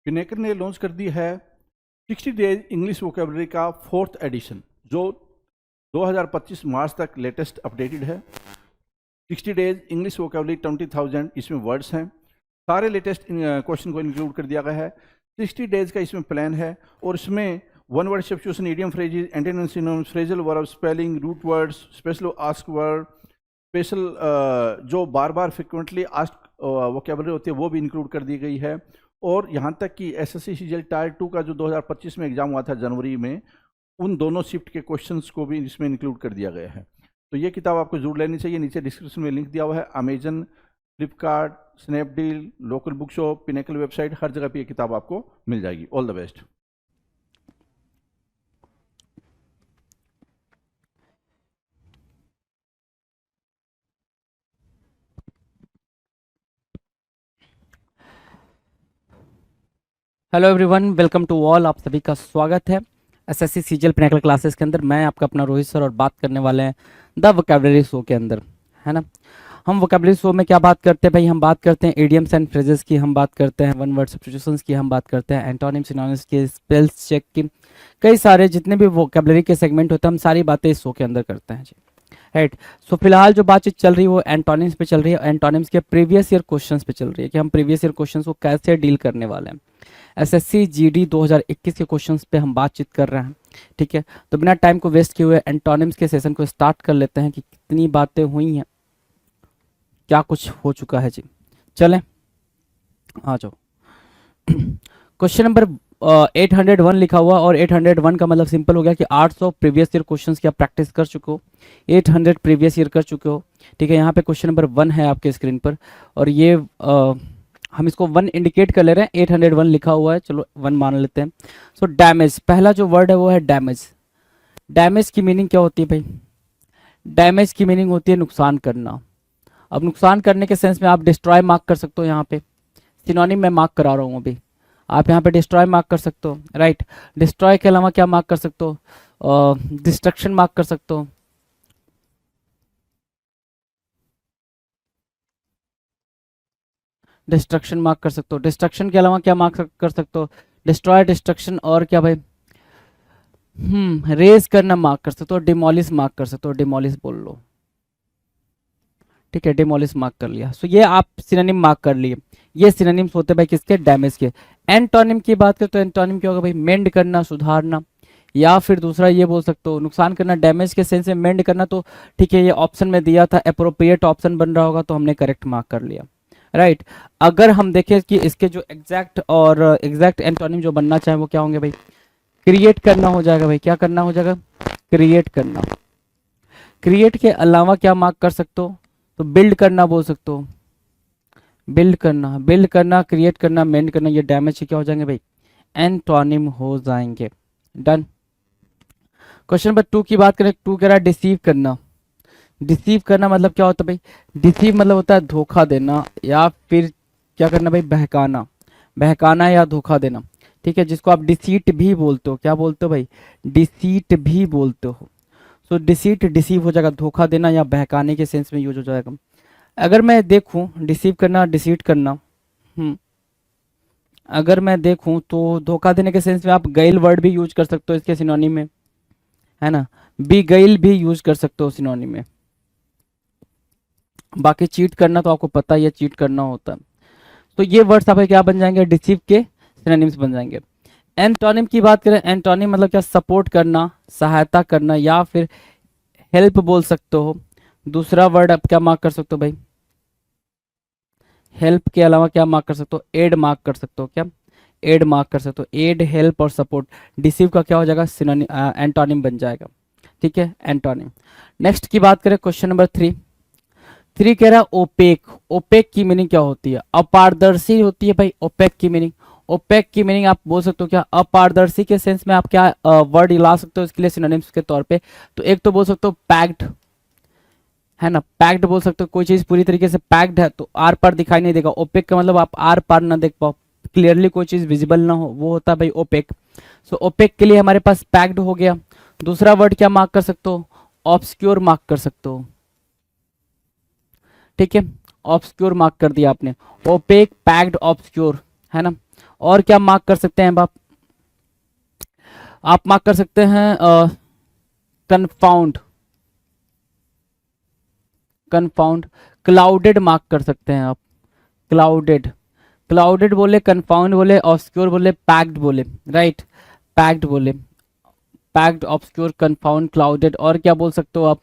पिनेकर ने लॉन्च कर दी है 60 डेज इंग्लिश वोकेबलरी का 4th एडिशन, जो 2025 मार्च तक लेटेस्ट अपडेटेड है। 60 डेज इंग्लिश वोकेबलरी 20,000 इसमें वर्ड्स हैं। सारे लेटेस्ट क्वेश्चन को इंक्लूड कर दिया गया है। 60 डेज का इसमें प्लान है और इसमें one word substitution, idiom phrases, antonyms, synonyms, phrasal verb, spelling, root words, special ask word, special जो बार बार फ्रिक्वेंटली आस्क वोकेबलरी होती है वो भी इंक्लूड कर दी गई है। और यहाँ तक कि एसएससी सीजीएल टायर 2 का जो 2025 में एग्जाम हुआ था जनवरी में, उन दोनों शिफ्ट के क्वेश्चंस को भी इसमें इंक्लूड कर दिया गया है। तो ये किताब आपको जरूर लेनी चाहिए। नीचे डिस्क्रिप्शन में लिंक दिया हुआ है। Amazon, Flipkart, Snapdeal, local book shop, Pinnacle website, हर जगह पे ये किताब आपको मिल जाएगी। All the best. Hello everyone, welcome to all. आप सभी का स्वागत है एसएससी सीजीएल पिनेकल क्लासेस के अंदर। मैं आपका अपना रोहित सर और बात करने वाले हैं द वोकैबुलरी शो के अंदर, है ना। हम वोकैबुलरी शो में क्या बात करते हैं भाई? हम बात करते हैं इडियम्स एंड फ्रेजेस की, हम बात करते हैं वन वर्ड सब्स्टिट्यूशंस की, हम बात करते हैं एंटोनिम्स, सिनोनिम्स की, स्पेल्स चेक की, कई सारे जितने भी वोकैबुलरी के सेगमेंट होते हैं हम सारी बातें इस शो के अंदर करते हैं जी, राइट। सो फिलहाल जो बातचीत चल रही है वो एंटोनिम्स पे चल रही है। एंटोनिम्स के प्रीवियस ईयर क्वेश्चंस पे चल रही है कि हम प्रीवियस ईयर क्वेश्चंस को कैसे डील करने वाले हैं। एसएससी जीडी 2021 के क्वेश्चंस पे हम बातचीत कर रहे हैं, ठीक है। तो बिना टाइम को वेस्ट किए हुए एंटोनिम्स के सेशन को स्टार्ट कर लेते हैं कि कितनी बातें हुई हैं, क्या कुछ हो चुका है जी। चलें, आ जाओ। क्वेश्चन नंबर 801 लिखा हुआ, और 801 का मतलब सिंपल हो गया कि 800 प्रीवियस ईयर क्वेश्चंस की आप प्रैक्टिस कर चुके हो, 800 प्रीवियस ईयर कर चुके हो, ठीक है। यहाँ पे क्वेश्चन नंबर 1 है आपके स्क्रीन पर, और ये हम इसको 1 इंडिकेट कर ले रहे हैं। 801 लिखा हुआ है, चलो 1 मान लेते हैं। सो डैमेज, पहला जो वर्ड है वो है डैमेज। डैमेज की मीनिंग क्या होती है भाई? डैमेज की मीनिंग होती है नुकसान करना। अब नुकसान करने के सेंस में आप डिस्ट्रॉय मार्क कर सकते हो, यहाँ पे सिनोनिम में मार्क करा रहा हूँ अभी, आप यहाँ पे डिस्ट्रॉय मार्क कर सकते हो, राइट। डिस्ट्रॉय के अलावा क्या मार्क कर सकते हो? डिस्ट्रक्शन मार्क कर सकते हो, डिस्ट्रक्शन मार्क कर सकते हो। डिस्ट्रक्शन के अलावा क्या मार्क कर सकते हो? डिस्ट्रॉय, डिस्ट्रक्शन, और क्या भाई? रेज करना मार्क कर सकते हो, डिमोलिश मार्क कर सकते हो, डिमोलिश बोल लो, ठीक है। डिमोलिश मार्क कर लिया। सो ये आप सिनोनिम मार्क कर लिए। ये सिनोनिम्स होते हैं भाई किसके? डैमेज के। एंटोनिम की बात करें तो एंटोनिम क्या होगा भाई? मेंड करना, सुधारना, या फिर दूसरा ये बोल सकते हो नुकसान करना। डैमेज के सेंस में मेंड करना, तो ठीक है, ये ऑप्शन में दिया था, अप्रोप्रिएट ऑप्शन बन रहा होगा, तो हमने करेक्ट मार्क कर लिया, राइट। अगर हम देखें कि इसके जो एग्जैक्ट एंटोनिम जो बनना चाहे वो क्या होंगे भाई? क्रिएट करना हो जाएगा भाई। क्या करना हो जाएगा? क्रिएट करना। क्रिएट के अलावा क्या मार्क कर सकते हो? तो बिल्ड करना बोल सकते हो, बिल्ड करना, बिल्ड करना, क्रिएट करना, मेंड करना, ये डैमेज के क्या हो जाएंगे भाई? एंटोनिम हो जाएंगे। डन। क्वेश्चन नंबर 2 की बात करें, 2 कह रहा है डिसीव करना। डिसीव करना मतलब क्या होता है भाई? डिसीव मतलब होता है धोखा देना, या फिर क्या करना भाई? बहकाना। बहकाना या धोखा देना, ठीक है, जिसको आप डिसीट भी बोलते हो। क्या बोलते हो भाई? डिसीट भी बोलते हो। सो डिसीट, डिसीव हो जाएगा, धोखा देना या बहकाने के सेंस में यूज हो जाएगा। अगर मैं देखूं डिसीव करना, डिसीट करना, अगर मैं देखूं तो धोखा देने के सेंस में आप गैल वर्ड भी यूज कर सकते हो इसके सिनोनिम में, है ना। बी गैल भी यूज कर सकते हो सिनोनिम में। बाकी चीट करना तो आपको पता ही है, चीट करना होता है। तो ये वर्ड्स आपके क्या बन जाएंगे? डिसीव के सिनोनिम्स बन जाएंगे। एंटोनिम की बात करें, एंटोनिम मतलब क्या? सपोर्ट करना, सहायता करना, या फिर हेल्प बोल सकते हो। दूसरा वर्ड आप क्या मार्क कर सकते हो भाई? हेल्प के अलावा क्या मार्क कर सकते हो? एड मार्क कर सकते हो। क्या? एड मार्क कर सकते हो। एड, हेल्प और सपोर्ट। डिसीव का क्या हो जाएगा? सिनोनिम, एंटोनिम बन जाएगा, ठीक है, एंटोनिम। नेक्स्ट की बात करें, क्वेश्चन नंबर 3। 3 कह रहा है ओपेक। ओपेक की मीनिंग क्या होती है? अपारदर्शी होती है भाई ओपेक की मीनिंग। ओपेक की मीनिंग आप बोल सकते हो क्या? अपारदर्शी के सेंस में आप क्या वर्ड ला सकते हो इसके लिए सिनोनिम्स के तौर पे? तो एक तो बोल सकते हो पैक्ड, है ना, पैक्ड बोल सकते हो। कोई चीज पूरी तरीके से पैक्ड है तो आर पार दिखाई नहीं देगा। ओपेक का मतलब आप आर पार ना देख पाओ, क्लियरली कोई चीज विजिबल ना हो, वो होता है भाई ओपेक। सो ओपेक के लिए हमारे पास पैक्ड हो गया। दूसरा वर्ड क्या मार्क कर सकते हो? ऑब्सक्योर मार्क कर सकते हो, ठीक है। ऑब्सक्योर मार्क कर दिया आपने। ओपेक, पैक्ड, ऑब्सक्योर, है ना। और क्या मार्क कर सकते हैं आप मार्क कर सकते हैं कन्फाउंड, कन्फाउंड, क्लाउडेड मार्क कर सकते हैं आप, क्लाउडेड, क्लाउडेड बोले, कन्फाउंड बोले, ऑब्सक्योर बोले, पैक्ड बोले, राइट, पैक्ड बोले, पैक्ड, ऑब्सक्योर, कन्फाउंड, क्लाउडेड। और क्या बोल सकते हो आप,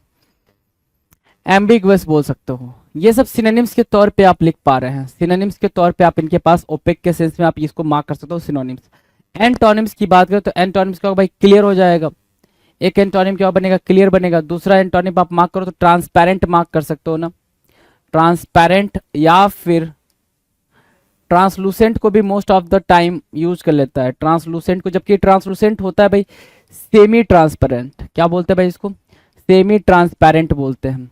एम्बिगुअस बोल सकते हो। ये सब सिनोनिम्स के तौर पे आप लिख पा रहे हैं, सिनोनिम्स के तौर पे आप इनके पास ओपेक के सेंस में आप इसको मार्क कर सकते हो सिनोनिम्स। एंटोनिम्स की बात करें तो एंटोनिम्स क्या होगा भाई, क्लियर हो जाएगा। एक एंटोनिम क्या बनेगा, क्लियर बनेगा। दूसरा एंटोनिम आप मार्क करो तो ट्रांसपेरेंट मार्क कर सकते हो ना, ट्रांसपेरेंट, या फिर ट्रांसलूसेंट को भी most of the time use कर लेता है ट्रांसलूसेंट को, जबकि ट्रांसलूसेंट होता है भाई सेमी ट्रांसपेरेंट। क्या बोलते हैं भाई इसको, सेमी ट्रांसपेरेंट बोलते हैं।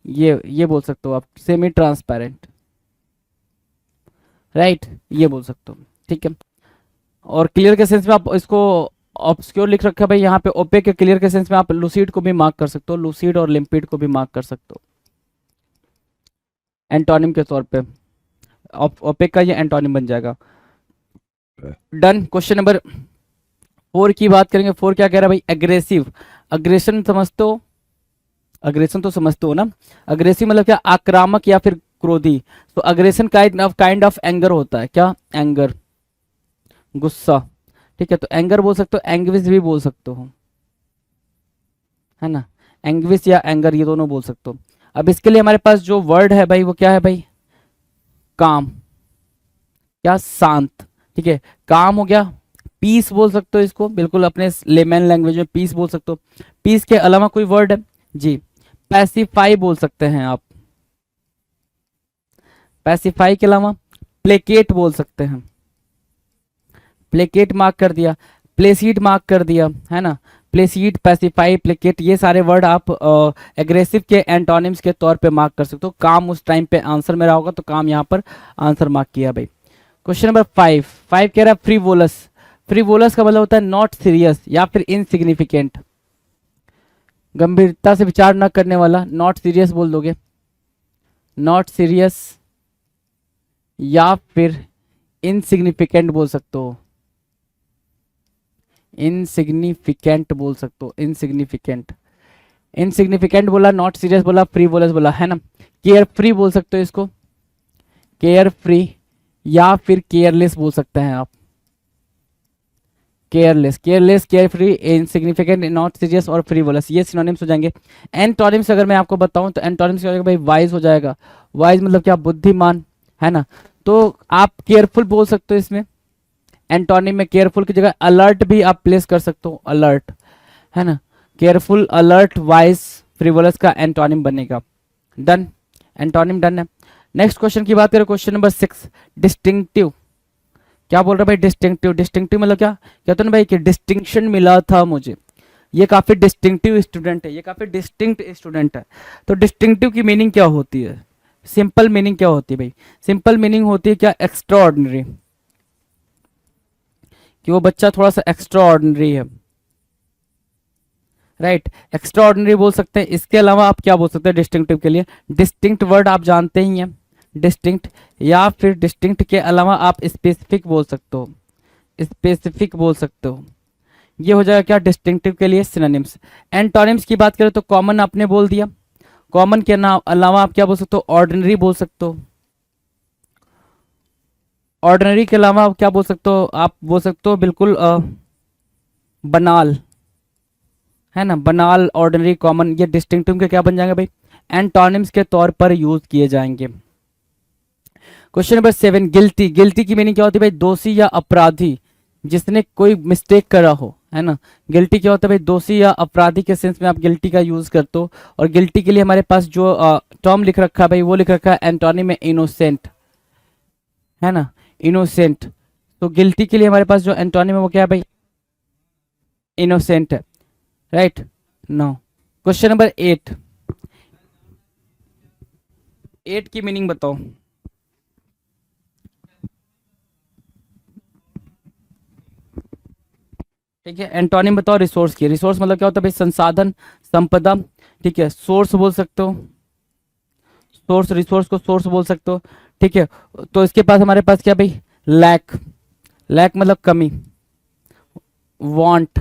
ये बोल सकते हो आप, सेमी ट्रांसपेरेंट, राइट, ये बोल सकते हो, ठीक है। और क्लियर के सेंस में आप इसको ऑब्सक्योर लिख रखा है भाई यहाँ पे, ओपेक के क्लियर के सेंस में आप लूसीड को भी मार्क कर सकते हो, लूसीड और लिम्पिड को भी मार्क कर सकते हो एंटोनिम के तौर पे। ओपेक का ये एंटोनिम बन जाएगा। डन। क्वेश्चन नंबर 4 की बात करेंगे। 4 क्या कह रहा है भाई, एग्रेसिव, अग्रेशन समझते हो, अग्रेशन तो समझते हो ना। अग्रेसिव मतलब क्या, आक्रामक या फिर क्रोधी। तो अग्रेशन काइंड ऑफ एंगर होता है, क्या, एंगर, गुस्सा, ठीक है। तो एंगर बोल सकते हो, एंग्विश भी बोल सकते हो, है ना, एंग्विश या एंगर ये दोनों बोल सकते हो। अब इसके लिए हमारे पास जो वर्ड है भाई वो क्या है भाई, काम, क्या, शांत, ठीक है, काम हो गया। पीस बोल सकते हो इसको, बिल्कुल अपने लेमन लैंग्वेज में पीस बोल सकते हो। पीस के अलावा कोई वर्ड है जी, पैसिफाई बोल सकते हैं आप, पैसिफाई के अलावा प्लेकेट बोल सकते हैं, प्लेकेट मार्क कर दिया, प्लेसीड मार्क कर दिया, है ना। प्लेसीड, पैसिफाई, प्लेकेट, ये सारे वर्ड आप एग्रेसिव के एंटोनिम्स के तौर पे मार्क कर सकते हो। काम उस टाइम पे आंसर मेरा होगा तो काम यहाँ पर आंसर मार्क किया भाई। क्वेश्चन नंबर 5 कह रहा है फ्रीवोलस। फ्रीवोलस का मतलब होता है नॉट सीरियस या फिर इनसिग्निफिकेंट, गंभीरता से विचार न करने वाला, नॉट सीरियस बोल दोगे, नॉट सीरियस, या फिर इनसिग्निफिकेंट बोल सकते हो, इनसिग्निफिकेंट बोल सकते हो, इनसिग्निफिकेंट, इनसिग्निफिकेंट बोला, नॉट सीरियस बोला, फ्रीवोलस बोला, है ना। केयर फ्री बोल सकते हो इसको, केयर फ्री, या फिर केयरलेस बोल सकते हैं आप, careless, careless, care free, insignificant, not serious और फ्रीवोलस, ये सिनोनिम्स हो जाएंगे। एंटोनिम्स अगर मैं आपको बताऊं तो एंटोनिम्स क्या हो जाएगा भाई, वाइज हो जाएगा। वाइज मतलब क्या, बुद्धिमान, है ना। तो आप केयरफुल बोल सकते हो इसमें, एंटोनिम में केयरफुल की जगह अलर्ट भी आप प्लेस कर सकते हो, अलर्ट, है ना। केयरफुल, अलर्ट, वाइज, फ्रीवोलस का एंटोनिम बनेगा। डन, एंटोनिम डन है। नेक्स्ट क्वेश्चन की बात करें, क्वेश्चन नंबर 6, डिस्टिंक्टिव। क्या बोल रहा है भाई, डिस्टिंक्टिव, डिस्टिंक्टिव मतलब क्या, कहते हैं भाई कि डिस्टिंक्शन मिला था मुझे, ये काफी डिस्टिंक्टिव स्टूडेंट है, ये काफी डिस्टिंक्ट स्टूडेंट है। तो डिस्टिंक्टिव की मीनिंग क्या होती है, सिंपल मीनिंग क्या होती है भाई, सिंपल मीनिंग होती है क्या, एक्स्ट्रा ऑर्डिनरी, कि वो बच्चा थोड़ा सा एक्स्ट्रा ऑर्डिनरी है, राइट, एक्स्ट्रा ऑर्डिनरी बोल सकते हैं। इसके अलावा आप क्या बोल सकते हैं डिस्टिंक्टिव के लिए, डिस्टिंक्ट वर्ड आप जानते ही हैं, डिस्टिंक्ट, या फिर डिस्टिंक्ट के अलावा आप स्पेसिफिक बोल सकते हो, स्पेसिफिक बोल सकते हो। ये हो जाएगा क्या, डिस्टिंक्टिव के लिए सिनोनिम्स। एंटोनिम्स की बात करें तो कॉमन आपने बोल दिया, कॉमन के अलावा आप क्या बोल सकते हो, ऑर्डिनरी बोल सकते हो। ऑर्डिनरी के अलावा आप क्या बोल सकते हो, आप बोल सकते हो बिल्कुल बनाल, है ना, बनाल, ऑर्डिनरी, कॉमन, ये डिस्टिंक्टिव के क्या बन जाएंगे भाई, एंटोनिम्स के तौर पर यूज किए जाएंगे। Question number 7, guilty. गिल्टी की मीनिंग क्या होती है भाई, दोषी या अपराधी, जिसने कोई मिस्टेक करा हो, है ना। गिल्टी क्या होता है भाई, दोषी या अपराधी के सेंस में आप गिल्टी का यूज करते हो। और गिल्टी के लिए हमारे पास जो टर्म लिख रखा है भाई, वो लिख रखा है एंटोनिम में इनोसेंट, है ना, इनोसेंट। तो गिल्टी के लिए हमारे पास जो एंटोनिम है वो क्या है भाई, इनोसेंट है, राइट। नो। क्वेश्चन नंबर 8, 8 की मीनिंग बताओ। ठीक है, एंटोनिम बताओ रिसोर्स की। रिसोर्स मतलब क्या होता है भाई, संसाधन, संपदा, ठीक है। सोर्स बोल सकते हो, सोर्स, रिसोर्स को सोर्स बोल सकते हो। ठीक है, तो इसके पास हमारे पास क्या भाई, लैक, लैक मतलब कमी, वांट,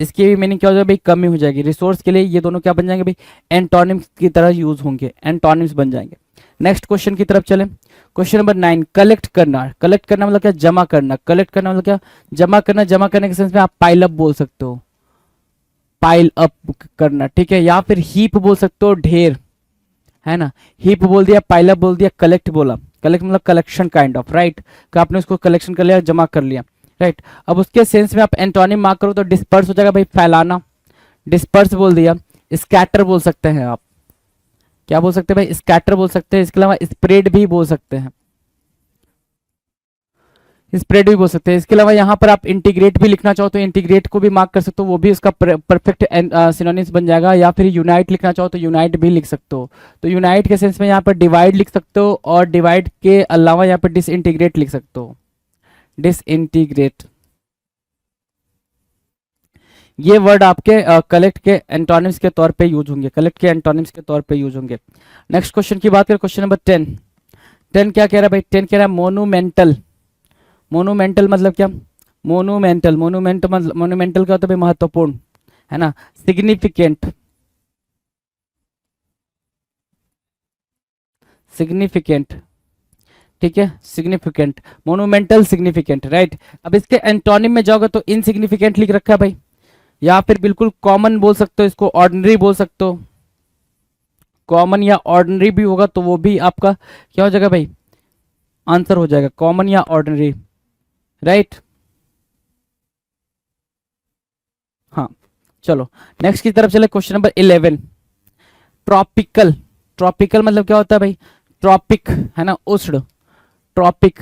इसकी भी मीनिंग क्या हो जाएगा भाई, कमी हो जाएगी। रिसोर्स के लिए ये दोनों क्या बन जाएंगे भाई, एंटोनिम्स की तरह यूज होंगे, एंटोनिम्स बन जाएंगे। नेक्स्ट क्वेश्चन की तरफ चलें। क्वेश्चन नंबर 9, कलेक्ट करना। कलेक्ट करना मतलब क्या, जमा करना। कलेक्ट करना मतलब क्या, जमा करना। जमा करने के सेंस में आप पाइल अप बोल सकते हो, पाइल अप करना, ठीक है, या फिर हीप बोल सकते हो, ढेर, है ना। हीप बोल दिया, पाइल अप बोल दिया, कलेक्ट बोला। कलेक्ट मतलब कलेक्शन काइंड ऑफ, राइट, कि आपने उसको कलेक्शन कर लिया, जमा कर लिया, राइट। अब उसके सेंस में आप एंटोनिम मार्क करो तो डिस्पर्स हो जाएगा भाई, फैलाना, डिस्पर्स बोल दिया। स्कैटर बोल सकते हैं आप, क्या बोल सकते हैं भाई, स्कैटर बोल सकते हैं। इसके अलावा स्प्रेड भी बोल सकते हैं, स्प्रेड भी बोल सकते हैं। इसके अलावा यहाँ पर आप इंटीग्रेट भी लिखना चाहो तो इंटीग्रेट को भी मार्क कर सकते हो, वो भी उसका परफेक्ट सिनोनिम्स बन जाएगा। या फिर यूनाइट लिखना चाहो तो यूनाइट भी लिख सकते हो। तो यूनाइट के सेंस में यहाँ पर डिवाइड लिख सकते हो, और डिवाइड के अलावा यहाँ पर डिसइंटीग्रेट लिख सकते हो, डिसइंटीग्रेट। ये वर्ड आपके कलेक्ट के एंटोनिम्स के तौर पे यूज होंगे, कलेक्ट के एंटोनिम्स के तौर पे यूज होंगे। नेक्स्ट क्वेश्चन की बात करें, क्वेश्चन नंबर 10। 10 क्या कह रहा है भाई, 10 कह रहा है मोनूमेंटल। मोनूमेंटल मतलब क्या, मोनूमेंटल, मोनूमेंट मतलब, मोनूमेंटल क्या होता है भाई, महत्वपूर्ण, है ना। सिग्निफिकेंट, सिग्निफिकेंट, ठीक है, सिग्निफिकेंट, मोनूमेंटल, सिग्निफिकेंट, राइट। अब इसके एंटोनिम में जाओगे तो इनसिग्निफिकेंट लिख रखा है भाई, या फिर बिल्कुल कॉमन बोल सकते हो, इसको ऑर्डिनरी बोल सकते हो। कॉमन या ऑर्डिनरी भी होगा तो वो भी आपका क्या हो जाएगा भाई, आंसर हो जाएगा, कॉमन या ऑर्डिनरी, राइट। हाँ, चलो नेक्स्ट की तरफ चले, क्वेश्चन नंबर 11। ट्रॉपिकल। ट्रॉपिकल मतलब क्या होता है भाई, ट्रॉपिक, है ना, उष्ण, ट्रॉपिक,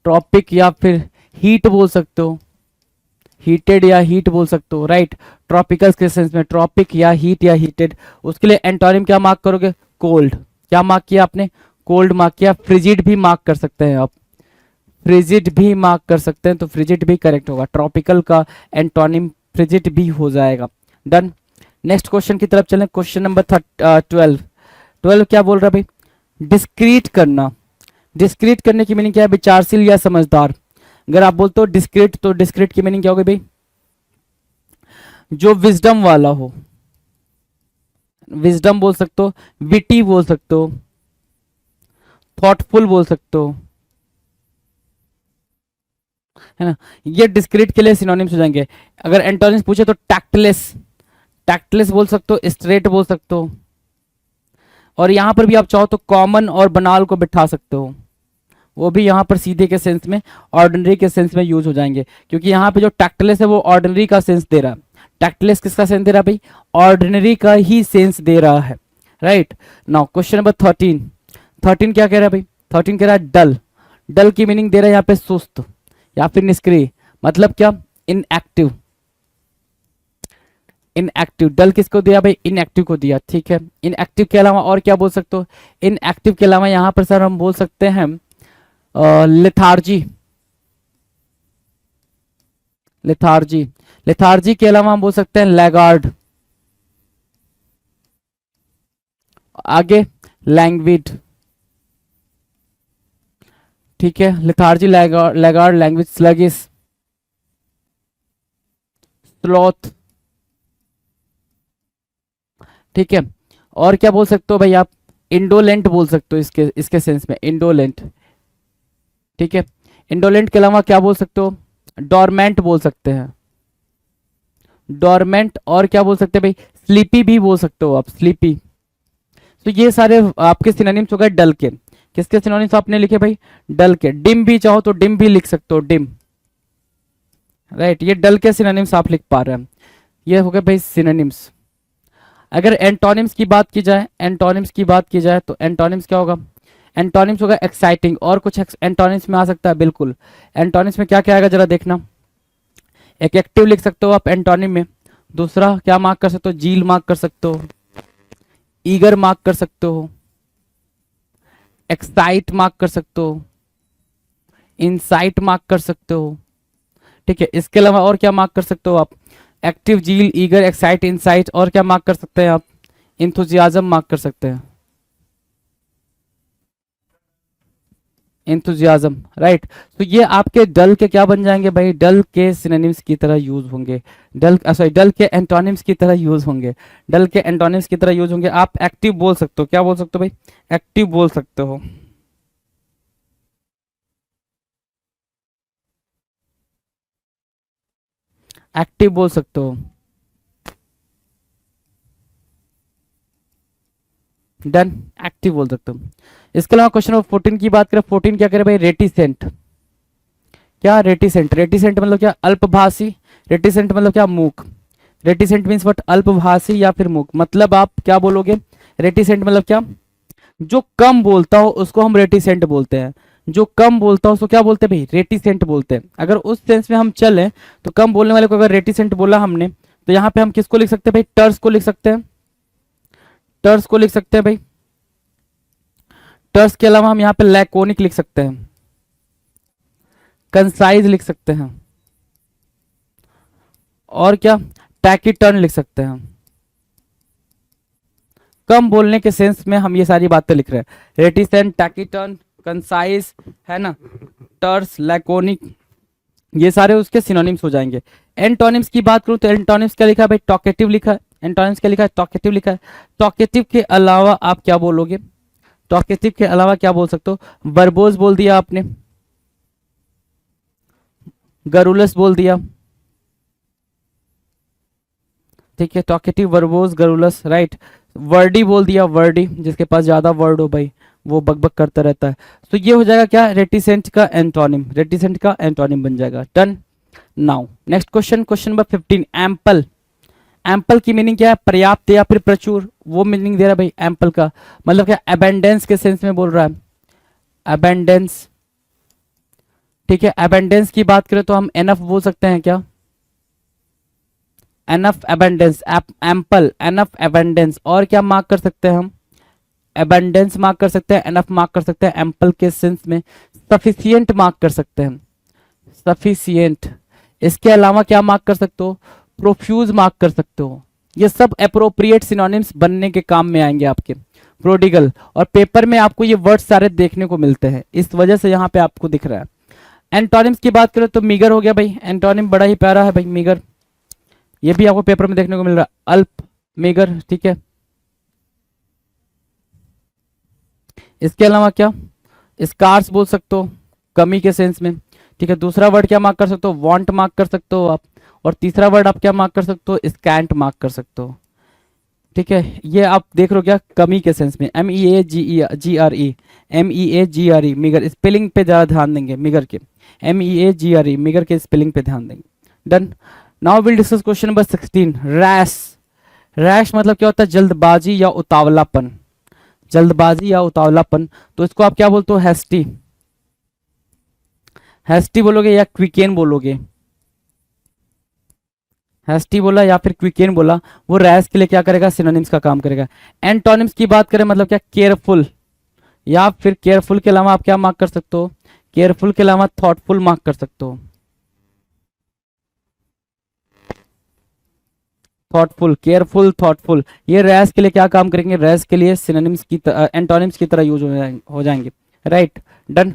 ट्रॉपिक या फिर हीट बोल सकते हो, हीटेड या हीट बोल सकते हो, राइट। ट्रॉपिकल के सेंस में ट्रॉपिक या हीट या हीटेड। उसके लिए एंटोनिम क्या मार्क करोगे, कोल्ड। क्या मार्क किया आपने, कोल्ड मार्क किया। फ्रिजिड भी मार्क कर सकते हैं आप, फ्रिजिड भी मार्क कर सकते हैं, तो फ्रिजिड भी करेक्ट होगा। ट्रॉपिकल का एंटोनिम फ्रिजिड भी हो जाएगा। डन। नेक्स्ट क्वेश्चन की तरफ चलें, क्वेश्चन नंबर 12। 12 क्या बोल रहा है भाई, डिस्क्रीट करना। डिस्क्रीट करने की मीनिंग क्या है, विचारशील या समझदार। अगर आप बोलते हो डिस्क्रीट, तो डिस्क्रीट की मीनिंग क्या होगी भाई, जो विजडम वाला हो, विजडम बोल सकते हो, विटी बोल सकते हो, थॉटफुल बोल सकते हो, है ना। ये डिस्क्रीट के लिए सिनोनिम्स हो जाएंगे। अगर एंटोनिम्स पूछे तो टैक्टलेस, टैक्टलेस बोल सकते हो, स्ट्रेट बोल सकते हो, और यहां पर भी आप चाहो तो कॉमन और बनाल को बिठा सकते हो, वो भी यहाँ पर सीधे के सेंस में, ऑर्डिनरी के सेंस में यूज हो जाएंगे। क्योंकि यहाँ पे जो टैक्टलेस है वो ऑर्डिनरी का सेंस दे रहा है। टैक्टलेस किसका सेंस दे रहा है भाई, ऑर्डिनरी का ही सेंस दे रहा है, राइट। Now question number 13। 13 क्या कह रहा है भाई, 13 कह रहा है डल। डल की मीनिंग दे रहा है यहाँ पे सुस्त या फिर निष्क्रिय, मतलब क्या, इनएक्टिव। इनएक्टिव, डल किसको दिया भाई, इनएक्टिव को दिया, ठीक है। इनएक्टिव के अलावा और क्या बोल सकते हो, इनएक्टिव के अलावा यहाँ पर सर हम बोल सकते हैं लेथार्जी। लेथार्जी, लेथार्जी के अलावा हम बोल सकते हैं लैगार्ड। आगे लैंग्विड, ठीक है, lethargy, laggard, language, sluggish, sloth, ठीक है। और क्या बोल सकते हो भाई आप, इंडोलेंट बोल सकते हो, इसके इसके सेंस में इंडोलेंट, ठीक है। इंडोलेंट के अलावा क्या बोल सकते हो, डोरमेंट बोल सकते हैं, डोरमेंट। और क्या बोल सकते हैं भाई, स्लीपी भी बोल सकते हो आप, स्लीपी। तो ये सारे आपके सिनोनिम्स हो गए डल के। किसके सिनोनिम्स आपने लिखे भाई, डल के। डिम भी चाहो तो डिम भी लिख सकते हो, डिम, राइट। ये डल के सिनोनिम्स आप लिख पा रहे हैं, ये हो गए भाई सिनोनिम्स। अगर एंटोनिम्स की बात की जाए, एंटोनिम्स की बात की जाए तो एंटोनिम्स क्या होगा, एंटोनिम्स होगा एक्साइटिंग। और कुछ एंटोनिम्स में आ सकता है, बिल्कुल। एंटोनिम्स में क्या क्या आएगा जरा देखना। एक एक्टिव लिख सकते हो आप एंटोनिम में। दूसरा क्या मार्क कर सकते हो, जील मार्क कर सकते हो, ईगर मार्क कर सकते हो, एक्साइट मार्क कर सकते हो, इनसाइट मार्क कर सकते हो, ठीक है। इसके अलावा और क्या मार्क कर सकते हो आप, एक्टिव, जील, ईगर, एक्साइट, इनसाइट। और क्या मार्क कर सकते हैं आप, इंथुजियाज्म मार्क कर सकते हैं, enthusiasm, राइट। तो ये आपके डल के क्या बन जाएंगे भाई, डल के सिनोनिम्स की तरह यूज होंगे, डल के एंटोनिम्स की तरह यूज होंगे, डल के एंटोनिम्स की तरह यूज होंगे। आप एक्टिव बोल सकते हो, क्या बोल सकते हो भाई, एक्टिव बोल सकते हो, एक्टिव बोल सकते हो, डन, एक्टिव बोल सकते हो। इसके अलावा क्वेश्चन नंबर 14 की बात करें, 14 क्या करे भाई, रेटिसेंट। क्या रेटिसेंट, रेटिसेंट मतलब क्या, अल्पभाषी, रेटिसेंट मतलब क्या, मूक। रेटिसेंट मीन्स व्हाट, अल्पभाषी या फिर मूक। मतलब आप क्या बोलोगे, रेटिसेंट मतलब क्या, जो कम बोलता हो उसको हम रेटिसेंट बोलते हैं, जो कम बोलता हो उसको क्या बोलते हैं भाई, रेटिसेंट बोलते हैं। अगर उस सेंस में हम चलें तो कम बोलने वाले को अगर रेटिसेंट बोला हमने, तो यहाँ पे हम किसको लिख सकते हैं भाई, टर्स को लिख सकते हैं, टर्स को लिख सकते हैं भाई। टर्स के अलावा हम यहाँ पे लैकोनिक लिख सकते हैं, कंसाइज लिख सकते हैं, और क्या, टैकीटर्न लिख सकते हैं। कम बोलने के सेंस में हम ये सारी बातें लिख रहे हैं, रेटिसेंट, टैकीटर्न, कंसाइज, है ना, टर्स, लैकोनिक, ये सारे उसके सिनोनिम्स हो जाएंगे। एंटोनिम्स की बात करूं तो एंटोनिम्स क्या लिखा है भाई, टॉकेटिव लिखा है, एंटोनिम्स क्या लिखा है, टॉकेटिव लिखा है। टॉकेटिव के अलावा आप क्या बोलोगे, टॉकेटिव के अलावा क्या बोल सकते हो, वर्बोज बोल दिया आपने, गरुलस बोल दिया, ठीक है, टॉकेटिव, वर्बोज, गरुलस, राइट। वर्डी बोल दिया, वर्डी जिसके पास ज्यादा वर्ड हो भाई वो बकबक करता रहता है। तो ये हो जाएगा क्या, रेटिसेंट का एंटोनिम, रेटिसेंट का एंटोनिम बन जाएगा, done. Now next question, question number 15, ample. Ample की मीनिंग क्या है, पर्याप्त या फिर प्रचुर, वो मीनिंग दे रहा है भाई एम्पल का, मतलब क्या, अबेंडेंस के सेंस में बोल रहा है, अबेंडेंस, ठीक है। अबेंडेंस की बात करें तो हम एनफ बोल सकते हैं क्या, enough abundance, ample, enough abundance, और क्या मार्क कर सकते हैं हम, अबेंडेंस मार्क कर सकते हैं, एनफ मार्क कर सकते हैं, एम्पल के सेंस में सफिशियंट मार्क कर सकते हैं, सफिशियंट। इसके अलावा क्या मार्क कर सकते हो, प्रोफ्यूज मार्क कर सकते हो। ये सब अप्रोप्रिएट सिनोनिम्स बनने के काम में आएंगे आपके, प्रोडिगल, और पेपर में आपको ये वर्ड सारे देखने को मिलते हैं, इस वजह से यहाँ पे आपको दिख रहा है। एंटोनिम्स की बात करें तो मीगर हो गया भाई, एंटोनिम बड़ा ही प्यारा है भाई, मीगर, ये भी आपको पेपर में देखने को मिल रहा है, अल्प, मीगर, ठीक है। इसके अलावा क्या, स्कार्स बोल सकते हो, कमी के सेंस में, ठीक है। दूसरा वर्ड क्या मार्क कर सकते हो, वांट मार्क कर सकते हो आप, और तीसरा वर्ड आप क्या मार्क कर सकते हो, स्कैंट मार्क कर सकते हो, ठीक है। ये आप देख रहे हो क्या, कमी के सेंस में, MEAGRE, MEAGRE, मीगर, स्पेलिंग पे ज्यादा ध्यान देंगे मीगर के, MEAGRE, मीगर के स्पेलिंग पे ध्यान देंगे, done. Now will discuss question number 16, rash. Rash मतलब क्या होता है, जल्दबाजी या उतावलापन, जल्दबाजी या उतावलापन। तो इसको आप क्या बोलते हो, हैस्टी, हैस्टी बोलोगे या क्विकेन बोलोगे, हैस्टी बोला या फिर क्विकेन बोला, वो रैश के लिए क्या करेगा, सिनोनिम्स का काम करेगा। एंटोनिम्स की बात करें मतलब क्या, केयरफुल, या फिर केयरफुल के अलावा आप क्या मार्क कर सकते हो, केयरफुल के अलावा थॉटफुल मार्क कर सकते हो, थॉटफुल, केयरफुल, थॉटफुल, ये रैश के लिए क्या काम करेंगे, रैश के लिए सिनोनिम्स की एंटोनिम्स की तरह यूज हो जाएंगे, राइट, डन।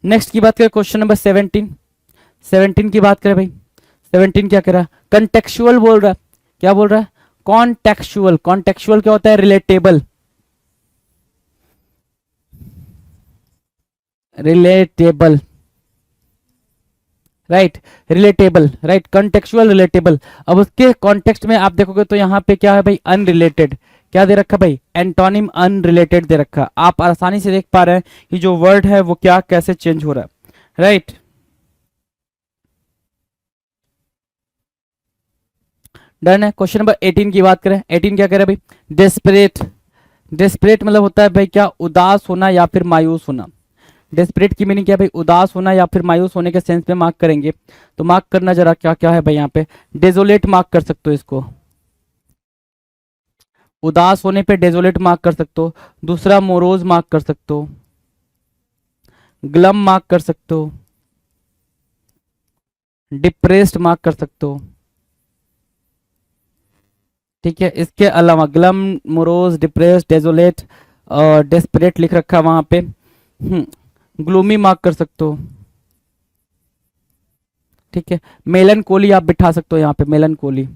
नेक्स्ट की बात करें, क्वेश्चन नंबर 17, 17 की बात करें भाई, 17 क्या कह रहा है, कंटेक्चुअल बोल रहा है, क्या बोल रहा है, कॉन्टेक्चुअल, कॉन्टेक्चुअल क्या होता है, relatable, relatable, right, relatable, right, contextual, relatable. अब उसके कॉन्टेक्स्ट में आप देखोगे तो यहाँ पे क्या है भाई, अनरिलेटेड, क्या दे रखा भाई, एंटोनिम अनरिलेटेड दे रखा। आप आसानी से देख पा रहे हैं कि जो वर्ड है वो क्या कैसे चेंज हो रहा है, राइट। डन है। क्वेश्चन नंबर 18 की बात करें, 18 क्या कह रहा है भाई, डेस्परेट, डेस्परेट मतलब होता है भाई क्या, उदास होना या फिर मायूस होना। डेस्परेट की मीनिंग क्या है भाई, उदास होना या फिर मायूस होने के सेंस में मार्क करेंगे, तो मार्क करना जरा क्या क्या है भाई, यहाँ पे डेजोलेट मार्क कर सकते हो इसको, उदास होने पे डेजोलेट मार्क कर सकते हो। दूसरा मोरोज मार्क कर सकते हो, ग्लम मार्क कर सकते हो, डिप्रेस्ड मार्क कर सकते हो, ठीक है। इसके अलावा ग्लम, मोरोज, डिप्रेस्ड, डेजोलेट और डेस्परेट लिख रखा है वहां पे। ग्लूमी मार्क कर सकते हो, ठीक है। मेलनकोली आप बिठा सकते हो यहाँ पे, मेलनकोली।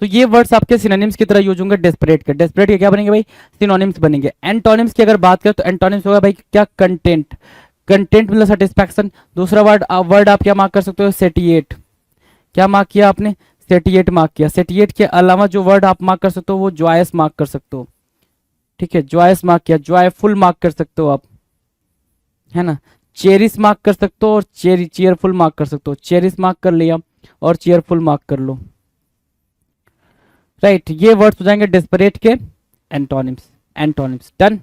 तो ये वर्ड्स आपके सिनोनिम्स की तरह यूज होंगे डेस्परेट के। डेस्परेट के क्या बनेंगे भाई? सिनोनिम्स बनेंगे। एंटोनिम्स की अगर बात करें तो एंटोनिम्स होगा भाई क्या? कंटेंट। कंटेंट मतलब सेटिस्फैक्शन। दूसरा वर्ड आप क्या मार्क कर सकते हो? सेटिएट। क्या मार्क किया आपने? सेटिएट मार्क किया। सेटिएट के अलावा जो वर्ड आप मार्क कर सकते हो वो जॉयस मार्क कर सकते हो, ठीक है। जॉयस मार्क किया, जॉयफुल मार्क कर सकते हो आप, है ना। चेरिस मार्क कर सकते हो और चेयरफुल मार्क कर सकते हो। चेरिस मार्क कर लिया और चेयरफुल मार्क कर लो, राइट। ये वर्ड्स हो जाएंगे डेस्परेट के antonyms. Antonyms done.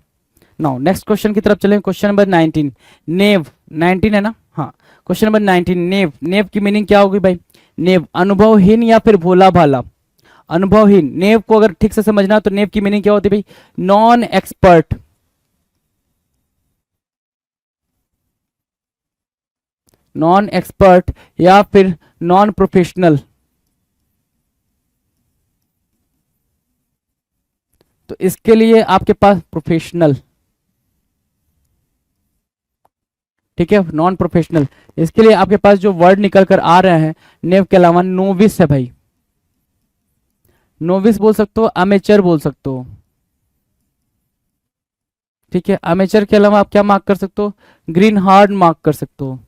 Now next question की तरफ चलें। क्वेश्चन नंबर 19, नेव। 19 है ना? हाँ। क्वेश्चन नंबर 19, नेव। नेव की मीनिंग क्या होगी भाई? नेव अनुभवहीन या फिर भोला भाला। अनुभवहीन। नेव को अगर ठीक से समझना तो नेव की मीनिंग क्या होती है भाई? Non expert. नॉन एक्सपर्ट या फिर नॉन प्रोफेशनल। तो इसके लिए आपके पास प्रोफेशनल, ठीक है, नॉन प्रोफेशनल। इसके लिए आपके पास जो वर्ड निकल कर आ रहे हैं नेव के अलावा, नोविस है भाई। नोविस बोल सकते हो, अमेचर बोल सकते हो, ठीक है। अमेचर के अलावा आप क्या मार्क कर सकते हो? ग्रीन हॉर्न मार्क कर सकते हो।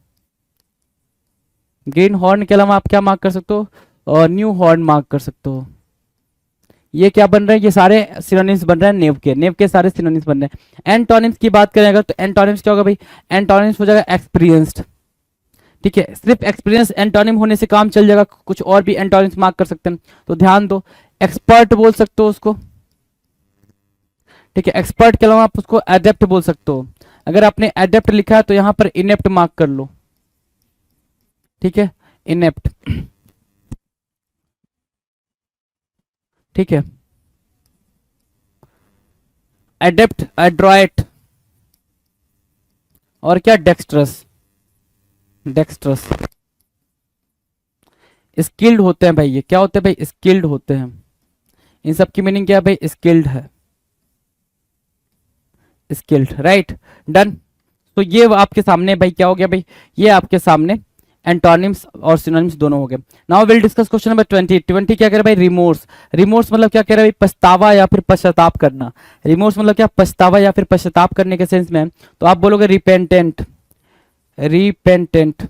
ग्रीन हॉर्न के अलावा आप क्या मार्क कर सकते हो? और न्यू हॉर्न मार्क कर सकते हो। ये क्या बन रहे हैं? ये सारे सिनोनिम्स बन रहे हैं नेव के। नेव के सारे सिनोनिम्स बन रहे हैं। एंटोनिम्स की बात करें अगर तो एंटोनिम्स क्या होगा भाई? एंटोनिम्स हो जाएगा एक्सपीरियंस्ड, ठीक है। सिर्फ एक्सपीरियंस एंटोनिम होने से काम चल जाएगा, कुछ और भी एंटोनिम्स मार्क कर सकते हैं, तो ध्यान दो। एक्सपर्ट बोल सकते हो उसको, ठीक है। एक्सपर्ट के अलावा आप उसको एडेप्ट बोल सकते हो। अगर आपने एडेप्ट लिखा है तो यहां पर इनेप्ट मार्क कर लो, ठीक है। इनेप्ट, ठीक है। एडेप्ट, एड्रॉयट, और क्या? डेक्स्ट्रस। डेक्स्ट्रस। स्किल्ड होते हैं भाई। ये क्या होते हैं भाई? स्किल्ड होते हैं। इन सब की मीनिंग क्या है भाई? स्किल्ड है, स्किल्ड, राइट। डन। तो ये आपके सामने भाई क्या हो गया भाई? ये आपके सामने एंटोनिम्स और सिनोनिम्स दोनों हो गए। Now will discuss question number 20। 20 क्या कह रहा है भाई? रिमोर्स। रिमोर्स मतलब क्या कह रहा है भाई? पछतावा या फिर पश्चाताप करना। रिमोर्स मतलब क्या? पछतावा या फिर पश्चाताप करने के सेंस में है। तो आप बोलोगे रिपेंटेंट। रिपेंटेंट,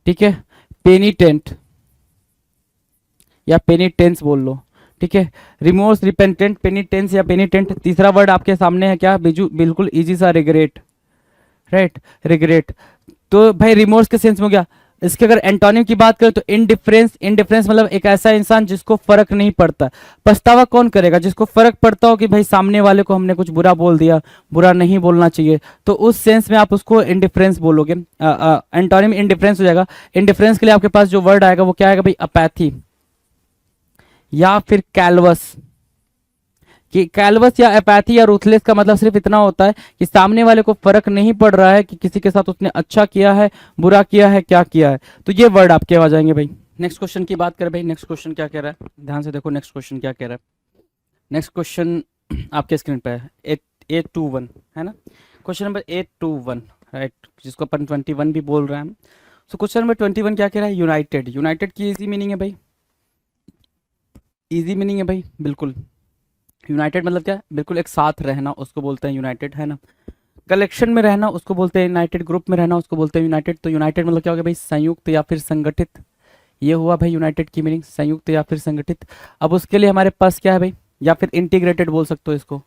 ठीक है। पेनिटेंट या पेनिटेंस बोल लो, ठीक है। रिमोर्स, रिपेंटेंट, पेनिटेंस या पेनिटेंट। तीसरा वर्ड आपके सामने है क्या? बिजू बिल्कुल इजी सा, रिग्रेट, राइट। रिग्रेट। तो भाई रिमोर्स के सेंस में हो गया। इसके अगर एंटोनिम की बात करें तो इनडिफरेंस। इनडिफरेंस मतलब एक ऐसा इंसान जिसको फर्क नहीं पड़ता। पछतावा कौन करेगा? जिसको फर्क पड़ता हो कि भाई सामने वाले को हमने कुछ बुरा बोल दिया, बुरा नहीं बोलना चाहिए, तो उस सेंस में आप उसको इनडिफरेंस बोलोगे। एंटोनिम इनडिफरेंस हो जाएगा। इनडिफरेंस के लिए आपके पास जो वर्ड आएगा वो क्या आएगा भाई? अपैथी या फिर कैलवस। कि कैलवस या एपैथी या रूथलेस का मतलब सिर्फ इतना होता है कि सामने वाले को फर्क नहीं पड़ रहा है कि किसी के साथ उसने अच्छा किया है, बुरा किया है, क्या किया है। तो ये वर्ड आपके आ जाएंगे भाई। नेक्स्ट क्वेश्चन की बात करें भाई। नेक्स्ट क्वेश्चन क्या कह रहा है? ध्यान से देखो नेक्स्ट क्वेश्चन क्या कह रहा है। नेक्स्ट क्वेश्चन आपके स्क्रीन पे है, 821 है ना। क्वेश्चन नंबर 821, राइट, जिसको अपन 21 भी बोल रहे हैं। सो क्वेश्चन नंबर 21 क्या कह रहा है? यूनाइटेड। यूनाइटेड की इजी मीनिंग है भाई, इजी मीनिंग है भाई, बिल्कुल। यूनाइटेड मतलब क्या? बिल्कुल एक साथ रहना, उसको बोलते हैं यूनाइटेड, है ना। कलेक्शन में रहना उसको बोलते हैं यूनाइटेड। ग्रुप में रहना उसको बोलते हैं यूनाइटेड। तो यूनाइटेड मतलब क्या हो गया भाई? संयुक्त या फिर संगठित। ये हुआ भाई यूनाइटेड की मीनिंग, संयुक्त या फिर संगठित। अब उसके लिए हमारे पास क्या है भाई? या फिर इंटीग्रेटेड बोल सकते हो इसको।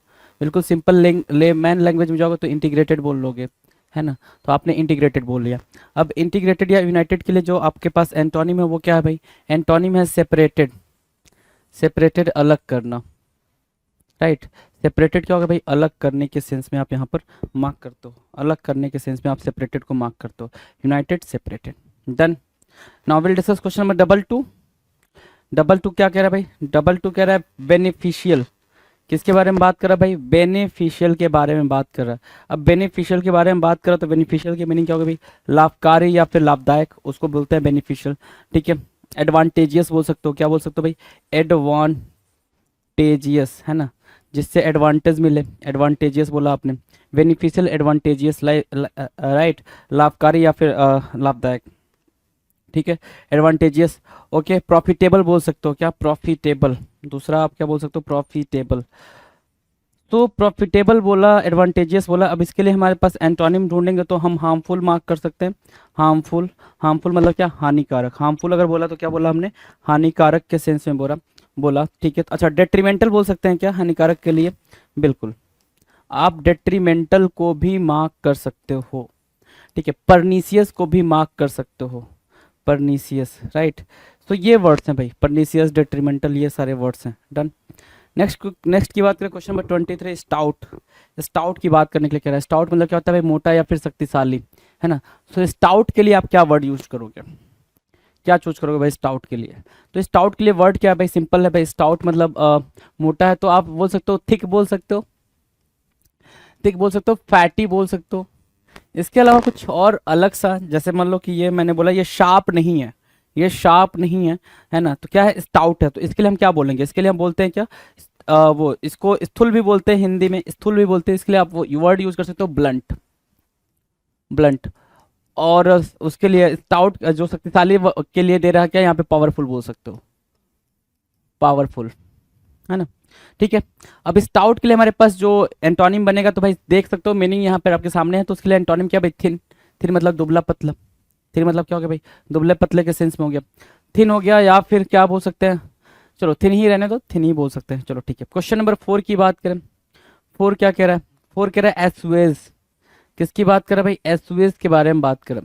बिल्कुल सिंपल लेमैन लैंग्वेज में जाओगे तो इंटीग्रेटेड बोल लोगे, है ना। तो आपने इंटीग्रेटेड बोल लिया। अब इंटीग्रेटेड या यूनाइटेड के लिए जो आपके पास एंटोनिम है वो क्या है भाई? एंटोनिम है सेपरेटेड। सेपरेटेड, अलग करना, राइट। सेपरेटेड क्या होगा भाई? अलग करने के सेंस में आप यहाँ पर मार्क करते हो। अलग करने के सेंस में आप सेपरेटेड को मार्क करते हो। United, separated, done. Now will discuss question number 22। 22 क्या कह रहा है भाई? 22 कह रहा है बेनिफिशियल। किसके बारे में बात कर रहा है भाई? बेनिफिशियल के बारे में बात कर रहा है। अब बेनिफिशियल के बारे में बात कर रहा है तो बेनिफिशियल की मीनिंग क्या होगी भाई? लाभकारी या फिर लाभदायक, उसको बोलते हैं बेनिफिशियल, ठीक है। एडवांटेजियस बोल सकते हो। क्या बोल सकते हो भाई? एडवांटेजियस, है ना। जिससे एडवांटेज मिले, एडवांटेजियस बोला आपने, बेनिफिशियल, एडवांटेजियस, राइट, लाभकारी या फिर लाभदायक, ठीक है, एडवांटेजियस। ओके, प्रॉफिटेबल बोल सकते हो क्या, प्रॉफिटेबल, दूसरा आप क्या बोल सकते हो, प्रॉफिटेबल। तो प्रॉफिटेबल बोला, एडवांटेजियस बोला, अब इसके लिए हमारे पास एंटोनिम ढूंढेंगे तो हम हार्मफुल मार्क कर सकते हैं, हार्मफुल, हार्मफुल मतलब क्या, हानिकारक, हार्मफुल अगर बोला तो क्या बोला हमने, हानिकारक के सेंस में बोला, ठीक है। अच्छा, डेट्रीमेंटल बोल सकते हैं क्या, हानिकारक के लिए, बिल्कुल, आप डेट्रीमेंटल को भी मार्क कर सकते हो, ठीक है, परनीसियस को भी मार्क कर सकते हो, परनीसियस, राइट। तो ये वर्ड्स हैं भाई, परनीसियस, डेट्रीमेंटल, ये सारे वर्ड्स हैं, डन। नेक्स्ट की बात करें, क्वेश्चन नंबर 23, स्टाउट। स्टाउट की बात करने के लिए कह रहा है, स्टाउट मतलब क्या होता है भाई, मोटा या फिर शक्तिशाली, है ना। सो स्टाउट के लिए आप क्या वर्ड यूज करोगे, क्या चूज करोगे भाई स्टाउट के लिए। तो स्टाउट के लिए वर्ड क्या है भाई, सिंपल है भाई, स्टाउट मतलब मोटा है, तो आप बोल सकते हो थिक बोल सकते हो, थिक बोल सकते हो, फैटी बोल सकते हो। इसके अलावा कुछ और अलग सा, जैसे मान लो कि ये मैंने बोला ये शार्प नहीं है, ये शार्प नहीं है ना, तो क्या है, स्टाउट है, तो इसके लिए हम क्या बोलेंगे, इसके लिए हम बोलते हैं क्या, वो इसको स्थूल भी बोलते हैं, हिंदी में स्थूल भी बोलते हैं, इसके लिए आप वो वर्ड यूज कर सकते हो, ब्लंट, ब्लंट। और उसके लिए स्टाउट जो शक्तिशाली के लिए दे रहा है क्या, यहाँ पे पावरफुल बोल सकते हो, पावरफुल, है ना, ठीक है। अब स्टाउट के लिए हमारे पास जो एंटोनिम बनेगा, तो भाई देख सकते हो मीनिंग यहाँ पर आपके सामने है, तो उसके लिए एंटोनिम क्या भाई, थिन, थिन मतलब दुबला पतला, थिन मतलब क्या हो गया भाई, दुबले पतले के सेंस में हो गया, थिन हो गया, या फिर क्या बोल सकते हैं, चलो थिन ही रहने दो, थिन ही बोल सकते हैं, चलो ठीक है। क्वेश्चन नंबर 4 की बात करें, 4 क्या कह रहा है, 4 कह रहा है एसवेज, किसकी बात कर रहा है भाई, एसवेज के बारे में बात करें।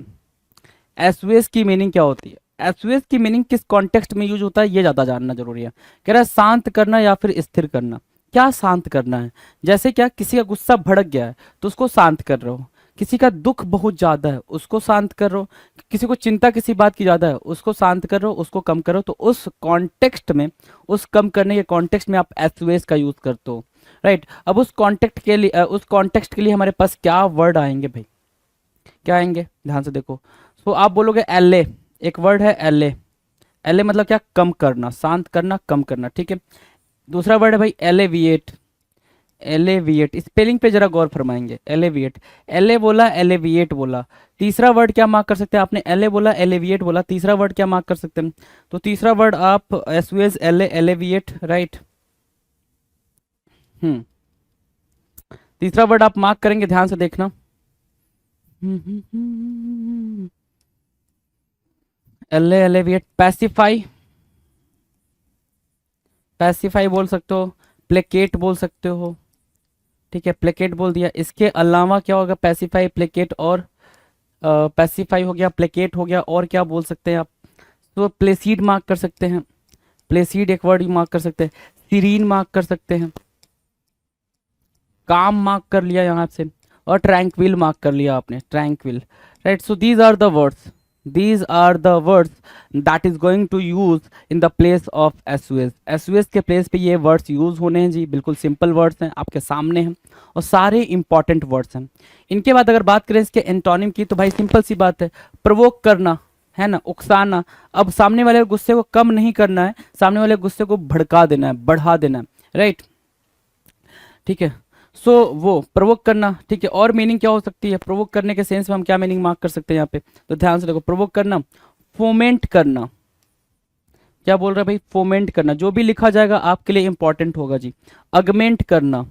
एसवेज की मीनिंग क्या होती है, एसवेज की मीनिंग किस कॉन्टेक्स्ट में यूज होता है, ये ज्यादा जानना जरूरी है। कह रहा है शांत करना या फिर स्थिर करना, क्या शांत करना है, जैसे क्या किसी का गुस्सा भड़क गया है तो उसको शांत कर रहे हो, किसी का दुख बहुत ज्यादा है उसको शांत कर रहे हो, किसी को चिंता किसी बात की ज्यादा है उसको शांत कर रहे हो, उसको कम करो, तो उस कॉन्टेक्स्ट में, उस कम करने के कॉन्टेक्स्ट में आप एसवेज का यूज करते हो, राइट। अब उस कॉन्टेक्ट के लिए, उस कॉन्टेक्स्ट के लिए हमारे पास क्या वर्ड आएंगे भाई, क्या आएंगे, ध्यान से देखो। तो आप बोलोगे एल, एक वर्ड है एल, एल मतलब क्या, कम करना, शांत करना, कम करना, ठीक है। दूसरा वर्ड है भाई एलेविएट, एलेविएट, स्पेलिंग पे जरा गौर फरमाएंगे, एलेविएट, एले बोला, एलेविएट बोला, तीसरा वर्ड क्या मार्क कर सकते हैं, आपने एले बोला, एलेविएट बोला, तीसरा वर्ड क्या मार्क कर सकते हैं, तो तीसरा वर्ड आप एसवेज, एले, एलेविएट, राइट, तीसरा वर्ड आप मार्क करेंगे, ध्यान से देखना, एले, एलेविएट, पैसिफाई, पैसिफाई बोल सकते हो, प्लेकेट बोल सकते हो, ठीक है, प्लेकेट बोल दिया। इसके अलावा क्या होगा, पैसिफाई, प्लेकेट, और पैसिफाई हो गया, प्लेकेट हो गया, और क्या बोल सकते हैं आप, तो प्लेसीड मार्क कर सकते हैं, प्लेसीड एक वर्ड मार्क कर सकते हैं, सीरीन मार्क कर सकते हैं, काम मार्क कर लिया यहाँ से, और ट्रैंक्विल मार्क कर लिया आपने, tranquil, right. So these are the words, these are the words that is going to use in the place of SOS, SOS के प्लेस पे ये वर्ड्स यूज होने हैं जी, बिल्कुल सिंपल वर्ड्स हैं, आपके सामने हैं, और सारे इंपॉर्टेंट वर्ड्स हैं। इनके बाद अगर बात करें इसके एंटोनिम की, तो भाई सिंपल सी बात है, प्रोवोक करना, है ना, उकसाना। अब सामने वाले गुस्से को कम नहीं करना है, सामने वाले गुस्से को भड़का देना है, बढ़ा देना है, राइट, ठीक है। सो वो प्रोवोक करना, ठीक है। और मीनिंग क्या हो सकती है, प्रोवोक करने के सेंस में हम क्या मीनिंग मार्क कर सकते हैं यहाँ पे, तो ध्यान से देखो, प्रोवोक करना, फोमेंट करना, क्या बोल रहा है भाई, फोमेंट करना, जो भी लिखा जाएगा आपके लिए इंपॉर्टेंट होगा जी। अगमेंट करना,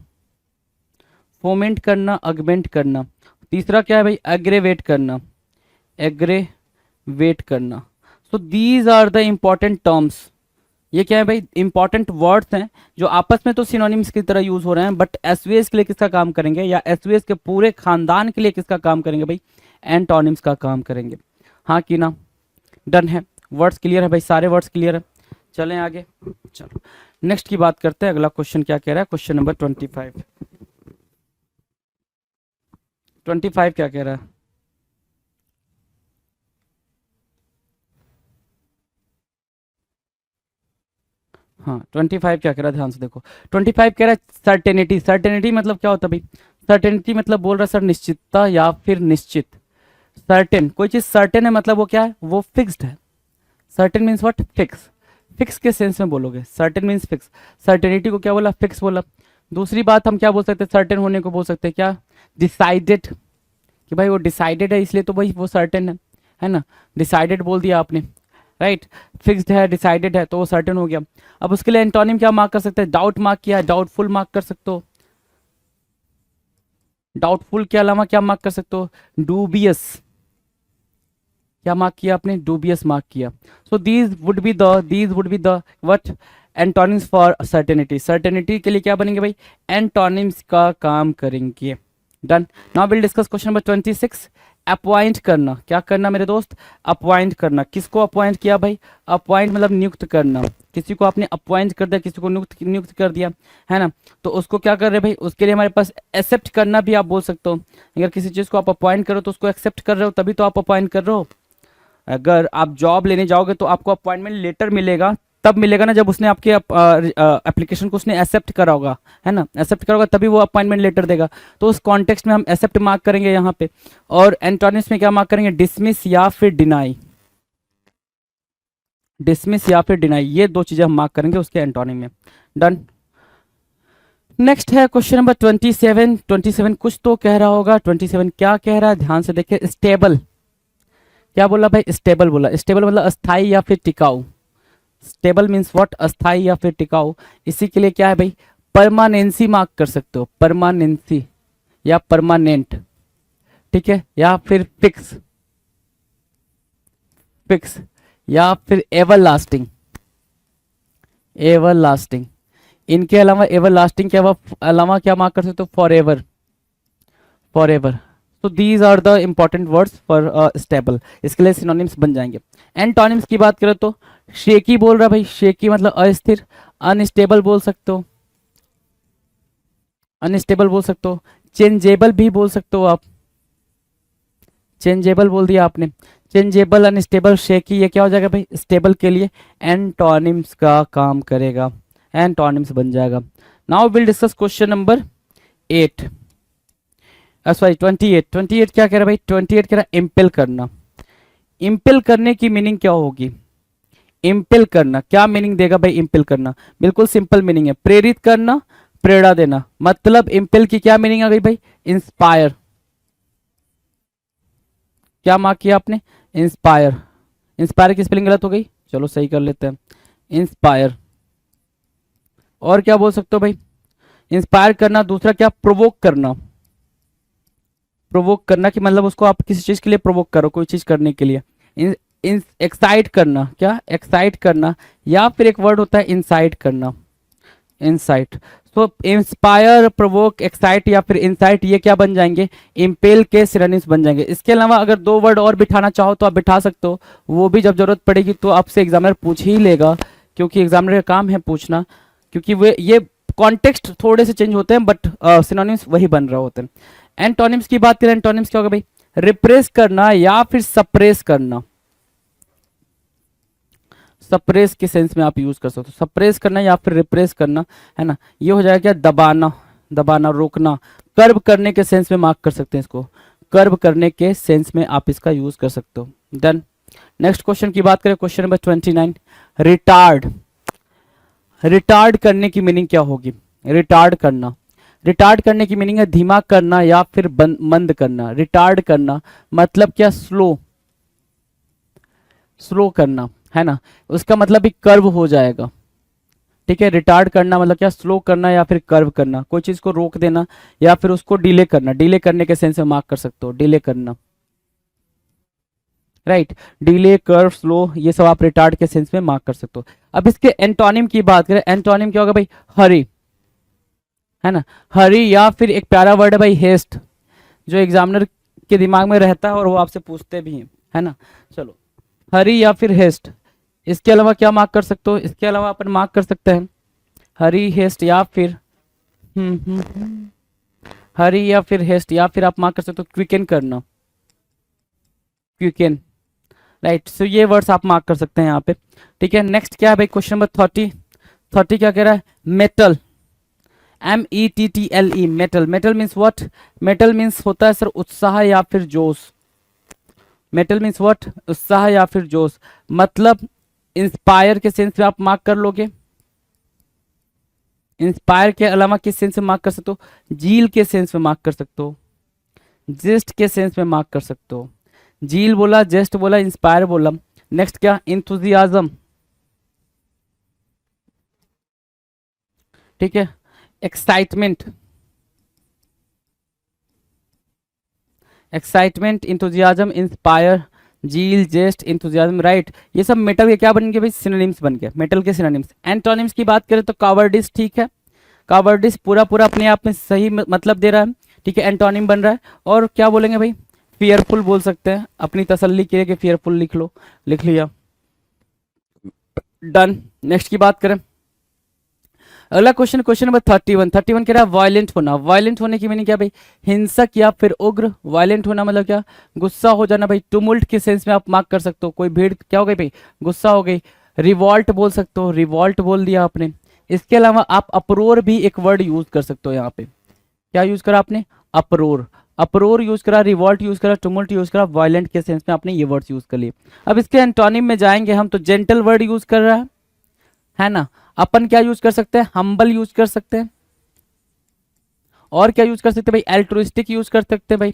फोमेंट करना, अगमेंट करना। तीसरा क्या है भाई, एग्रेवेट करना, एग्रेवेट करना। So these are the important terms, ये क्या है भाई, इंपॉर्टेंट वर्ड्स हैं जो आपस में तो सिनोनिम्स की तरह यूज हो रहे हैं, बट एसवेज के लिए किसका काम करेंगे, या एसवेज के पूरे खानदान के लिए किसका काम करेंगे भाई, एंटोनिम्स का काम करेंगे, हाँ कि ना, डन है, वर्ड्स क्लियर है भाई, सारे वर्ड्स क्लियर है। चलें आगे, चलो नेक्स्ट की बात करते हैं। अगला क्वेश्चन क्या कह रहा है, क्वेश्चन नंबर 25, 25 क्या कह रहा है, हाँ 25 क्या कह रहा है, ध्यान से देखो, 25 कह रहा है सर्टेनिटी, सर्टेनिटी मतलब क्या होता है भाई, सर्टेनिटी मतलब बोल रहा है सर निश्चितता या फिर निश्चित, सर्टेन, कोई चीज सर्टेन है मतलब वो क्या है, वो फिक्स्ड है, certain means what, fix, fix के सेंस में बोलोगे, सर्टेन मीन्स फिक्स, सर्टेनिटी को क्या बोला, फिक्स बोला। दूसरी बात हम क्या बोल सकते हैं, सर्टेन होने को बोल सकते हैं क्या, डिसाइडेड, कि भाई वो डिसाइडेड है इसलिए तो भाई वो सर्टेन है ना, डिसाइडेड बोल दिया आपने, राइट। फिक्स्ड है, डिसाइडेड है, तो वो सर्टेन हो गया। अब उसके लिए एंटोनिम क्या मार्क कर सकते हैं, डाउट मार्क किया है, डाउटफुल मार्क कर सकते हो, डाउटफुल के अलावा क्या मार्क कर सकते हो, डूबियस, क्या मार्क किया आपने, डूबियस मार्क किया। So these would be the what antonyms for certainty, certainty के लिए क्या बनेंगे भाई, एंटोनिम्स का काम करेंगे। Done. Now will discuss question number 26, appoint करना, क्या करना मेरे दोस्त, अपॉइंट करना। किसको अपॉइंट किया भाई, अपॉइंट मतलब नियुक्त करना, किसी को आपने अपॉइंट कर दिया, किसी को नियुक्त कर दिया, है ना, तो उसको क्या कर रहे हैं भाई, उसके लिए हमारे पास एक्सेप्ट करना भी आप बोल सकते हो। अगर किसी चीज़ को आप अपॉइंट करो तो उसको एक्सेप्ट कर रहे हो, तभी तो आप अपॉइंट कर रहे हो। अगर आप जॉब लेने जाओगे तो आपको अपॉइंटमेंट लेटर मिलेगा, तब मिलेगा ना जब उसने आपके एप्लीकेशन को उसने एक्सेप्ट करा होगा, है ना, एक्सेप्ट करा होगा तभी वो अपॉइंटमेंट लेटर देगा। तो उस कॉन्टेक्स्ट में हम एक्सेप्ट मार्क करेंगे यहाँ पे, और एंटोनिम्स में क्या मार्क करेंगे, डिसमिस या फिर डिनाई, डिसमिस या फिर डिनाई, ये दो चीजें हम मार्क करेंगे उसके एंटोनिम में। डन। नेक्स्ट है क्वेश्चन नंबर 27, 27 कुछ तो कह रहा होगा, 27 क्या कह रहा है, ध्यान से देखिए, स्टेबल, क्या बोला भाई, स्टेबल बोला, स्टेबल मतलब अस्थाई या फिर टिकाऊ, स्टेबल मीन्स व्हाट, अस्थाई या फिर टिकाऊ। इसी के लिए क्या है भाई, परमानेंसी मार्क कर सकते हो, परमानेंसी या परमानेंट, ठीक है, या फिर फिक्स, फिक्स, या फिर एवरलास्टिंग, एवरलास्टिंग। इनके अलावा एवरलास्टिंग के अलावा क्या मार्क कर सकते हो, फॉर एवर, फॉर एवर। तो these are the important words for stable, इसके लिए सिनोनिम्स बन जाएंगे। एंटोनिम्स की बात करें तो शेकी बोल रहा है भाई, शेकी मतलब अस्थिर, अनस्टेबल बोल सकते हो, अनस्टेबल बोल सकते हो, चेंजेबल भी बोल सकते हो आप, चेंजेबल बोल दिया आपने, चेंजेबल, अनस्टेबल, शेकी, ये क्या हो जाएगा भाई, स्टेबल के लिए एंटोनिम्स का काम करेगा, एंटोनिम्स बन जाएगा। Now will discuss question number 8, sorry 28, 28 क्या कह रहा है भाई, 28 कह रहा है इम्पेल करना। इम्पेल करने की मीनिंग क्या होगी, इम्पेल करना क्या मीनिंग देगा भाई, इम्पेल करना बिल्कुल सिंपल मीनिंग है, प्रेरित करना, प्रेरणा देना। मतलब इम्पेल की क्या मीनिंग आ गई भाई, इंस्पायर, क्या मार्क किया आपने, इंस्पायर, इंस्पायर की स्पेलिंग गलत हो गई, चलो सही कर लेते हैं, इंस्पायर। और क्या बोल सकते हो भाई, इंस्पायर करना, दूसरा क्या, प्रोवोक करना, प्रोवोक करना कि मतलब उसको आप किसी चीज के लिए प्रोवोक करो, कोई चीज करने के लिए। एक्साइट करना, क्या, एक्साइट करना, या फिर एक वर्ड होता है इंसाइट करना, इंसाइट। तो इंस्पायर, प्रोवोक, एक्साइट या फिर इंसाइट, ये क्या बन जाएंगे, इम्पेल के सिनोनिम्स बन जाएंगे। इसके अलावा अगर दो वर्ड और बिठाना चाहो तो आप बिठा सकते हो, वो भी जब जरूरत पड़ेगी तो आपसे एग्जामिनर पूछ ही लेगा, क्योंकि एग्जामिनर का काम है पूछना, क्योंकि वे ये कॉन्टेक्स्ट थोड़े से चेंज होते हैं बट सिनोनिम्स वही बन रहे होते हैं। एंटोनिम्स की बात करें, एंटोनिम्स क्या होगा भाई, रिप्रेस करना या फिर सप्रेस करना, सप्रेस के सेंस में आप यूज कर सकते हो, सप्रेस करना या फिर रिप्रेस करना, है ना, ये हो जाएगा क्या, दबाना, दबाना, रोकना, कर्व करने के सेंस में मार्क कर सकते हैं इसको, कर्व करने के सेंस में आप इसका यूज कर सकते हो। देन नेक्स्ट क्वेश्चन की बात करें, क्वेश्चन नंबर 29, रिटार्ड। रिटार्ड करने की मीनिंग क्या होगी, रिटार्ड करना, रिटार्ड करने की मीनिंग है धीमा करना या फिर मंद करना। रिटार्ड करना मतलब क्या, स्लो, स्लो करना, है ना, उसका मतलब भी कर्व हो जाएगा, ठीक है। रिटार्ड करना मतलब क्या, स्लो करना या फिर कर्व करना, कोई चीज को रोक देना या फिर उसको डिले करना, डिले करने के सेंस में मार्क कर सकते हो, डिले करना, राइट, डिले, कर्व, स्लो, ये सब आप रिटार्ड के सेंस में मार्क कर सकते हो। अब इसके एंटोनिम की बात करें, एंटोनिम क्या होगा भाई, हरी, है ना, हरी, या फिर एक प्यारा वर्ड है भाई, हेस्ट, जो एग्जामिनर के दिमाग में रहता है और वो आपसे पूछते भी हैं, है ना। चलो, हरी या फिर हेस्ट, इसके अलावा क्या मार्क कर सकते हो, इसके अलावा अपन मार्क कर सकते हैं हरी, हेस्ट, या फिर हरी या फिर हेस्ट, या फिर आप मार्क कर सकते हो क्विकन करना, क्विकन, राइट। सो ये वर्ड्स आप मार्क कर सकते हैं यहाँ पे, ठीक है। नेक्स्ट क्या है भाई, क्वेश्चन नंबर 30, 30 क्या कह रहा है, metal, METTLE, metal, metal means what, metal means होता है सर उत्साह या फिर जोश, मेटल मीन्स व्हाट, उत्साह या फिर जोश। मतलब इंस्पायर के सेंस में आप मार्क कर लोगे, इंस्पायर के अलावा किस सेंस में मार्क कर सकते हो? जील के सेंस में मार्क कर सकते हो, जेस्ट के सेंस में मार्क कर सकते हो। जील बोला, जेस्ट बोला, इंस्पायर बोला। नेक्स्ट क्या? इंथुजियाज्म, ठीक है, एक्साइटमेंट, एक्साइटमेंट, इंथुजियाज्म, इंस्पायर, जील, जेस्ट, इंथुजियाज्म, राइट। ये सब मेटल के क्या बन गए भाई? सिनोनिम्स बन गए, मेटल के सिनोनिम्स। एंटोनिम्स की बात करें तो कावर्डिस, ठीक है, कावर्डिस पूरा पूरा अपने आप में सही मतलब दे रहा है, ठीक है, एंटोनिम बन रहा है। और क्या बोलेंगे भाई? फियरफुल बोल सकते हैं, अपनी तसल्ली के लिए कि फियरफुल लिख लो, लिख लिया, डन। नेक्स्ट की बात करें, अगला क्वेश्चन, क्वेश्चन नंबर 31 कह रहा है वायलेंट होना। वायलेंट होने की मीनिंग क्या भाई? हिंसक या फिर उग्र। वायलेंट होना मतलब क्या? गुस्सा हो जाना भाई। टुमुल्ट के सेंस में आप मार्क कर सकते हो, कोई भीड़ क्या हो गई भाई? गुस्सा हो गई। रिवॉल्ट बोल सकते हो, रिवॉल्ट बोल दिया आपने। इसके अलावा आप अप्रोर भी एक वर्ड यूज कर सकते हो। यहाँ पे क्या यूज करा आपने? अप्रोर, अप्रोर यूज करा, रिवॉल्ट यूज करा, टुमुल्ट यूज करा, वायलेंट के सेंस में आपने ये वर्ड्स यूज कर लिए। अब इसके एंटोनिम में जाएंगे हम, तो जेंटल वर्ड यूज कर रहा है ना। अपन क्या यूज कर सकते हैं? हम्बल यूज कर सकते हैं। और क्या यूज कर सकते हैं भाई? एल्ट्रुइस्टिक यूज कर सकते हैं भाई,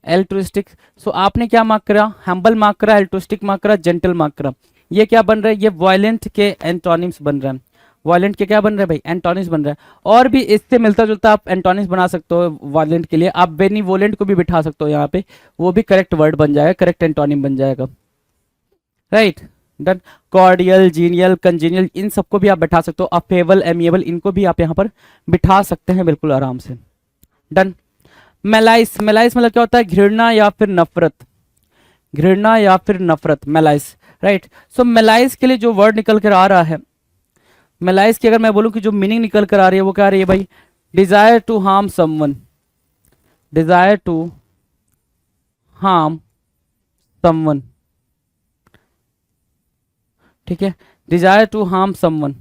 एल्ट्रुइस्टिक। सो आपने क्या मार्क करा? हम्बल मार्क करा, एल्ट्रुइस्टिक मार्क करा, जेंटल मार्क करा। ये क्या बन रहा है? ये वायलेंट के एंटोनिम्स बन रहा है। वायलेंट के क्या बन रहा है भाई? एंटोनिम्स बन रहा है। और भी इससे मिलता जुलता आप एंटोनिम्स बना सकते हो वायलेंट के लिए। आप बेनिवोलेंट को भी बिठा सकते हो यहाँ पे, वो भी करेक्ट वर्ड बन जाएगा, करेक्ट एंटोनिम बन जाएगा, right, done. Cordial, genial, congenial, इन सबको भी आप बिठा सकते हो। अफेबल, एमिएबल, इनको भी आप यहाँ पर बिठा सकते हैं बिल्कुल आराम से, डन। मेलाइस, मेलाइस मतलब क्या होता है? घृणा या फिर नफरत, घृणा या फिर नफरत, मेलाइस, राइट। सो मेलाइस के लिए जो वर्ड निकल कर आ रहा है, मेलाइस की अगर मैं बोलूं कि जो मीनिंग निकल कर आ रही है वो क्या आ रही है भाई? Desire to harm someone, desire to harm someone, ठीक है, desire to harm someone.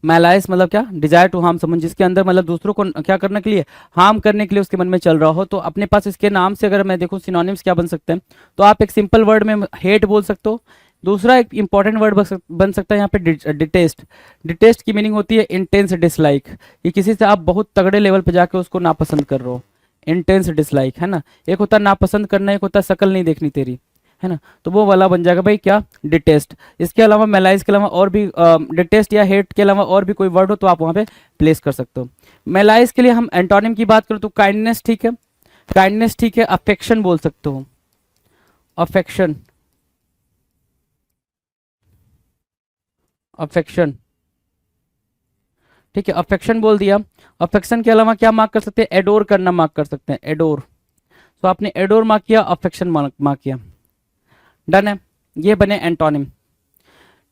Malice मतलब क्या? डिजायर टू हार्म समवन, जिसके अंदर मतलब दूसरों को क्या करने के लिए? हार्म करने के लिए उसके मन में चल रहा हो। तो अपने पास इसके नाम से अगर मैं देखूं सिनोनिम्स क्या बन सकते हैं, तो आप एक सिंपल वर्ड में हेट बोल सकते हो। दूसरा एक इंपॉर्टेंट वर्ड बन सकता है यहाँ पे डिटेस्ट। डिटेस्ट की मीनिंग होती है इंटेंस डिसलाइक, कि किसी से आप बहुत तगड़े लेवल पे जाके उसको नापसंद कर रहे हो, इंटेंस डिसलाइक, है ना। एक होता है नापसंद करना, एक होता है शकल नहीं देखनी तेरी, है ना। तो वो वाला बन जाएगा भाई क्या? डिटेस्ट। इसके अलावा मेलाइज के अलावा और भी डिटेस्ट या हेट के अलावा और भी कोई वर्ड हो तो आप वहां पे प्लेस कर सकते हो। मेलाइज के लिए हम एंटोनिम की बात करें तो काइंडनेस, ठीक है, काइंडनेस, ठीक है। अफेक्शन बोल सकते हो, अफेक्शन, अफेक्शन, ठीक है, अफेक्शन बोल दिया। अफेक्शन के अलावा क्या मार्क कर सकते हैं? एडोर करना मार्क कर सकते हैं, एडोर। तो आपने एडोर मार्क किया, अफेक्शन मार्क किया, डन है। ये बने antonym.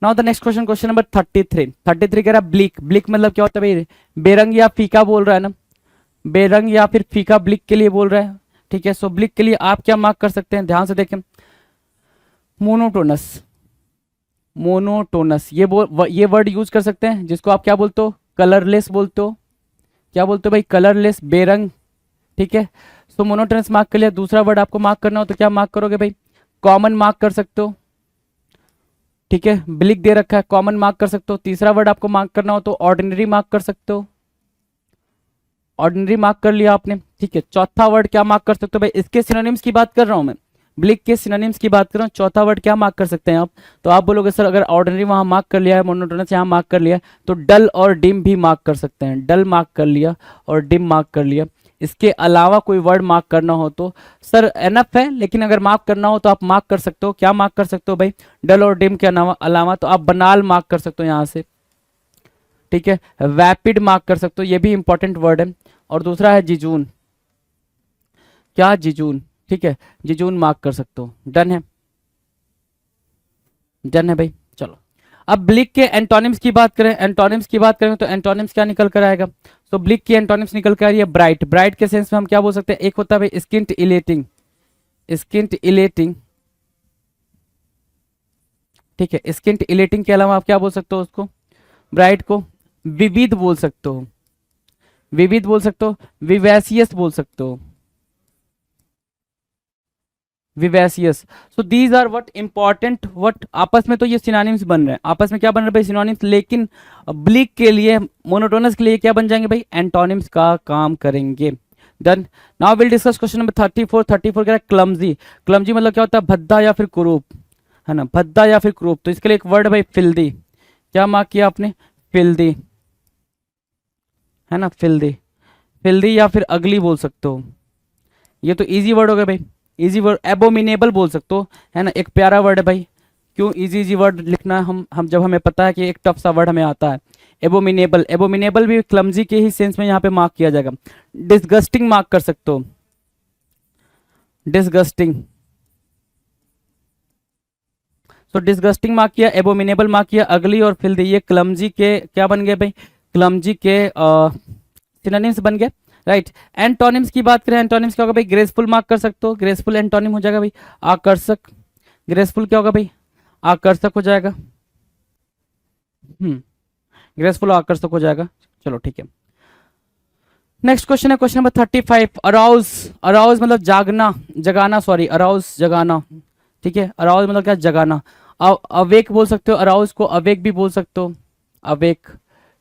Now the next question, question number 33 कह रहा है ब्लिक। ब्लिक मतलब क्या होता है भाई? बेरंग या फीका बोल रहा है ना, बेरंग या फिर फीका ब्लिक के लिए बोल रहा है, ठीक है। सो ब्लिक के लिए आप क्या मार्क कर सकते हैं? ध्यान से देखें, मोनोटोनस, मोनोटोनस, ये वर्ड यूज कर सकते हैं, जिसको आप क्या बोलते हो? कलरलेस बोलते हो। क्या बोलते हो भाई? कलरलेस, बेरंग, ठीक है। सो मोनोटोनस मार्क कर लिया। दूसरा वर्ड आपको मार्क करना हो तो क्या मार्क करोगे भाई? कॉमन मार्क कर सकते हो, ठीक है, ब्लिक दे रखा है, कॉमन मार्क कर सकते हो। तीसरा वर्ड आपको मार्क करना हो तो ऑर्डिनरी मार्क कर सकते हो, ऑर्डिनरी मार्क कर लिया आपने, ठीक है। चौथा वर्ड क्या मार्क कर सकते हो भाई? इसके सिनोनिम्स की बात कर रहा हूं मैं, ब्लिक के सिनोनिम्स की बात कर रहा हूं। चौथा वर्ड क्या मार्क कर सकते हैं आप? तो आप बोलोगे सर अगर ऑर्डिनरी वहां मार्क कर लिया है, मोनोटोनस यहाँ मार्क कर लिया है, तो डल और डिम भी मार्क कर सकते हैं। डल मार्क कर लिया और डिम मार्क कर लिया। इसके अलावा कोई वर्ड मार्क करना हो तो सर एनफ है, लेकिन अगर मार्क करना हो तो आप मार्क कर सकते हो। क्या मार्क कर सकते हो भाई? डल और डिम के अलावा तो आप बनाल मार्क कर सकते हो यहाँ से, ठीक है। वैपिड मार्क कर सकते हो, ये भी इंपॉर्टेंट वर्ड है। और दूसरा है जिजून, क्या? जिजून, ठीक है, जिजून मार्क कर सकते हो, डन है, डन है भाई। चलो अब ब्लिक के एंटोनिम्स की बात करें, एंटोनिम्स की बात करें तो एंटोनिम्स क्या निकल कर आएगा? तो ब्लिक की एंटोनिम्स निकल कर आ रही है ब्राइट। ब्राइट के सेंस में हम क्या बोल सकते हैं? एक होता है भाई स्किंट इलेटिंग, स्किंट इलेटिंग, ठीक है। स्किंट इलेटिंग के अलावा आप क्या बोल सकते हो उसको? ब्राइट को विविध बोल सकते हो, विविध बोल सकते हो, विवैसियस बोल सकते हो, vivacious. So these are what important, what आपस में तो ये सिनोनिम्स बन रहे हैं, आपस में क्या बन रहे हैं भाई, सिनोनिम्स, लेकिन ब्लीक के लिए, मोनोटोनस के लिए क्या बन जाएंगे भाई, एंटोनिम्स का काम करेंगे। Then now will discuss question number 34। 34 कह रहा है क्लमजी। क्लमजी मतलब क्या होता है, भद्दा या फिर कुरूप, है ना, भद्दा या फिर कुरूप। तो इसके लिए एक वर्ड है भाई फिल्दी। क्या मार्क किया आपने, फिल्दी, है ना, फिल्दी, फिल्दी या फिर अगली बोल सकते हो। ये तो इजी वर्ड हो गया भाई, इजी वर्ड। एबोमिनेबल बोल सकते हो, है ना, एक प्यारा वर्ड है भाई। क्यों इजी इजी वर्ड लिखना है, हम जब हमें पता है कि एक टफ सा वर्ड हमें आता है। एबोमिनेबल, एबोमिनेबल भी क्लमजी के ही सेंस में यहाँ पे मार्क किया जाएगा। डिसगस्टिंग मार्क कर सकते हो, डिसगस्टिंग। सो डिसगस्टिंग मार्क किया, एबोमिनेबल मार्क किया, अगली और फिल्दी, ये क्लमजी के क्या बन गए भाई, क्लमजी के सिनोनिम्स बन गए, राइट। एंटोनिम्स की बात करें, एंटोनिम्स क्या होगा भाई, ग्रेसफुल मार्क कर सकते हो, ग्रेसफुल एंटोनिम हो जाएगा भाई आकर्षक। ग्रेसफुल क्या होगा भाई, आकर्षक हो जाएगा। ग्रेसफुल आकर्षक हो जाएगा। चलो ठीक है, नेक्स्ट क्वेश्चन है क्वेश्चन नंबर 35। अराउज, अराउज मतलब जागना, जगाना, सॉरी, अराउज जगाना, ठीक है। अराउज मतलब क्या, जगाना। अवेक बोल सकते हो, अराउज को अवेक भी बोल सकते हो, अवेक,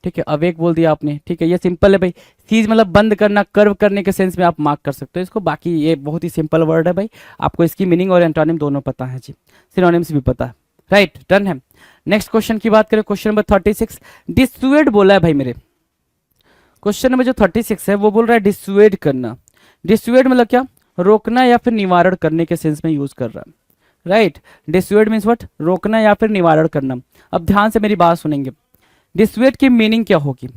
ठीक है, अवेक बोल दिया आपने, ठीक है, ये सिंपल है भाई। सीज मतलब बंद करना, कर्व करने के सेंस में आप मार्क कर सकते हो इसको। बाकी ये बहुत ही सिंपल वर्ड है भाई, आपको इसकी मीनिंग और एंटोनिम दोनों पता है जी, सिनोनिम्स भी पता है, राइट, डन है। नेक्स्ट क्वेश्चन की बात करें, क्वेश्चन नंबर 36। डिसुएड बोला है भाई मेरे क्वेश्चन नंबर जो 36 है, वो बोल रहा है डिसुएड करना। डिसुएड मतलब क्या, रोकना या फिर निवारण करने के सेंस में यूज कर रहा है, राइट। डिसुएड मीन्स व्हाट, रोकना या फिर निवारण करना। अब ध्यान से मेरी बात सुनेंगे, डिसुएड की मीनिंग क्या होगी,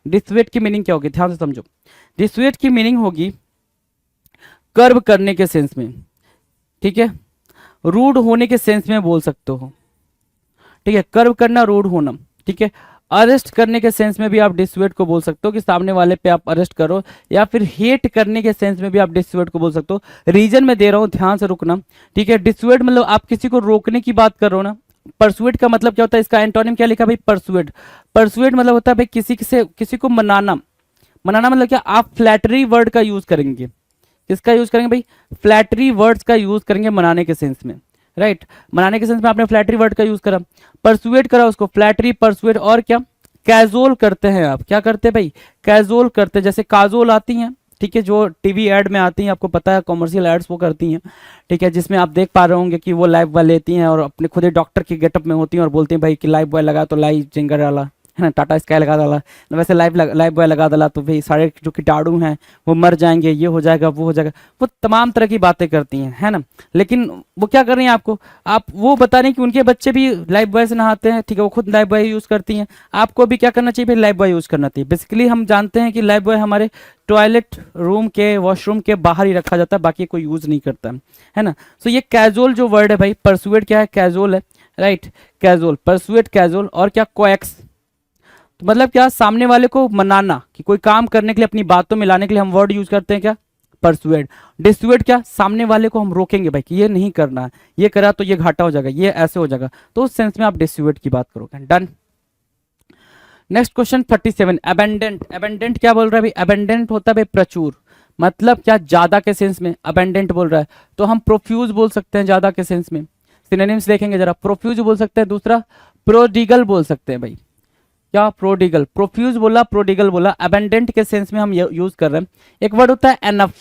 डिसुएड की मीनिंग क्या होगी, ध्यान से समझो। डिसुएड की मीनिंग होगी कर्व करने के सेंस में, ठीक है, रूड होने के सेंस में बोल सकते हो, ठीक है, कर्व करना, रूड होना, ठीक है। अरेस्ट करने के सेंस में भी आप डिसुएड को बोल सकते हो कि सामने वाले पे आप अरेस्ट करो, या फिर हेट करने के सेंस में भी आप डिसुएड को बोल सकते हो। रीजन में दे रहा हूं, ध्यान से रुकना, ठीक है। डिसुएड मतलब आप किसी को रोकने की बात कर रहे हो ना। परसुएड का मतलब क्या होता है, इसका एंटोनिम क्या लिखा भाई, परसुएड। परसुएड मतलब होता है भाई किसी को मनाना। मनाना मतलब क्या, आप फ्लैटरी वर्ड का यूज करेंगे। किसका यूज करेंगे भाई, फ्लैटरी वर्ड्स का यूज करेंगे मनाने के सेंस में, राइट। मनाने के सेंस में आपने फ्लैटरी वर्ड का यूज करा, परसुएड करा उसको, फ्लैटरी, परसुएड, और क्या, कैजुअल करते हैं आप। क्या करते हैं भाई, कैजुअल करते हैं। जैसे काजोल आती हैं, ठीक है, जो टीवी एड में आती हैं, आपको पता है कॉमर्शियल एड्स वो करती हैं, ठीक है, जिसमें आप देख पा रहे होंगे कि वो लाइफ बॉय लेती हैं और अपने खुद ही डॉक्टर की गेटअप में होती हैं और बोलती हैं भाई कि लाइफ बॉय लगा तो लाइफ जिंगर वाला, है ना, टाटा स्काई लगा डाला, वैसे लाइफ बॉय लगा डाला तो भाई सारे जो कीटाणु हैं वो मर जाएंगे, ये हो जाएगा, वो हो जाएगा, वो तमाम तरह की बातें करती हैं, है ना। लेकिन वो क्या कर रही हैं आपको, आप वो बता रहे हैं कि उनके बच्चे भी लाइफ बॉय से नहाते हैं, ठीक है, वो खुद लाइफ बॉय यूज करती हैं। आपको भी क्या करना चाहिए भाई, लाइफ बॉय यूज करना चाहिए। बेसिकली हम जानते हैं कि लाइफ बॉय हमारे टॉयलेट रूम के, वॉशरूम के बाहर ही रखा जाता है, बाकी कोई यूज नहीं करता है ना। सो ये कैजुअल जो वर्ड है भाई, परसुएड क्या है, कैजुअल है, राइट, कैजुअल, परसुएड कैजुअल। और क्या, कोएक्स, तो मतलब क्या, सामने वाले को मनाना, कि कोई काम करने के लिए, अपनी बातों में लाने के लिए हम वर्ड यूज करते हैं क्या, परसुएड। डिसुएड क्या, सामने वाले को हम रोकेंगे भाई कि ये नहीं करना है, ये करा तो ये घाटा हो जाएगा, ये ऐसे हो जाएगा, तो उस सेंस में आप डिसुएड की बात करोगे, done. Next question 37। Abundant, abundant क्या बोल रहा है भाई, अबेंडेंट होता है भाई प्रचुर, मतलब क्या, ज्यादा के सेंस में अबेंडेंट बोल रहा है। तो हम प्रोफ्यूज बोल सकते हैं ज्यादा के सेंस में, सिनोनिम्स देखेंगे जरा, प्रोफ्यूज बोल सकते हैं, दूसरा प्रोडिगल बोल सकते हैं भाई। क्या, प्रोडिगल, प्रोफ्यूज बोला, प्रोडिगल बोला, अबेंडेंट के सेंस में हम यूज कर रहे हैं। एक वर्ड होता है एनफ,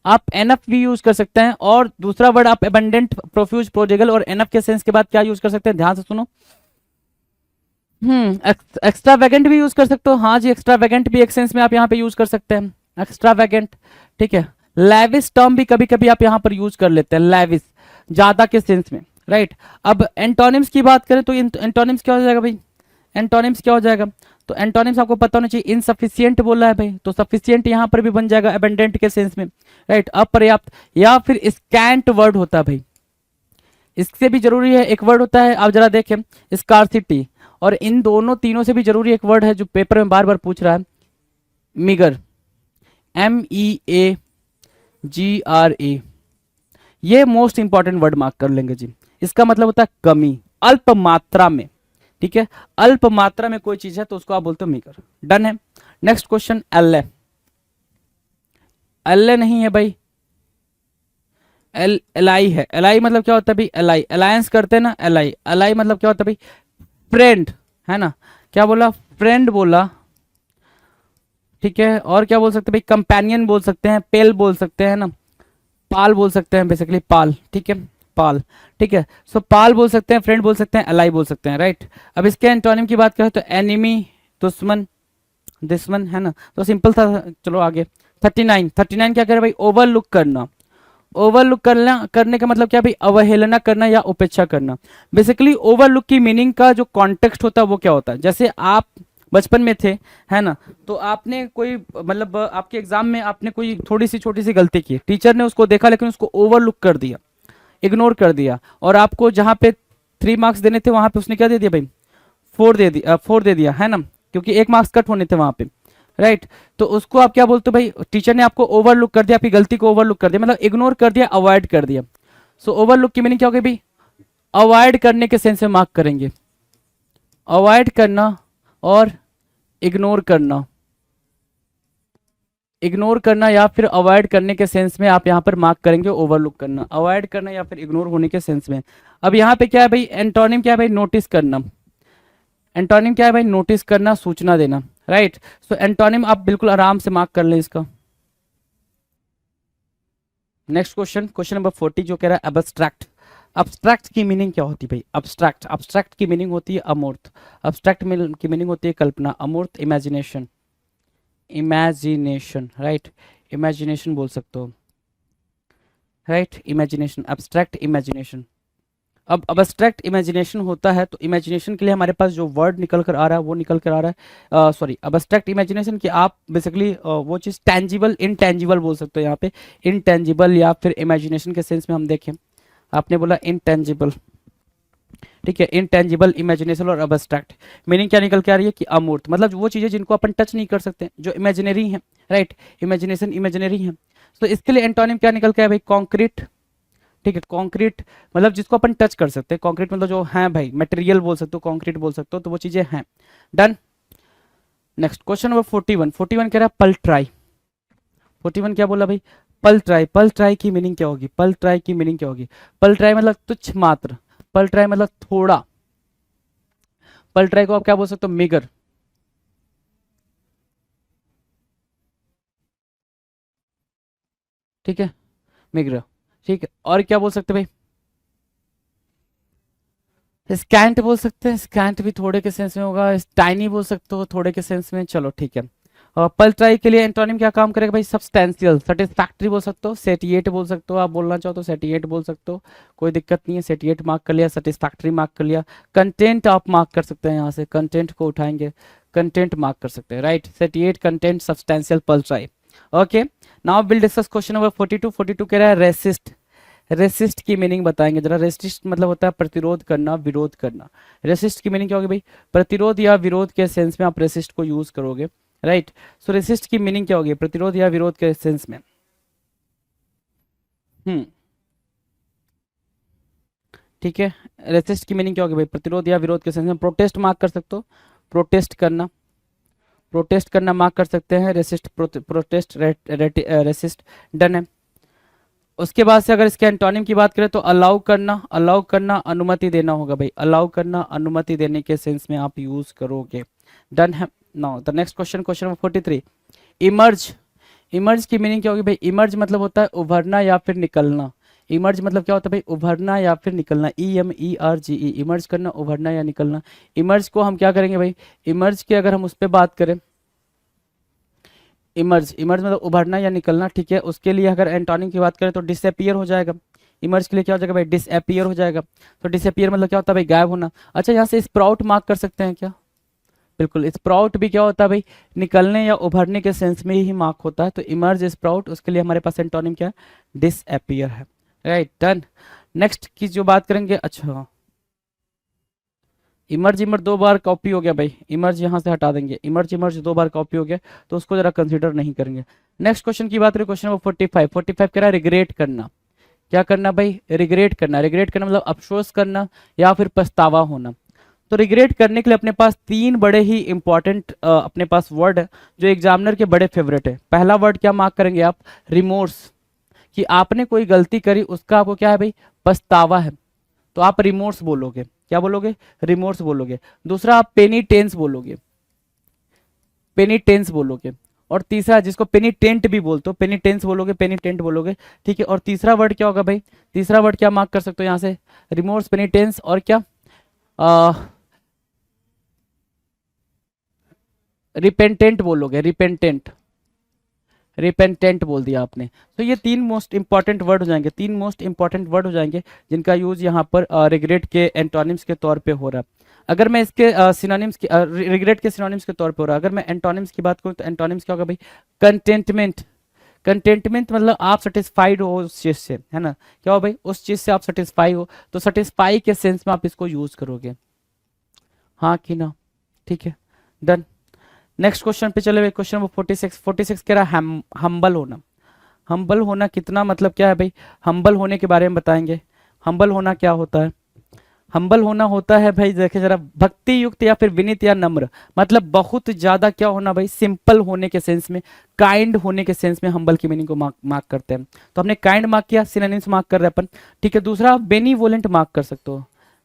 आप एनफ भी यूज कर सकते हैं, और दूसरा वर्ड आप अबेंडेंट, प्रोफ्यूज, प्रोडिगल और एनफ के सेंस के बाद क्या यूज कर सकते हैं, ध्यान से सुनो। एक्स्ट्रा वैगेंट भी यूज कर सकते हो, हाँ जी, एक्स्ट्रा वैगेंट भी एक सेंस में आप यहाँ पे यूज कर सकते हैं, एक्स्ट्रा वैगेंट, ठीक है। लेविस टर्म भी कभी कभी आप यहाँ पर यूज कर लेते हैं, लेविस, ज्यादा के सेंस में, राइट। अब एंटोनिम्स की बात करें तो एंटोनिम्स क्या हो जाएगा भाई, एंटोनिम्स क्या हो जाएगा, तो एंटोनिम्स आपको पता होना चाहिए। इनसफिशिएंट बोला है भाई, तो सफिशिएंट यहाँ पर भी बन जाएगा अबेंडेंट के सेंस में, राइट, अपर्याप्त, या फिर स्कैंट वर्ड होता है भाई। इससे भी जरूरी है एक वर्ड होता है, आप जरा देखें, स्कार्सिटी। और इन दोनों तीनों से भी जरूरी एक वर्ड है जो पेपर में बार बार पूछ रहा है, मिगर, MEAGRA। ये मोस्ट इंपॉर्टेंट वर्ड मार्क कर लेंगे जी। इसका मतलब होता है कमी, अल्प मात्रा में, ठीक है, अल्प मात्रा में कोई चीज है तो उसको आप बोलते हो मीगर, डन है। नेक्स्ट क्वेश्चन, एल्ले, एल्ले नहीं है भाई, एल आई है। एल आई मतलब क्या होता है भाई? एल आई, अलायंस करते हैं ना, एल आई। एल आई मतलब क्या होता है भाई? फ्रेंड, है ना? क्या बोला? फ्रेंड बोला, ठीक है। और क्या बोल सकते हैं भाई? कंपेनियन बोल सकते हैं, पेल बोल सकते हैं ना, पाल बोल सकते हैं, बेसिकली पाल, ठीक है, पाल, ठीक है। सो पाल बोल सकते हैं, फ्रेंड बोल सकते हैं, एलाई बोल सकते हैं, राइट। अब इसके एंटोनिम की बात करें तो एनिमी, दुश्मन, दुश्मन, है ना? तो सिंपल था। चलो आगे। 39, 39 क्या करे भाई? ओवरलुक करना। ओवरलुक करना, करने का मतलब क्या भाई? अवहेलना करना या उपेक्षा करना। बेसिकली ओवरलुक की मीनिंग का जो कॉन्टेक्स्ट होता है वो क्या होता है? जैसे आप बचपन में थे, है ना, तो आपने कोई मतलब आपके एग्जाम में आपने कोई थोड़ी सी छोटी सी गलती की, टीचर ने उसको देखा लेकिन उसको ओवरलुक कर दिया, इग्नोर कर दिया, और आपको जहां पे 3 मार्क्स देने थे वहां पे उसने क्या दे दिया भाई? 4 दे दिया, 4 दे दिया, है ना, क्योंकि 1 मार्क्स कट होने थे वहां पे, राइट। तो उसको आप क्या बोलते हो भाई? टीचर ने आपको ओवरलुक कर दिया, आपकी गलती को ओवरलुक कर दिया, मतलब इग्नोर कर दिया, अवॉइड कर दिया। सो ओवरलुक की मीनिंग क्या होगी भाई? अवॉइड करने के सेंस में मार्क करेंगे, अवॉइड करना और इग्नोर करना, इग्नोर करना या फिर अवॉइड करने के सेंस में आप यहाँ पर मार्क करेंगे ओवरलुक करना, अवॉइड करना या फिर इग्नोर होने के सेंस में। अब यहाँ पे क्या है भाई? एंटोनिम क्या है भाई? नोटिस करना। एंटोनिम क्या है भाई? नोटिस करना, सूचना देना, राइट। सो एंटोनिम आप बिल्कुल आराम से मार्क कर लें इसका। नेक्स्ट क्वेश्चन, क्वेश्चन नंबर 40 जो कह रहा है अब्स्ट्रैक्ट। अब्स्ट्रैक्ट की मीनिंग क्या होती है भाई? अब्स्ट्रैक्ट, अब्स्ट्रैक्ट की मीनिंग होती है अमूर्त। अब्स्ट्रैक्ट की मीनिंग होती है कल्पना, अमूर्त इमेजिनेशन, इमेजिनेशन, राइट, इमेजिनेशन बोल सकते हो, राइट, इमेजिनेशन, अब्स्ट्रैक्ट इमेजिनेशन। अब अब्स्ट्रैक्ट इमेजिनेशन होता है तो इमेजिनेशन के लिए हमारे पास जो वर्ड निकल कर आ रहा है वो निकल कर आ रहा है, सॉरी, अब्स्ट्रैक्ट इमेजिनेशन कि आप बेसिकली वो चीज़ टेंजिबल, इनटेंजिबल बोल सकते हो यहाँ पे, इनटेंजिबल या फिर इमेजिनेशन के सेंस में हम देखें, आपने बोला इनटेंजिबल, ठीक है, इनटेंजिबल, इमेजिनेशन और अब्स्ट्रैक्ट। मीनिंग क्या निकल के आ रही है कि अमूर्त, मतलब वो चीज़ें जिनको अपन टच नहीं कर सकते, जो इमेजिनरी हैं, राइट, इमेजिनेशन इमेजिनरी है। तो इसके लिए एंटोनिम क्या निकल के आया भाई? कॉन्क्रीट, ठीक है, कॉन्क्रीट मतलब जिसको अपन टच कर सकते हैं, कॉन्क्रीट मतलब जो है भाई, मटेरियल बोल सकते हो, कॉन्क्रीट बोल सकते हो, तो वो चीजें हैं। डन। नेक्स्ट क्वेश्चन नंबर 41, 41 कह रहा है पल ट्राई। 41 क्या बोला भाई? पल ट्राई। पल ट्राई की मीनिंग क्या होगी? पल ट्राई की मीनिंग क्या होगी? पल ट्राई मतलब तुच्छ मात्र, पल ट्राई मतलब थोड़ा, पल ट्राई को आप क्या बोल सकते हो? मिगर, ठीक है, मिगर, ठीक है। और क्या बोल सकते हैं भाई? स्कैंट बोल सकते हैं, स्कैंट भी थोड़े के सेंस में होगा, टाइनी बोल सकते हो थोड़े के सेंस में, चलो ठीक है। और पल ट्राई के लिए एंटोनिम क्या काम करेगा भाई? सब्सटेंशियल, सेटिस्फैक्टरी बोल सकते हो, सेटिएट बोल सकते हो, आप बोलना चाहो तो सेटिएट बोल सकते हो, कोई दिक्कत नहीं है। सेटिएट मार्क कर लिया, सेटिस्फैक्टरी मार्क कर लिया, कंटेंट आप मार्क कर सकते हैं, यहाँ से कंटेंट को उठाएंगे, कंटेंट मार्क कर सकते हैं, राइट, सेटिएट, कंटेंट, सब्सटेंशियल, पल try. Okay, now will discuss question number 42। 42 कह रहा है रेसिस्ट। रेसिस्ट की मीनिंग बताएंगे जरा। रेसिस्ट मतलब होता है प्रतिरोध करना, विरोध करना। रेसिस्ट की मीनिंग क्या होगी भाई? प्रतिरोध या विरोध के सेंस में आप रेसिस्ट को यूज करोगे, राइट। सो रेसिस्ट की मीनिंग क्या होगी? प्रतिरोध या विरोध के सेंस में। ठीक है, रेसिस्ट की मीनिंग क्या होगी भाई? प्रतिरोध या विरोध के सेंस में। प्रोटेस्ट मार्क कर सकते हो, प्रोटेस्ट करना, प्रोटेस्ट करना मार्क कर सकते हैं, रेसिस्ट, प्रोटेस्ट, रेसिस्ट, डन है। उसके बाद से अगर इसके एंटोनिम की बात करें तो अलाउ करना, अलाउ करना, अनुमति देना होगा भाई, अलाउ करना, अनुमति देने के सेंस में आप यूज करोगे, डन है। Now the next question, question number 43, emerge. Emerge की मीनिंग क्या होगी भाई? इमर्ज मतलब होता है उभरना या फिर निकलना। इमर्ज मतलब क्या होता है भाई? उभरना या फिर निकलना, EMERGE, इमर्ज करना, उभरना या निकलना। इमर्ज को हम क्या करेंगे भाई? इमर्ज की अगर हम उस पर बात करें, इमर्ज, इमर्ज मतलब उभरना या निकलना, ठीक है। उसके लिए अगर एंटोनिम की बात करें तो डिसअपियर हो जाएगा। इमर्ज के लिए क्या हो जाएगा भाई? डिसअपियर हो जाएगा। तो डिसअपियर मतलब क्या होता है भाई? गायब होना। अच्छा, यहाँ से स्प्राउट मार्क कर सकते हैं क्या? बिल्कुल, स्प्राउट भी क्या होता है भाई? निकलने या उभरने के सेंस में ही मार्क होता है। तो इमर्ज, स्प्राउट, उसके लिए हमारे पास एंटोनिम क्या है? डिसअपियर है, राइट, डन। नेक्स्ट की जो बात करेंगे, अच्छा, इमर्ज, इमर्ज 2 बार कॉपी हो गया भाई, इमर्ज यहाँ से हटा देंगे, इमर्ज, इमर्ज 2 बार कॉपी हो गया, तो उसको जरा कंसीडर नहीं करेंगे। नेक्स्ट क्वेश्चन की बात करें, क्वेश्चन नंबर 45। 45 कह रहा है रिग्रेट करना। क्या करना भाई? रिग्रेट करना। रिग्रेट करना मतलब अफसोस करना या फिर पछतावा होना। तो रिग्रेट करने के लिए अपने पास 3 बड़े ही इंपॉर्टेंट अपने पास वर्ड है जो एग्जामिनर के बड़े फेवरेट है। पहला वर्ड क्या मार्क करेंगे आप? रिमोर्स, कि आपने कोई गलती करी उसका आपको क्या है भाई, पछतावा है, तो आप रिमोर्स बोलोगे। क्या बोलोगे, रिमोर्स बोलोगे। दूसरा आप पेनिटेंस बोलोगे, पेनिटेंस बोलोगे। और तीसरा जिसको पेनिटेंट भी बोलते हो, पेनिटेंस बोलोगे, पेनिटेंट बोलोगे, ठीक है। और तीसरा वर्ड क्या होगा भाई, तीसरा वर्ड क्या मार्क कर सकते हो यहाँ से, रिमोर्स, पेनिटेंस और क्या, रिपेंटेंट बोलोगे, रिपेंटेंट, रिपेंटेंट बोल दिया आपने। तो ये तीन मोस्ट इंपॉर्टेंट वर्ड हो जाएंगे, तीन मोस्ट इंपॉर्टेंट वर्ड हो जाएंगे जिनका यूज यहाँ पर रिग्रेट के एंटोनिम्स के तौर पे हो रहा है। अगर मैं इसके सिनोनिम्स की, रिग्रेट के सिनोनिम्स के तौर पे हो रहा है, अगर मैं एंटोनिम्स की बात करूँ तो एंटोनिम्स क्या होगा भाई, कंटेंटमेंट। कंटेंटमेंट मतलब आप सेटिस्फाइड हो उस चीज से, है ना, क्या हो भाई, उस चीज से आप सेटिस्फाई हो, तो सेटिस्फाई के सेंस में आप इसको यूज करोगे, हाँ कि ना, ठीक है, डन। नेक्स्ट क्वेश्चन पे चले, क्वेश्चन नंबर 46। 46 कह रहा है हम्बल होना। हम्बल होना कितना मतलब क्या है भाई, हम्बल होने के बारे में बताएंगे। हम्बल होना क्या होता है, हम्बल होना होता है भाई, देखे जरा, भक्ति युक्त या फिर विनीत या नम्र, मतलब बहुत ज्यादा क्या होना भाई, सिंपल होने के सेंस में, काइंड होने के सेंस में हम्बल की मीनिंग को मार्क करते हैं। तो हमने काइंड मार्क किया, सिनोनिम्स मार्क कर रहे हैं अपन, ठीक है। दूसरा बेनीवोलेंट मार्क कर सकते हो,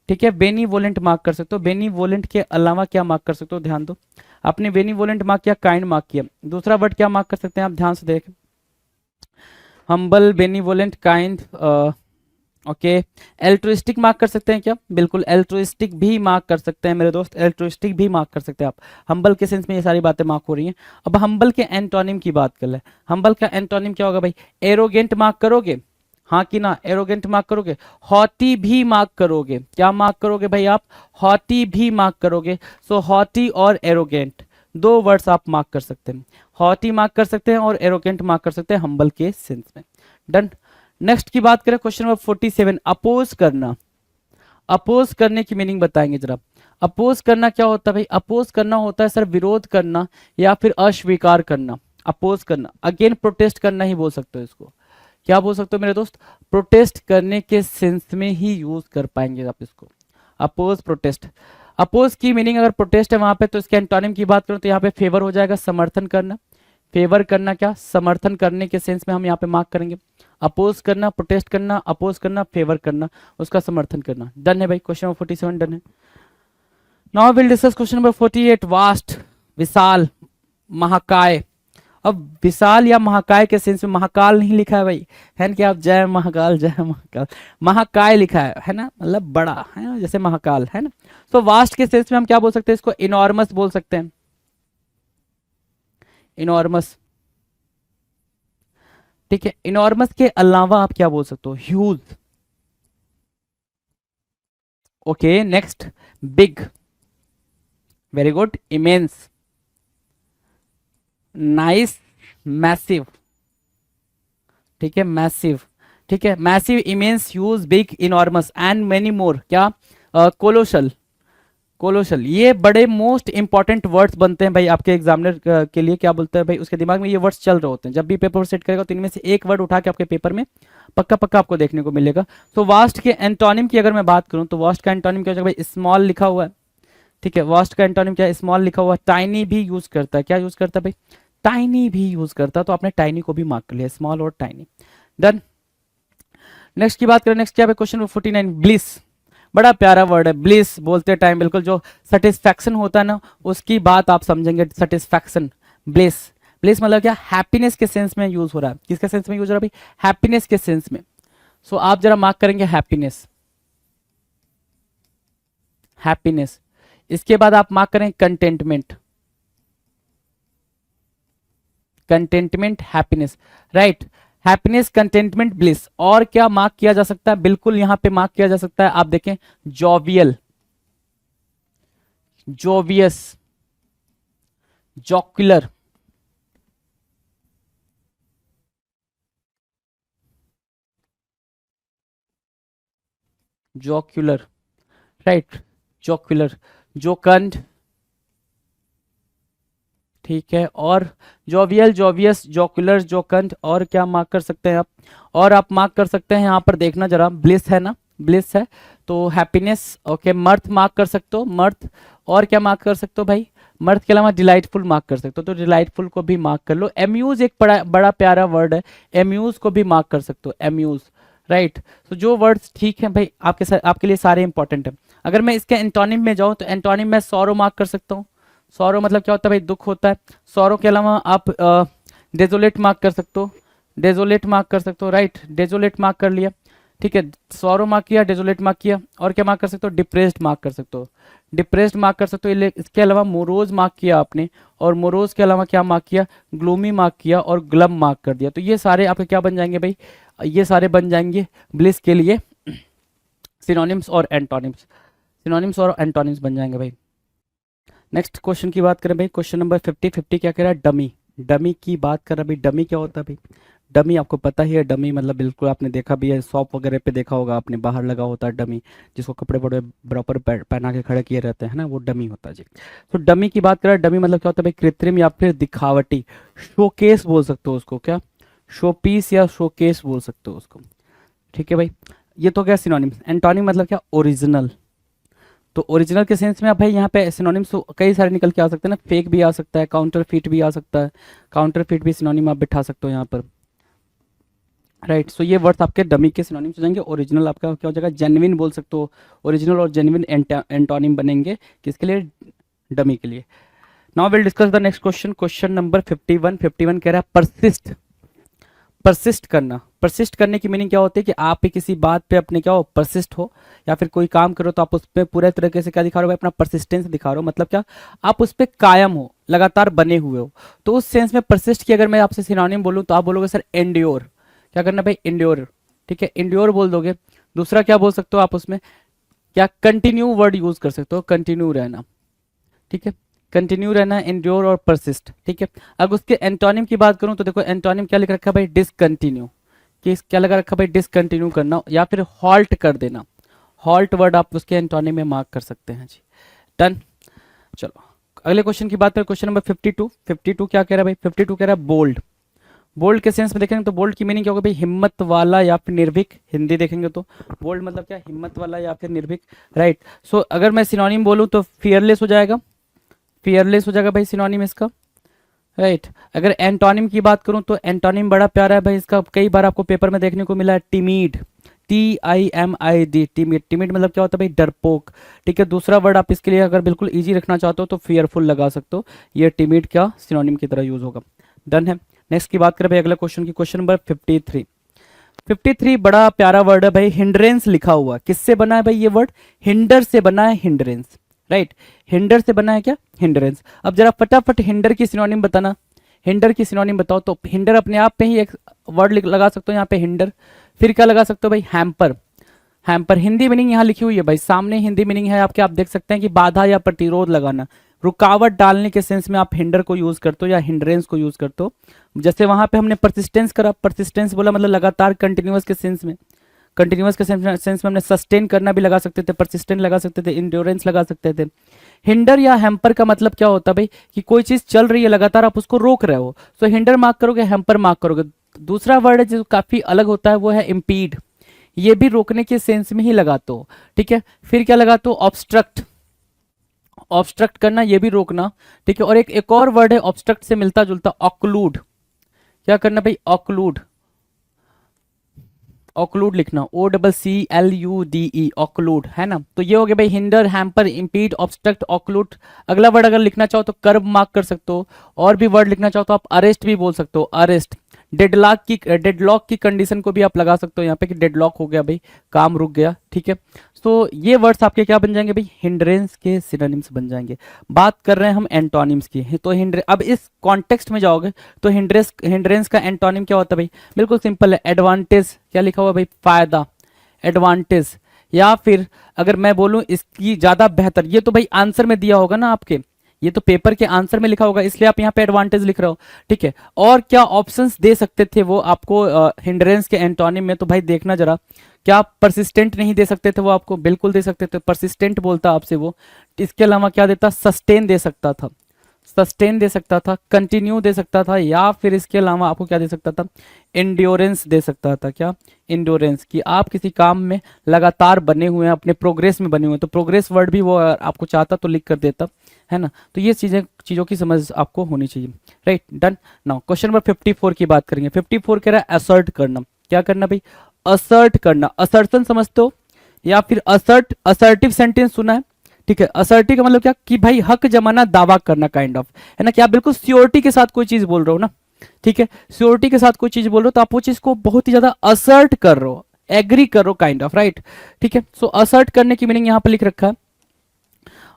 ठीक है, बेनीवोलेंट मार्क कर सकते हो। बेनीवोलेंट के अलावा क्या मार्क कर सकते हो, ध्यान दो, आपने बेनीवोलेंट मार्क किया, काइंड मार्क किया, दूसरा वर्ड क्या मार्क कर सकते हैं आप, ध्यान से देखें, humble, benevolent, kind, okay. Altruistic mark कर सकते हैं क्या, बिल्कुल एल्ट्रुइस्टिक भी मार्क कर सकते हैं मेरे दोस्त, एल्ट्रुइस्टिक भी मार्क कर सकते हैं आप। हम्बल के सेंस में ये सारी बातें मार्क हो रही हैं। अब हम्बल के एंटोनिम की बात कर ले, हम्बल का एंटोनिम क्या होगा भाई, एरोगेंट मार्क करोगे, हाँ कि ना, एरोगेंट मार्क करोगे, हॉटी भी मार्क करोगे, क्या मार्क करोगे भाई आप, हॉटी भी मार्क करोगे। सो हॉटी और एरोगेंट दो वर्ड्स आप मार्क कर सकते हैं, हॉटी मार्क कर सकते हैं और एरोगेंट मार्क कर सकते हैं हम्बल के सेंस में, डन। नेक्स्ट की बात करें, क्वेश्चन नंबर 47, अपोज करना। अपोज करने की मीनिंग बताएंगे जरा। अपोज करना क्या होता है भाई, अपोज करना होता है सर विरोध करना या फिर अस्वीकार करना। अपोज करना, अगेन प्रोटेस्ट करना ही बोल सकते हो इसको, क्या बोल सकते हो मेरे दोस्त, प्रोटेस्ट करने के सेंस में ही यूज कर पाएंगे आप इसको, अपोज, प्रोटेस्ट। अपोज की मीनिंग अगर प्रोटेस्ट है वहां पे, तो इसके एंटोनिम की बात करूं तो यहाँ पे फेवर हो जाएगा, समर्थन करना। फेवर करना क्या, समर्थन करने के सेंस में हम यहाँ पे मार्क करेंगे। अपोज करना, प्रोटेस्ट करना, अपोज करना, फेवर करना, उसका समर्थन करना, डन है भाई। क्वेश्चन नंबर 47 डन है। Now will discuss question number 48, vast, विशाल, महाकाय। अब विशाल या महाकाय के सेंस में महाकाल नहीं लिखा है भाई, है ना, कि आप जय महाकाल, जय महाकाल, महाकाय लिखा है ना, मतलब बड़ा है ना, जैसे महाकाल, है ना। तो वास्ट के सेंस में हम क्या बोल सकते हैं, इसको इनॉर्मस बोल सकते हैं, इनॉर्मस, ठीक है। इनॉर्मस के अलावा आप क्या बोल सकते हो, huge, okay. Next, big, very good, immense, nice, massive, ठीक है, मैसिव, ठीक है, massive, immense, huge, big, enormous and many more, क्या, कोलोशल, कोलोशल, ये बड़े मोस्ट इंपॉर्टेंट वर्ड्स बनते हैं भाई आपके एग्जामिनर के लिए, क्या बोलते हैं भाई, उसके दिमाग में ये वर्ड्स चल रहे होते हैं, जब भी पेपर सेट करेगा तो इनमें से एक वर्ड उठा के आपके पेपर में पक्का पक्का आपको देखने को मिलेगा। तो वास्ट के एंटोनिम की अगर मैं बात करूं तो वास्ट का एंटोनिम क्या हो जाएगा भाई, स्मॉल लिखा हुआ है, ठीक है, वास्ट का एंटोनिम क्या है, स्मॉल लिखा हुआ है। टाइनी भी यूज करता है, क्या यूज करता है भाई, टाइनी भी यूज करता है, तो आपने टाइनी को भी मार्क कर लिया, स्मॉल और टाइनी, डन। नेक्स्ट की बात करें, नेक्स्ट क्या है क्वेश्चन नंबर 49, ब्लिस, बड़ा प्यारा वर्ड है ब्लिस, बोलते टाइम बिल्कुल जो सेटिस्फैक्शन होता है ना उसकी बात आप समझेंगे, सेटिस्फैक्शन, ब्लिस। ब्लिस मतलब क्या, हैप्पीनेस के सेंस में यूज हो रहा है, किसके सेंस में यूज हो रहा है भाई, हैप्पीनेस के सेंस में। सो आप जरा मार्क करेंगे हैप्पीनेस, हैप्पीनेस। इसके बाद आप मार्क करें contentment, contentment, happiness, right, happiness, contentment, bliss. और क्या मार्क किया जा सकता है, बिल्कुल यहां पे मार्क किया जा सकता है, आप देखें, जॉवियल, जोवियस, जॉक्युलर, जॉक्युलर, राइट, जॉक्युलर, जोकंड, ठीक है, और जोवियल, जोवियस, जॉक्युलर, जोकंड। और क्या मार्क कर सकते हैं आप, और आप मार्क कर सकते हैं, यहाँ पर देखना जरा, ब्लिस है ना, ब्लिस है तो हैप्पीनेस, ओके। मर्थ मार्क कर सकते हो, मर्थ। और क्या मार्क कर सकते हो भाई, मर्द के अलावा डिलाइटफुल मार्क कर सकते हो, तो डिलाइटफुल को भी मार्क कर लो। एम्यूज एक बड़ा बड़ा प्यारा वर्ड है, एम्यूज को भी मार्क कर सकते हो, एम्यूज, राइट। तो जो वर्ड्स ठीक है भाई आपके लिए सारे इंपॉर्टेंट है। अगर मैं इसके एंटोनिम में जाऊं तो एंटोनिम में सॉरो मार्क कर सकता हूँ। सॉरो मतलब क्या होता है भाई, दुख होता है। सॉरो के अलावा आप डेजोलेट मार्क कर सकते हो, डेजोलेट मार्क कर सकते हो, राइट, डेजोलेट मार्क कर लिया, ठीक है। सॉरो मार्क किया, डेजोलेट मार्क किया, और क्या मार्क कर सकते हो, डिप्रेस्ड मार्क कर सकते हो, डिप्रेस्ड मार्क कर सकते हो। इसके अलावा मोरोज मार्क किया आपने, और मोरोज के अलावा क्या मार्क किया, ग्लूमी मार्क किया और ग्लम मार्क कर दिया। तो ये सारे आपके क्या बन जाएंगे भाई, ये सारे बन जाएंगे ब्लिस के लिए सिनोनिम्स और एंटोनिम्स, सिनोनिम्स और एंटोनिम्स बन जाएंगे भाई। नेक्स्ट क्वेश्चन की बात करें भाई, क्वेश्चन नंबर 50 क्या कह रहा है, डमी। डमी की बात कर रहा है भाई। डमी क्या होता है भाई, डमी आपको पता ही है, डमी मतलब बिल्कुल आपने देखा भी है, शॉप वगैरह पे देखा होगा आपने, बाहर लगा होता है डमी, जिसको कपड़े बड़े बराबर पहना के खड़े किए रहते हैं ना, वो डमी होता है जी। तो डमी की बात कर रहा है, डमी मतलब क्या होता है भाई, कृत्रिम या फिर दिखावटी, शोकेस बोल सकते हो उसको, क्या शोपीस या शोकेस बोल सकते हो उसको, ठीक है भाई। ये तो क्या सिनोनिम्स। एंटोनिम मतलब क्या, ओरिजिनल। तो ओरिजिनल के सेंस में अब भाई यहाँ पे सिनोनिम्स कई सारे निकल के आ सकते हैं ना, फेक भी आ सकता है, काउंटर फीट भी आ सकता है, काउंटर फीट भी सिनोनिम आप बिठा सकते हो यहाँ पर, राइट। सो ये वर्ड्स आपके डमी के सिनोनिम्स हो जाएंगे। ओरिजिनल आपका क्या हो जाएगा, जेन्युइन बोल सकते हो, ओरिजिनल और जेन्युइन एंटोनिम बनेंगे किसके लिए, डमी के लिए। Now will discuss the next question, question number 51। 51 कह रहा है परसिस्ट, परसिस्ट करना। परसिस्ट करने की मीनिंग क्या होती है कि आप किसी बात पे अपने क्या हो, परसिस्ट हो, या फिर कोई काम करो तो आप उस पर पूरे तरीके से क्या दिखा रहे हो, अपना परसिस्टेंस दिखा रहे हो, मतलब क्या, आप उस पर कायम हो, लगातार बने हुए हो। तो उस सेंस में परसिस्ट की अगर मैं आपसे सिनोनिम बोलूँ तो आप बोलोगे सर एंड्योर। क्या करना भाई, एंड्योर, ठीक है, एंड्योर बोल दोगे। दूसरा क्या बोल सकते हो आप उसमें, क्या कंटिन्यू वर्ड यूज कर सकते हो, कंटिन्यू रहना, ठीक है, कंटिन्यू रहना, एंड्योर और परसिस्ट, ठीक है। अगर उसके एंटोनिम की बात करूं तो देखो एंटोनिम क्या लिख रखा है भाई, डिसकंटिन्यू, कि क्या लगा रखा भाई, डिसकंटिन्यू करना या फिर हॉल्ट कर देना, हॉल्ट वर्ड आप उसके एंटोनिम में मार्क कर सकते हैं जी। डन। चलो अगले क्वेश्चन की बात करें, क्वेश्चन नंबर 52। 52 क्या कह रहा है भाई, 52 कह रहा है बोल्ड। बोल्ड के सेंस में देखेंगे तो बोल्ड की मीनिंग क्या होगा भाई, हिम्मत वाला या फिर निर्भीक। हिंदी देखेंगे तो बोल्ड मतलब क्या, हिम्मत वाला या फिर निर्भीक, राइट। सो अगर मैं सिनोनिम बोलूं तो फियरलेस हो जाएगा, फियरलेस हो जाएगा भाई सिनोनिम इसका, राइट। अगर एंटोनिम की बात करूं तो एंटोनिम बड़ा प्यारा है भाई, इसका कई बार आपको पेपर में देखने को मिला है, टिमीड, TIMID, टिमिड। टिमिड मतलब क्या होता है भाई, डरपोक, ठीक है। दूसरा वर्ड आप इसके लिए अगर बिल्कुल इजी रखना चाहते हो तो फियरफुल लगा सकते हो, ये टिमिड क्या सिनोनिम की तरह यूज होगा। डन है। नेक्स्ट की बात करें भाई अगला क्वेश्चन की, क्वेश्चन नंबर 53। 53 बड़ा प्यारा वर्ड है भाई, हिंड्रेंस लिखा हुआ, किससे बना है भाई ये वर्ड, हिंडर से बना है, हिंड्रेंस, राइट। हिंडर से बना है क्या, हिंड्रेंस। अब जरा फटाफट हिंडर की सिनोनिम बताना, हिंडर की सिनोनिम बताओ। तो हिंडर अपने आप पे ही एक वर्ड लगा सकते हो यहाँ पे, हिंडर। फिर क्या लगा सकते हो भाई, हैम्पर। हैम्पर हिंदी मीनिंग यहाँ लिखी हुई है भाई सामने, हिंदी मीनिंग है आपके, आप देख सकते हैं कि बाधा या प्रतिरोध लगाना, रुकावट डालने के सेंस में आप हिंडर को यूज करते हो या हिंड्रेंस को यूज करते हो। जैसे वहां पे हमने परसिस्टेंस करा, परसिस्टेंस बोला मतलब लगातार, कंटिन्यूअस के सेंस में, कंटिन्यूअस के सेंस में हमने सस्टेन करना भी लगा सकते थे, परसिस्टेंट लगा सकते थे, इंड्योरेंस लगा सकते थे। हिंडर या हैम्पर का मतलब क्या होता है भाई, कि कोई चीज चल रही है लगातार, आप उसको रोक रहे हो, सो हिंडर मार्क करोगे, हैम्पर मार्क करोगे। दूसरा वर्ड है जो काफी अलग होता है, वो है इम्पीड, ये भी रोकने के सेंस में ही लगाते हो, ठीक है। फिर क्या लगाते हो, ऑब्स्ट्रक्ट, ऑब्स्ट्रक्ट करना, ये भी रोकना, ठीक है। और एक और वर्ड है ऑब्स्ट्रक्ट से मिलता जुलता, ऑक्लूड। क्या करना भाई, ऑक्लूड, ऑक्लूड लिखना, OCCLUDE, ऑक्लूड, है ना। तो ये हो गया भाई hinder, hamper, impede, obstruct, occlude. अगला वर्ड अगर लिखना चाहो तो कर्ब मार्क कर सकते हो, और भी वर्ड लिखना चाहो तो आप अरेस्ट भी बोल सकते हो, अरेस्ट। डेडलॉक की कंडीशन को भी आप लगा सकते हो यहाँ पे कि डेडलॉक हो गया भाई, काम रुक गया, ठीक है। तो ये वर्ड्स आपके क्या बन जाएंगे भाई, हिंड्रेंस के सिनोनिम्स बन जाएंगे। बात कर रहे हैं हम एंटोनिम्स की, तो अब इस कॉन्टेक्स्ट में जाओगे तो हिंड्रेंस का एंटोनिम क्या होता है भाई, बिल्कुल सिंपल है, एडवांटेज। क्या लिखा हुआ भाई, फायदा, एडवांटेज। या फिर अगर मैं बोलूं इसकी ज्यादा बेहतर, ये तो भाई आंसर में दिया होगा ना आपके, ये तो पेपर के आंसर में लिखा होगा, इसलिए आप यहाँ पे एडवांटेज लिख रहे हो, ठीक है। और क्या ऑप्शंस दे सकते थे वो आपको हिंड्रेंस के एंटोनिम में, तो भाई देखना जरा, क्या परसिस्टेंट नहीं दे सकते थे वो आपको, बिल्कुल दे सकते थे, परसिस्टेंट बोलता आपसे वो। इसके अलावा क्या देता, सस्टेन दे सकता था, सस्टेन दे सकता था, कंटिन्यू दे सकता था, या फिर इसके अलावा आपको क्या दे सकता था, इंड्योरेंस दे सकता था। क्या? इंड्योरेंस, कि आप किसी काम में लगातार बने हुए हैं, अपने प्रोग्रेस में बने हुए हैं, तो प्रोग्रेस वर्ड भी वो आपको चाहता तो लिख कर देता, है ना। तो ये चीज़ों की समझ आपको होनी चाहिए। Right, done. Now question number 54 की बात करेंगे। 54 कह रहा है असर्ट करना। क्या करना भाई? असर्ट करना। असर्शन समझते हो, या फिर असर्टिव सेंटेंस सुना है? ठीक है, असर्टिव का मतलब क्या, कि भाई हक जमाना, दावा करना, काइंड ऑफ, है ना, कि आप बिल्कुल श्योरिटी के साथ कोई चीज बोल रहे हो ना। ठीक है, श्योरिटी के साथ कोई चीज बोल रहे हो तो आप वो चीज को बहुत ही ज्यादा असर्ट कर रहे हो, एग्री कर रहे हो, काइंड ऑफ, राइट। ठीक है, सो असर्ट करने की मीनिंग यहाँ पर लिख रखा है।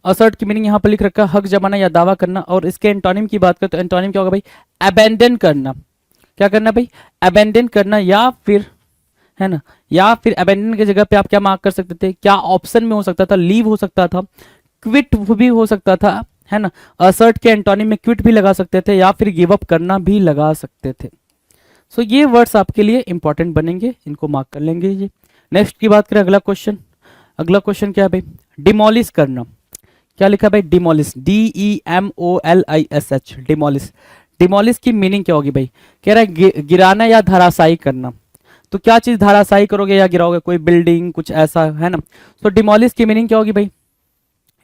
असर्ट की मीनिंग यहाँ पर लिख रखा है हक जमाना या दावा करना। और इसके एंटोनिम की बात करें तो एंटोनिम क्या होगा भाई? अबेंडन करना। क्या करना भाई? अबेंडन करना, या फिर, है ना, या फिर अबेंडन की जगह पे आप क्या मार्क कर सकते थे? क्या ऑप्शन में हो सकता था? लीव हो सकता था, क्विट भी हो सकता था, है ना। असर्ट के एंटोनिम में क्विट भी लगा सकते थे, या फिर गिव अप करना भी लगा सकते थे। सो ये वर्ड्स आपके लिए इंपॉर्टेंट बनेंगे, इनको मार्क कर लेंगे ये। नेक्स्ट की बात करें, अगला क्वेश्चन। अगला क्वेश्चन क्या है भाई? डिमोलिश करना। क्या लिखा भाई? Demolish, DEMOLISH, demolish. डिमोलिश की मीनिंग क्या होगी भाई? कह रहा है गिराना या धराशायी करना। तो क्या चीज धराशायी करोगे या गिराओगे? कोई बिल्डिंग, कुछ ऐसा, है ना। तो डिमोलिश की मीनिंग क्या होगी भाई?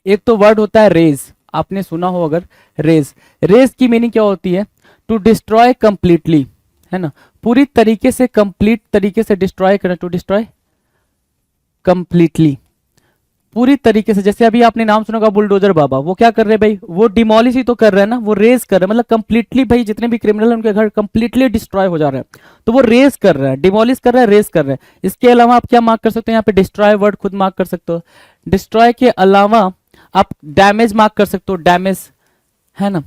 एक तो वर्ड होता है रेज, आपने सुना हो अगर, रेज। रेज की मीनिंग क्या होती है? टू डिस्ट्रॉय कंप्लीटली, है ना, पूरी तरीके से, कंप्लीट तरीके से डिस्ट्रॉय करना, टू डिस्ट्रॉय कंप्लीटली, पूरी तरीके से। जैसे अभी आपने नाम सुना होगा बुलडोजर बाबा, वो क्या कर रहे हैं भाई? वो डिमोलिश ही तो कर रहे हैं ना, वो रेज कर रहे हैं, मतलब कंप्लीटली भाई जितने भी क्रिमिनल हैं उनके घर कंप्लीटली डिस्ट्रॉय हो जा रहे हैं, तो वो रेज कर रहे हैं, डिमोलिश कर रहे हैं, रेज कर रहे हैं। इसके अलावा आप क्या मार्क कर सकते हो यहाँ पे? डिस्ट्रॉय वर्ड खुद मार्क कर सकते हो। डिस्ट्रॉय के अलावा आप डैमेज मार्क कर सकते हो, डैमेज, है ना।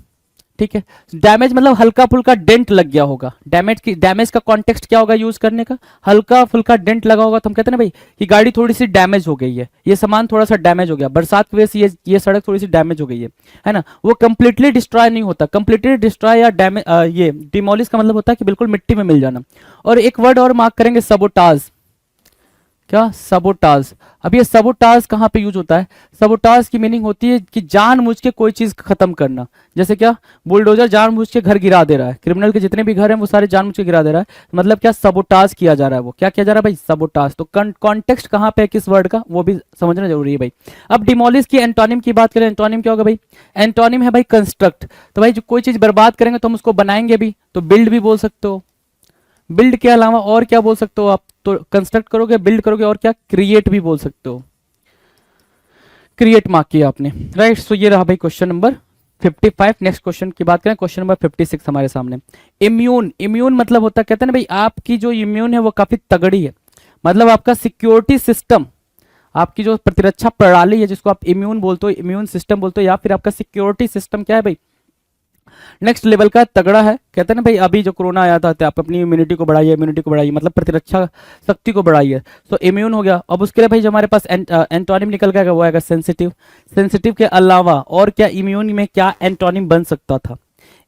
ठीक है, डैमेज मतलब हल्का फुल्का डेंट लग गया होगा। डैमेज का कॉन्टेक्स्ट क्या होगा यूज करने का? हल्का फुल्का डेंट लगा होगा, तो हम कहते हैं ना भाई कि गाड़ी थोड़ी सी डैमेज हो गई है, ये सामान थोड़ा सा डैमेज हो गया, बरसात की वजह से ये सड़क थोड़ी सी डैमेज हो गई है ना। वो कंप्लीटली डिस्ट्रॉय नहीं होता। कंप्लीटली डिस्ट्रॉय या डैमेज, ये डिमोलिश का मतलब होता है कि बिल्कुल मिट्टी में मिल जाना। और एक वर्ड और मार्क करेंगे, सबोटाज। क्या? सबोटाज। अब ये सबोटाज कहाँ पे यूज होता है? सबोटाज की मीनिंग होती है कि जानबूझ के कोई चीज खत्म करना। जैसे क्या? बुलडोजर जानबूझ के घर गिरा दे रहा है, क्रिमिनल के जितने भी घर हैं वो सारे जानबूझ के गिरा दे रहा है, मतलब क्या? सबोटाज किया जा रहा है। वो क्या किया जा रहा है भाई? सबोटाज। तो कॉन्टेक्स्ट कहाँ पे है किस वर्ड का, वो भी समझना जरूरी है भाई। अब डिमोलिश की एंटोनिम की बात करें, एंटोनिम क्या होगा भाई? एंटोनिम है भाई कंस्ट्रक्ट। तो भाई जो कोई चीज बर्बाद करेंगे तो हम उसको बनाएंगे भी, तो बिल्ड भी बोल सकते हो। बिल्ड के अलावा और क्या बोल सकते हो आप? तो कंस्ट्रक्ट करोगे, बिल्ड करोगे, और क्या? क्रिएट भी बोल सकते हो। क्रिएट मार्क किया आपने, राइट। सो ये रहा भाई क्वेश्चन नंबर 55। नेक्स्ट क्वेश्चन की बात करें, क्वेश्चन नंबर 56 हमारे सामने। इम्यून। इम्यून मतलब होता है, कहते हैं ना भाई आपकी जो इम्यून है वो काफी तगड़ी है, मतलब आपका सिक्योरिटी सिस्टम, आपकी जो प्रतिरक्षा प्रणाली है जिसको आप इम्यून बोलते हो, इम्यून सिस्टम बोलते हो, या फिर आपका सिक्योरिटी सिस्टम क्या है भाई? नेक्स्ट लेवल का तगड़ा है। कहते हैं ना भाई अभी जो कोरोना आया था तो आप अपनी इम्यूनिटी को बढ़ाइए, इम्यूनिटी को बढ़ाइए, मतलब प्रतिरक्षा शक्ति को बढ़ाइए। तो इम्यून हो गया। अब उसके लिए भाई जो हमारे पास एंटोनिम निकल गया वो आएगा सेंसिटिव। सेंसिटिव के अलावा और क्या इम्यून में क्या एंटोनिम बन सकता था?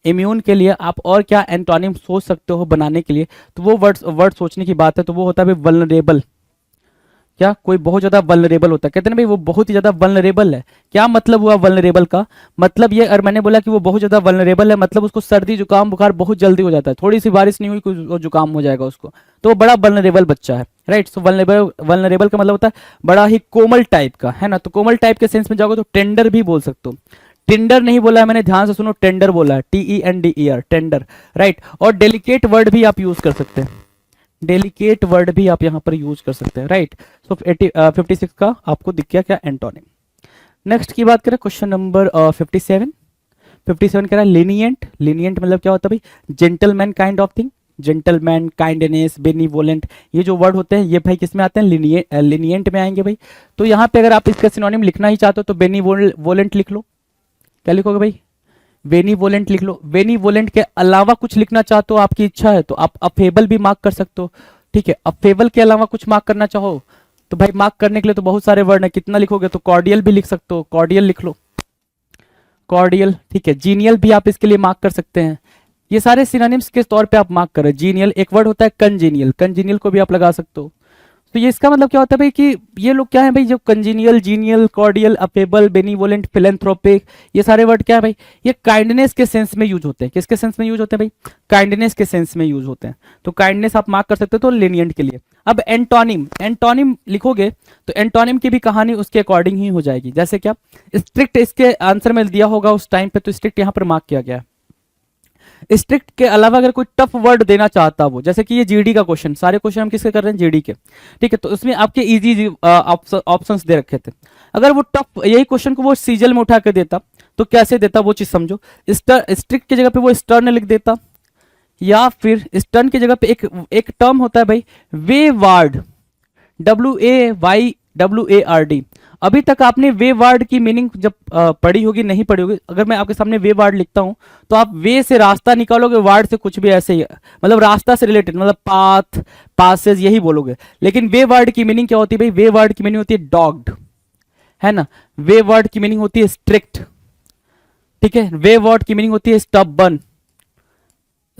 इम्यून के लिए आप और क्या एंटोनिम सोच सकते हो बनाने के लिए? तो वो वर्ड सोचने की बात है, तो वो होता है भाई वल्नरेबल। क्या? कोई बहुत ज्यादा वल्नरेबल होता है, कहते हैं ना भाई वो बहुत ही ज्यादा वल्नरेबल है। क्या मतलब हुआ वल्नरेबल का? मतलब ये, और मैंने बोला कि वो बहुत ज्यादा वल्नरेबल है, मतलब उसको सर्दी जुकाम बुखार बहुत जल्दी हो जाता है, थोड़ी सी बारिश नहीं हुई कुछ वो जुकाम हो जाएगा उसको, तो वो बड़ा वल्नरेबल बच्चा है, राइट। सो वल्नरेबल का मतलब होता है बड़ा ही कोमल टाइप का, है ना। तो कोमल टाइप के सेंस में जाओगे तो टेंडर भी बोल सकते हो। टेंडर नहीं बोला है मैंने, ध्यान से सुनो, टेंडर बोला है, TENDER, टेंडर, राइट। और डेलिकेट वर्ड भी आप यूज कर सकते हैं, डेलिकेट वर्ड भी आप यहां पर यूज कर सकते हैं, राइट। सो 56 का आपको दिख गया क्या एंटोनिम। नेक्स्ट की बात करें, क्वेश्चन नंबर 57। 57 कह रहा है लीनियंट। लीनियंट मतलब क्या होता है भाई? Gentleman kind of thing. Gentleman, kindness, benevolent, ये जो वर्ड होते हैं ये भाई किस में आते हैं? लीनियंट में आएंगे भाई। तो यहाँ पे अगर आप इसका सिनोनिम लिखना ही चाहते हो तो बेनीवोलेंट लिख लो। क्या लिखोगे भाई? बेनीवोलेंट लिख लो। बेनीवोलेंट के अलावा कुछ लिखना चाहते हो, आपकी इच्छा है तो आप अफेबल भी मार्क कर सकते हो, ठीक है। अफेबल के अलावा कुछ मार्क करना चाहो तो भाई मार्क करने के लिए तो बहुत सारे वर्ड है, कितना लिखोगे? तो कॉर्डियल भी लिख सकते हो, कॉर्डियल लिख लो, कॉर्डियल, ठीक है। जीनियल भी आप इसके लिए मार्क कर सकते हैं। ये सारे सिनोनिम्स के तौर पे आप मार्क कर रहे हैं। जीनियल एक वर्ड होता है, कंजीनियल, कंजीनियल को भी आप लगा सकते हो। तो ये इसका मतलब क्या होता है भाई कि ये लोग क्या है भाई, जो congenial, genial, cordial, affable, benevolent, philanthropic, ये सारे वर्ड क्या है भाई, ये काइंडनेस के सेंस में यूज होते हैं। किसके सेंस में यूज होते हैं भाई, काइंडनेस के सेंस में यूज होते हैं। तो काइंडनेस आप मार्क कर सकते हो तो लेनिएंट के लिए। अब एंटोनिम, एंटोनिम लिखोगे तो एंटोनिम की भी कहानी उसके अकॉर्डिंग ही हो जाएगी। जैसे क्या, स्ट्रिक्ट इसके आंसर में दिया होगा उस टाइम पे, तो स्ट्रिक्ट यहाँ पर मार्क किया गया है। स्ट्रिक्ट के अलावा अगर कोई टफ वर्ड देना चाहता वो, जैसे कि ये जीडी का क्वेश्चन, सारे क्वेश्चन हम किसके कर रहे हैं, जीडी के, ठीक है। तो उसमें आपके इजी ऑप्शंस दे रखे थे। अगर वो टफ यही क्वेश्चन को वो सीजल में उठा के देता तो कैसे देता, वो चीज समझो। स्ट्रिक्ट की जगह पे वो स्टर्न लिख देता, या फिर स्टर्न की जगह पे एक टर्म होता है भाई वेवार्ड, WAYWARD। अभी तक आपने वेवार्ड की मीनिंग जब पढ़ी होगी, नहीं पढ़ी होगी। अगर मैं आपके सामने वेवार्ड लिखता हूं तो आप वे से रास्ता निकालोगे, वार्ड से कुछ भी ऐसे ही, मतलब रास्ता से रिलेटेड, मतलब पाथ, पासेज, यही बोलोगे। लेकिन वेवार्ड की मीनिंग क्या होती है भाई, वेवार्ड की मीनिंग होती है डॉग्ड, है ना। वेवार्ड की मीनिंग होती है स्ट्रिक्ट, ठीक है। वेवार्ड की मीनिंग होती है स्टबर्न,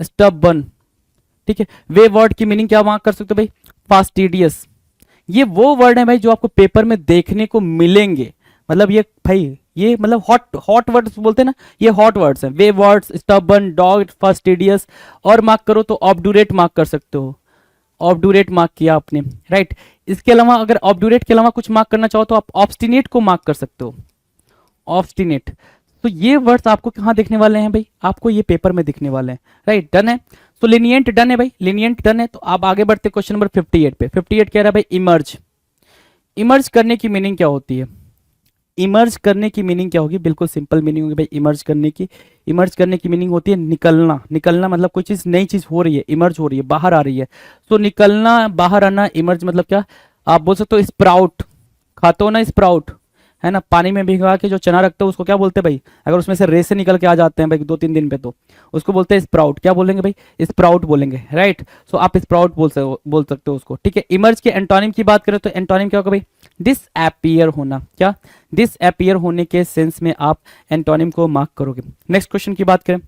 स्टबर्न, ठीक है। वेवार्ड की मीनिंग क्या मार्क कर सकते हो भाई, फास्टिडियस। ये वो वर्ड है भाई जो आपको पेपर में देखने को मिलेंगे। मतलब ये भाई, ये मतलब हॉट हॉट वर्ड्स बोलते हैं ना, ये हॉट वर्ड्स हैं। वे वर्ड्स, स्टबर्न, डॉग, फास्टिडियस। और मार्क करो तो ऑब्डूरेट मार्क कर सकते हो, ऑब्डूरेट मार्क किया आपने, राइट। इसके अलावा अगर ऑब्डूरेट के अलावा कुछ मार्क करना चाहो तो आप ऑब्स्टिनेट को मार्क कर सकते हो, ऑब्स्टिनेट। तो ये वर्ड्स आपको कहाँ देखने वाले हैं भाई, आपको ये पेपर में दिखने वाले हैं, राइट। डन है। तो लिनिएंट डन है भाई, लिनिएंट डन है। तो आप आगे बढ़ते क्वेश्चन नंबर 58 पे। 58 कह रहा है भाई इमर्ज। इमर्ज करने की मीनिंग क्या होती है, इमर्ज करने की मीनिंग क्या होगी, बिल्कुल सिंपल मीनिंग होगी भाई इमर्ज करने की। इमर्ज करने की मीनिंग होती है निकलना। निकलना मतलब कोई चीज, नई चीज हो रही है, इमर्ज हो रही है, बाहर आ रही है। तो निकलना, बाहर आना, इमर्ज मतलब क्या, आप बोल सकते हो स्प्राउट। खाते हो ना स्प्राउट, है ना, पानी में भिगा के जो चना रखते हो उसको क्या बोलते हैं भाई, अगर उसमें से रेसे निकल के आ जाते हैं भाई 2-3 दिन पे, तो उसको बोलते हैं स्प्राउट। क्या बोलेंगे भाई, स्प्राउट बोलेंगे, राइट। सो आप स्प्राउट बोल सकते हो उसको, ठीक है। इमर्ज के एंटोनिम की बात करें तो एंटोनिम क्या होगा भाई, डिसअपीयर होना। क्या, डिसअपीयर होने के सेंस में आप एंटोनिम को मार्क करोगे। नेक्स्ट क्वेश्चन की बात करें,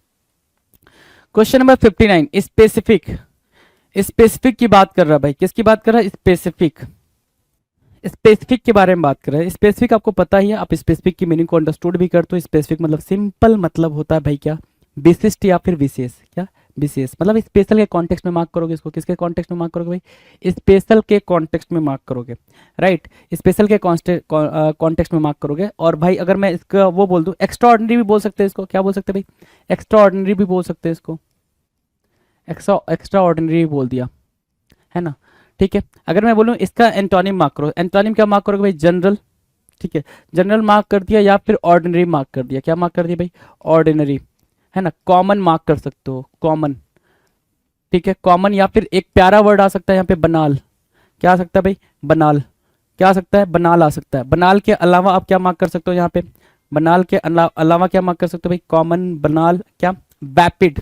क्वेश्चन नंबर 59, स्पेसिफिक। स्पेसिफिक की बात कर रहा है भाई, किसकी बात कर रहा है, स्पेसिफिक। स्पेसिफिक के बारे में बात कर रहे हैं। स्पेसिफिक आपको पता ही है, आप स्पेसिफिक की मीनिंग को अंडरस्टूड भी करते हो। स्पेसिफिक मतलब सिंपल मतलब होता है भाई क्या, विशिष्ट या फिर विशेष। क्या, विशेष। मतलब स्पेशल के कॉन्टेक्स्ट में मार्क करोगे इसको, किसके कॉन्टेक्स्ट में मार्क करोगे भाई, स्पेशल के कॉन्टेक्स्ट में मार्क करोगे, राइट। स्पेशल के कॉन्टेक्स्ट में मार्क करोगे। और भाई अगर मैं इसका वो बोल दूं, एक्स्ट्रा ऑर्डिनरी भी बोल सकते हैं इसको। क्या बोल सकते हैं भाई, एक्स्ट्रा ऑर्डिनरी भी बोल सकते हैं इसको, एक्स्ट्रा ऑर्डिनरी भी बोल दिया, है ना, ठीक है। अगर मैं बोलूं इसका एंटोनिम मार्क करो, एंटोनिम क्या मार्क करोगे भाई, जनरल, ठीक है। जनरल मार्क कर दिया, या फिर ऑर्डिनरी मार्क कर दिया। क्या मार्क कर दिया भाई, ऑर्डिनरी, है ना। कॉमन मार्क कर सकते हो, कॉमन, ठीक है, कॉमन। या फिर एक प्यारा वर्ड आ सकता है यहाँ पे, बनाल। क्या आ सकता है भाई, बनाल। क्या आ सकता है, बनाल आ सकता है। बनाल के अलावा आप क्या मार्क कर सकते हो यहाँ पे, बनाल के अलावा क्या मार्क कर सकते हो भाई, कॉमन, बनाल, क्या, वैपिड।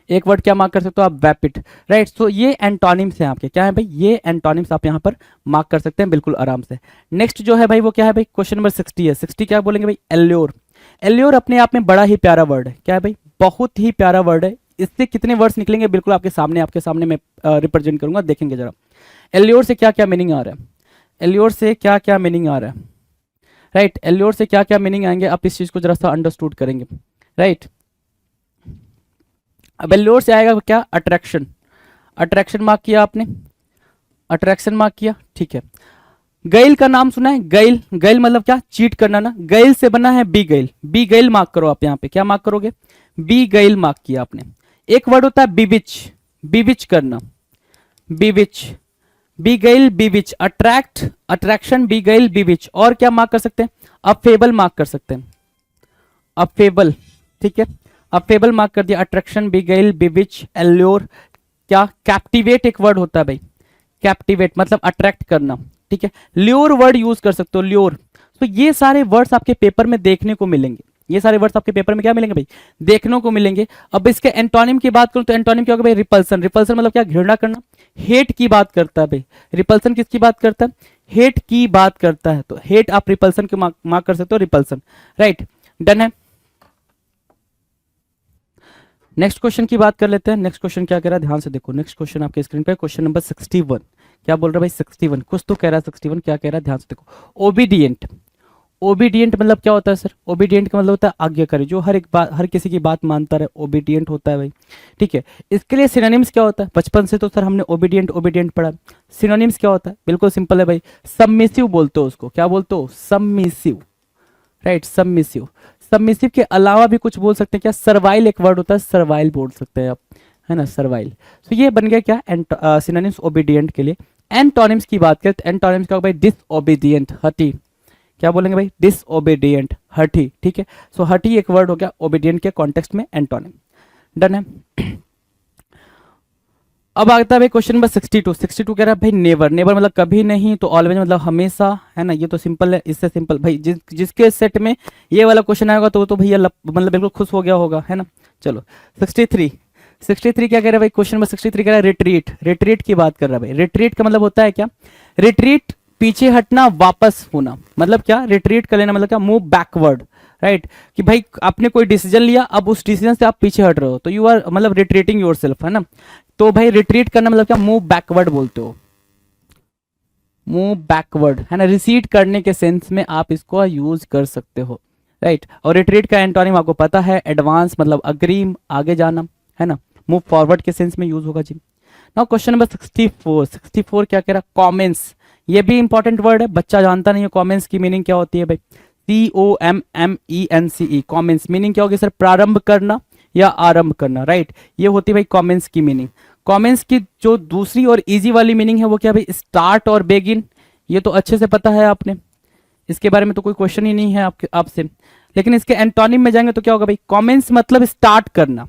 एक वर्ड क्या मार्क कर सकते हो आप, वैपिड, राइट। सो ये एंटोनिम्स हैं आपके, क्या है भाई, ये एंटोनिम्स आप यहाँ पर मार्क कर सकते हैं बिल्कुल आराम से। नेक्स्ट जो है भाई वो क्या है भाई, क्वेश्चन नंबर 60 है। 60 क्या बोलेंगे भाई, एल्योर। एल्योर अपने आप में बड़ा ही प्यारा वर्ड है। क्या है भाई, बहुत ही प्यारा वर्ड है। इससे कितने वर्ड्स निकलेंगे बिल्कुल आपके सामने मैं रिप्रेजेंट करूंगा, देखेंगे जरा। एल्योर से क्या क्या मीनिंग आ रहा है, एल्योर से क्या क्या मीनिंग आ रहा है, राइट। एल्योर से क्या क्या मीनिंग आएंगे, आप इस चीज को जरा सा अंडरस्टूड करेंगे, राइट। अब एल्योर से आएगा क्या, अट्रैक्शन। अट्रैक्शन मार्क किया आपने, अट्रैक्शन मार्क किया, ठीक है। गैल का नाम सुना है, गैल। गैल मतलब क्या, चीट करना ना। गैल से बना है बी गैल, बी गैल मार्क करो आप यहाँ पे। क्या मार्क करोगे, बी गैल मार्क किया आपने। एक वर्ड होता है बीविच, बीविच करना, बीविच, बी गैल, बीविच, अट्रैक्ट, अट्रैक्शन, बी गैल, बीविच। और क्या मार्क कर सकते हैं, अफेबल मार्क कर सकते हैं, अफेबल, ठीक है। अफेबल मार्क कर दिया, अट्रैक्शन, बिगेल, बिविच, एल्योर। क्या, कैप्टिवेट एक वर्ड होता है भाई, कैप्टिवेट मतलब अट्रैक्ट करना, ठीक है। ल्योर वर्ड यूज कर सकते हो, ल्योर। तो ये सारे वर्ड्स आपके पेपर में देखने को मिलेंगे, ये सारे वर्ड्स आपके पेपर में क्या मिलेंगे भाई, देखने को मिलेंगे। अब इसके एंटोनिम की बात करूं तो एंटोनिम क्या होगा भाई, रिपल्सन। रिपल्सन मतलब क्या, घृणा करना, हेट की बात करता है भाई। रिपल्सन किसकी बात करता है, हेट की बात करता है। तो हेट आप रिपल्सन के मार्क कर सकते हो, रिपल्सन, राइट। डन है। नेक्स्ट क्वेश्चन की बात कर लेते हैं। नेक्स्ट क्वेश्चन क्या कह रहा है, ध्यान से देखो। नेक्स्ट क्वेश्चन आपके स्क्रीन पे, क्वेश्चन नंबर 61। क्या बोल रहा है भाई 61, कुछ तो कह रहा है 61, क्या कह रहा है ध्यान से देखो। ओबीडियंट, ओबीडियंट मतलब क्या होता है सर? ओबीडियंट का मतलब होता है आज्ञाकारी, जो हर एक बात, हर किसी की बात मानता रहे, ओबीडियंट होता है भाई। ठीक है, इसके लिए सिनोनिम्स क्या होता है? बचपन से तो सर हमने ओबीडियंट ओबीडियंट पढ़ा। सिनोनिम्स क्या होता है? बिल्कुल सिंपल है भाई, सबमिसिव बोलते हो उसको। क्या बोलते हो? Submissive, right, submissive. सबमिसिव के अलावा भी कुछ बोल सकते हैं क्या? सर्वाइल एक वर्ड होता है, सर्वाइल बोल सकते हैं आप, है ना, सर्वाइल। तो ये बन गया क्या सिनोनिम्स ओबीडियंट के लिए। एंटोनिम्स की बात करें तो एंटोनिम्स क्या होगा भाई? डिसओबीडियंट, हठी। क्या बोलेंगे भाई? डिसओबीडियंट, हठी। ठीक है, सो हठी एक वर्ड हो गया ओबीडियंट के कॉन्टेक्स्ट में, एंटोनिम। डन है। अब आता है भाई क्वेश्चन नंबर 62। 62 कह रहा है भाई नेवर, नेवर मतलब कभी नहीं, तो ऑलवेज मतलब हमेशा, है ना। ये तो सिंपल है, इससे सिंपल भाई जिसके सेट में ये वाला क्वेश्चन आएगा तो वो तो भैया मतलब बिल्कुल खुश हो गया होगा, है ना। चलो 63, 63 क्या कह रहा है भाई? क्वेश्चन नंबर 63 कह रहा है रिट्रीट, रिट्रीट की बात कर रहा है भाई। रिट्रीट का मतलब होता है क्या? रिट्रीट पीछे हटना, वापस होना, मतलब क्या? रिट्रीट कर लेना मतलब क्या? Move backward, right. कि भाई आपने कोई डिसीजन लिया, अब उस डिसीजन से आप पीछे हट रहे हो, तो यू आर मतलब रिट्रीटिंग योरसेल्फ, है ना। तो भाई रिट्रीट करना मतलब क्या? मूव बैकवर्ड बोलते हो, मूव बैकवर्ड, है ना। रिसीड करने के सेंस में आप इसको यूज कर सकते हो, राइट। और रिट्रीट का एंटोनिम आपको पता है, एडवांस मतलब अग्रिम, आगे जाना, है ना। मूव फॉरवर्ड के सेंस में यूज होगा जी। नाउ क्वेश्चन नंबर 64, 64 क्या कह रहा? कॉमेंस। ये भी इंपॉर्टेंट वर्ड है, बच्चा जानता नहीं है कॉमेंस की मीनिंग क्या होती है भाई। COMMENCE, कॉमेंस मीनिंग क्या होगी सर? प्रारंभ करना या आरंभ करना, राइट। ये होती है भाई कॉमेंस की मीनिंग। कॉमेंस की जो दूसरी और इजी वाली मीनिंग है वो क्या भाई? स्टार्ट और बेगिन। ये तो अच्छे से पता है आपने, इसके बारे में तो कोई क्वेश्चन ही नहीं है आपसे। लेकिन इसके एंटोनिम में जाएंगे तो क्या होगा भाई? कॉमेंस मतलब स्टार्ट करना।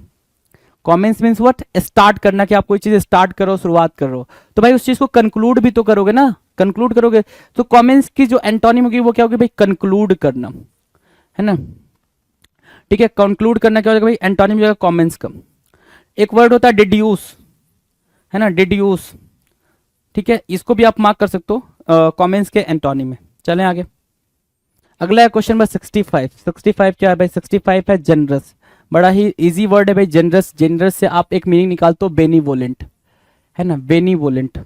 Commons means what? स्टार्ट करना, कि आप कोई चीज स्टार्ट करो, शुरुआत करो, तो भाई उस चीज को कंक्लूड भी तो करोगे ना, कंक्लूड करोगे। तो कॉमेंस की जो एंटोनिम होगी वो क्या होगी भाई? कंक्लूड करना, है ना। ठीक है, कंक्लूड करना क्या होगा भाई? एंटोनिम जो है कॉमेंस का। एक वर्ड होता है डिड्यूस, है ना, डिड्यूस। ठीक है, इसको भी आप मार्क कर सकते हो कॉमेंस के एंटोनिम में। चलें आगे। अगला है क्वेश्चन नंबर 65। 65 क्या है भाई? 65 है जनरस। बड़ा ही इजी वर्ड है भाई जनरस। जनरस से आप एक मीनिंग निकालते हो बेनीवोलेंट, है ना, बेनीवोलेंट।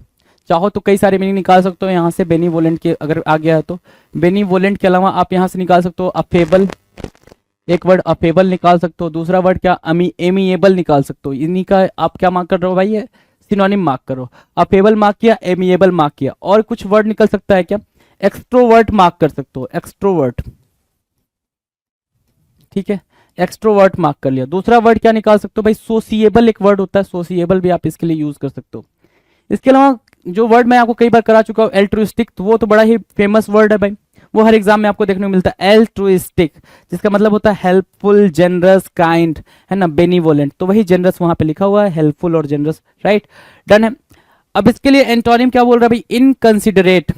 चाहो तो कई सारे मीनिंग निकाल सकते हो यहाँ से बेनीवोलेंट के, अगर आ गया है तो। बेनीवोलेंट के अलावा आप यहाँ से निकाल सकते हो अफेबल, एक वर्ड अफेबल निकाल सकते हो। दूसरा वर्ड क्या? एमिएबल निकाल सकते हो। इन्हीं का आप क्या मार्क कर रहे हो भाई? ये सिनोनिम मार्क करो। अफेबल मार्क किया, एमिएबल मार्क किया। और कुछ वर्ड निकल सकता है क्या? एक्सट्रोवर्ट मार्क कर सकते हो, एक्सट्रोवर्ट। ठीक है, एक्सट्रोवर्ट मार्क कर लिया। दूसरा वर्ड क्या निकाल सकते हो भाई? सोसिएबल एक वर्ड होता है, सोसिएबल भी आप इसके लिए यूज कर सकते हो। इसके अलावा जो वर्ड मैं आपको कई बार करा चुका हूँ एल्ट्रुइस्टिक, तो वो तो बड़ा ही फेमस वर्ड है भाई, वो हर एग्जाम में आपको देखने को मिलता है। एल्ट्रुइस्टिक जिसका मतलब होता है हेल्पफुल, जनरस, काइंड, है ना, बेनीवोलेंट। तो वही जनरस वहां पे लिखा हुआ है, हेल्पफुल और जनरस, राइट। डन है। अब इसके लिए एंटोनिम क्या बोल रहा है भाई? इनकंसिडरेट,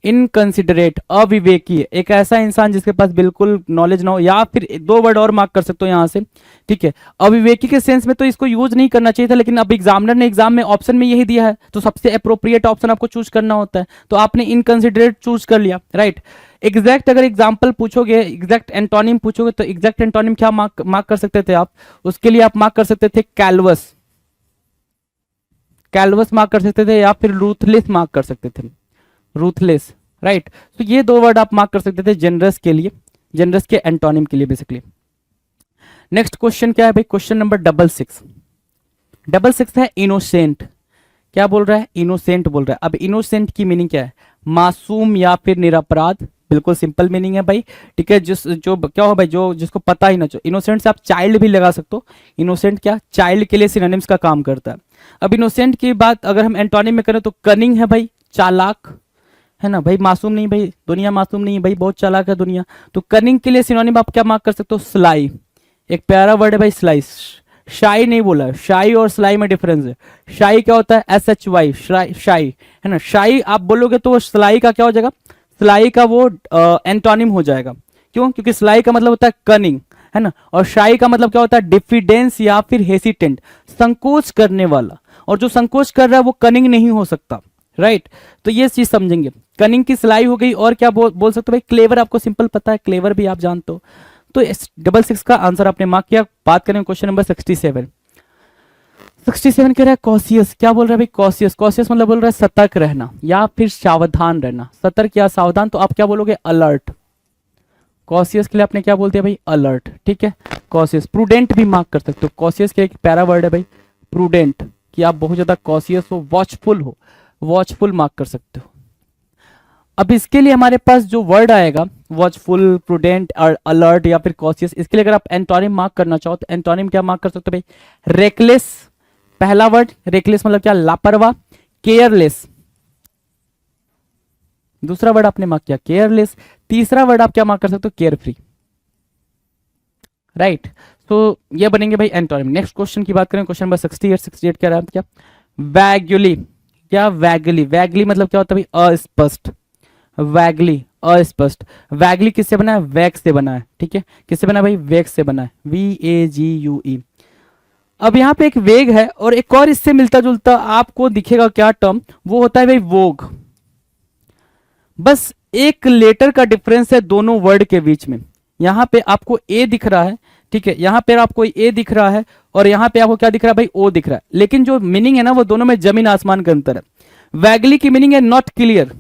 इनकंसिडरेट, अविवेकी, एक ऐसा इंसान जिसके पास बिल्कुल नॉलेज ना हो। या फिर दो वर्ड और मार्क कर सकते हो यहाँ से, ठीक है। अविवेकी के सेंस में तो इसको यूज नहीं करना चाहिए था, लेकिन अब एग्जामिनर ने एग्जाम में ऑप्शन में यही दिया है, तो सबसे अप्रोप्रिएट ऑप्शन आपको चूज करना होता है, तो आपने इनकंसिडरेट चूज कर लिया, राइट। एग्जैक्ट अगर एग्जाम्पल पूछोगे, एग्जैक्ट एंटोनिम पूछोगे, तो एग्जैक्ट एंटोनिम क्या मार्क कर सकते थे आप? उसके लिए आप मार्क कर सकते थे कैलवस, कैलवस मार्क कर सकते थे, या फिर रूथलेस मार्क कर सकते थे, रूथलेस, राइट। तो ये दो वर्ड आप मार्क कर सकते थे जनरस के लिए, जनरस के एंटोनिम के लिए बेसिकली। नेक्स्ट क्वेश्चन क्या है भाई? Question number 66। 66 है इनोसेंट। क्या बोल रहा है? इनोसेंट बोल रहा है। अब इनोसेंट की मीनिंग क्या है? मासूम या फिर निरपराध, बिल्कुल सिंपल मीनिंग है भाई, ठीक है। जिस जो क्या हो भाई, जो जिसको पता ही ना चलो। इनोसेंट से आप चाइल्ड भी लगा सकते हो। इनोसेंट क्या? चाइल्ड के लिए सिनोनिम्स का काम करता है। अब इनोसेंट की बात अगर हम एंटोनिम में करें तो कनिंग है भाई, चालाक, है ना भाई। मासूम नहीं भाई, दुनिया मासूम नहीं है भाई, बहुत चालाक है दुनिया। तो कनिंग के लिए सिनोनिम आप क्या मार्क कर सकते हो? स्लाई, एक प्यारा वर्ड है भाई स्लाई। शाई नहीं बोला है, शाई और स्लाई में डिफरेंस है। शाई क्या होता है? SHY, शाई, है ना। शाई आप बोलोगे तो स्लाई का क्या हो जाएगा? स्लाई का वो एंटोनिम हो जाएगा। क्यों? क्योंकि स्लाई का मतलब होता है कनिंग, है ना। और शाई का मतलब क्या होता है? डिफिडेंस या फिर हेसिटेंट, संकोच करने वाला। और जो संकोच कर रहा है वो कनिंग नहीं हो सकता, राइट। तो ये चीज समझेंगे। कनिंग की सिलाई हो गई। और क्या बोल सकते हो भाई? क्लेवर, आपको सिंपल पता है, क्लेवर भी आप जानते हो। तो 66 का आंसर आपने मार्क किया। बात करें क्वेश्चन नंबर 67। 67 कह रहा है कॉशियस, क्या बोल रहा है भाई कॉशियस, कॉशियस मतलब बोल रहा है सतर्क रहना या फिर सावधान रहना, सतर्क या सावधान, तो आप क्या बोलोगे अलर्ट। कॉशियस के लिए आपने क्या बोलते हैं भाई अलर्ट, ठीक है। कॉशियस, प्रूडेंट भी मार्क कर सकते हो, कॉशियस के एक पैरा वर्ड है भाई प्रूडेंट, कि आप बहुत ज्यादा कॉशियस हो, वॉचफुल हो, वॉचफुल मार्क कर सकते हो। अब इसके लिए हमारे पास जो वर्ड आएगा वॉचफुल, प्रूडेंट और अलर्ट या फिर कॉशियस, इसके लिए अगर आप एंटोनिम मार्क करना चाहो तो एंटोनिम क्या मार्क कर सकते हो भाई रेकलेस, पहला वर्ड रेकलेस मतलब क्या लापरवाह, केयरलेस, दूसरा वर्ड आपने मार्क किया केयरलेस, तीसरा वर्ड आप क्या मार्क कर सकते हो केयरफ्री, राइट। तो ये बनेंगे भाई एंटोनिम। नेक्स्ट क्वेश्चन की बात करें, क्वेश्चन नंबर 68 क्या रहा है क्या वैगुली, क्या वैगली, वैगली मतलब क्या होता है भाई अस्पष्ट, वैगली अस्पष्ट, वैगली किससे बना है वैक्स से बना है, ठीक है, किससे बना है भाई वैक्स से बना है, VAGUE। अब यहाँ पे एक वेग है और एक और इससे मिलता जुलता आपको दिखेगा क्या टर्म, वो होता है भाई वोग, बस एक लेटर का डिफरेंस है दोनों वर्ड के बीच में। यहां पे आपको ए दिख रहा है, ठीक है, यहां पे आपको ए दिख रहा है और यहां पे आपको क्या दिख रहा है भाई ओ दिख रहा है, लेकिन जो मीनिंग है ना वो दोनों में जमीन आसमान का अंतर है। वैगली की मीनिंग है नॉट क्लियर,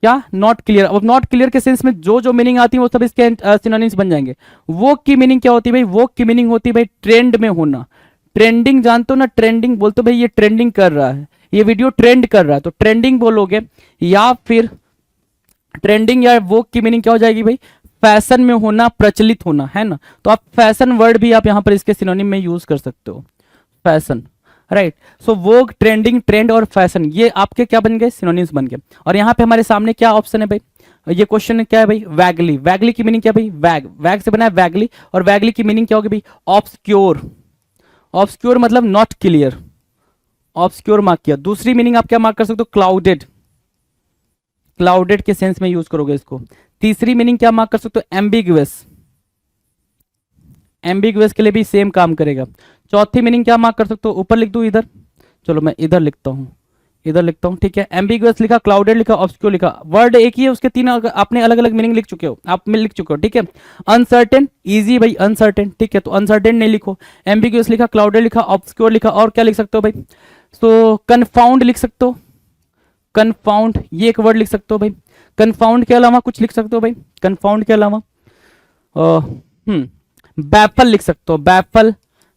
क्या नॉट क्लियर, अब नॉट क्लियर के सेंस में जो जो मीनिंग आती है वो सब इसके सिनोनिम्स बन जाएंगे। वोक की मीनिंग क्या होती है भाई, वोक की मीनिंग होती है भाई ट्रेंड में होना, ट्रेंडिंग जानते हो ना, ट्रेंडिंग बोलते हो भाई ये ट्रेंडिंग कर रहा है, ये वीडियो ट्रेंड कर रहा है, तो ट्रेंडिंग बोलोगे। या फिर ट्रेंडिंग या वोक की मीनिंग क्या हो जाएगी भाई फैशन में होना, प्रचलित होना, है ना, तो आप फैशन वर्ड भी आप यहां पर इसके सिनोनिम में यूज कर सकते हो, फैशन, राइट। सो वोग, ट्रेंडिंग, ट्रेंड और फैशन ये आपके क्या बन गए सिनोनिम्स बन गए। और यहाँ पे हमारे सामने क्या ऑप्शन है भाई, ये क्वेश्चन क्या है भाई वैगली, वैगली की मीनिंग क्या भाई वैग, वैग से बना है वैगली, और वैगली की मीनिंग क्या होगी भाई ऑब्सक्योर, ऑब्सक्योर मतलब नॉट क्लियर, ऑब्सक्योर मार्क किया। दूसरी मीनिंग आप क्या मार्क कर सकते हो क्लाउडेड, क्लाउडेड के सेंस में यूज करोगे इसको। तीसरी मीनिंग क्या मार्क कर सकते हो एम्बिगुअस, एम्बिगुअस के लिए भी सेम काम करेगा। चौथी मीनिंग क्या मार्क कर सकते हो, ऊपर लिख दूं इधर, चलो मैं इधर लिखता हूं, इधर लिखता हूं, ठीक है। एम्बिगुअस लिखा, क्लाउडेड लिखा, ऑब्सक्योर लिखा, वर्ड एक ही है उसके तीन आपने अलग अलग मीनिंग लिख चुके हो, आप में लिख चुके हो, ठीक है। अनसर्टेन, इजी भाई अनसर्टेन, ठीक है, तो अनसर्टेन नहीं लिखो, एम्बिगुअस लिखा, क्लाउडेड लिखा, ऑब्सक्योर लिखा, और क्या लिख सकते हो भाई तो कन्फाउंड लिख सकते हो, कन्फाउंड ये एक वर्ड लिख सकते हो भाई। कन्फाउंड के अलावा कुछ लिख सकते हो भाई, कन्फाउंड के अलावा बैफल लिख सकते हो, बैफल,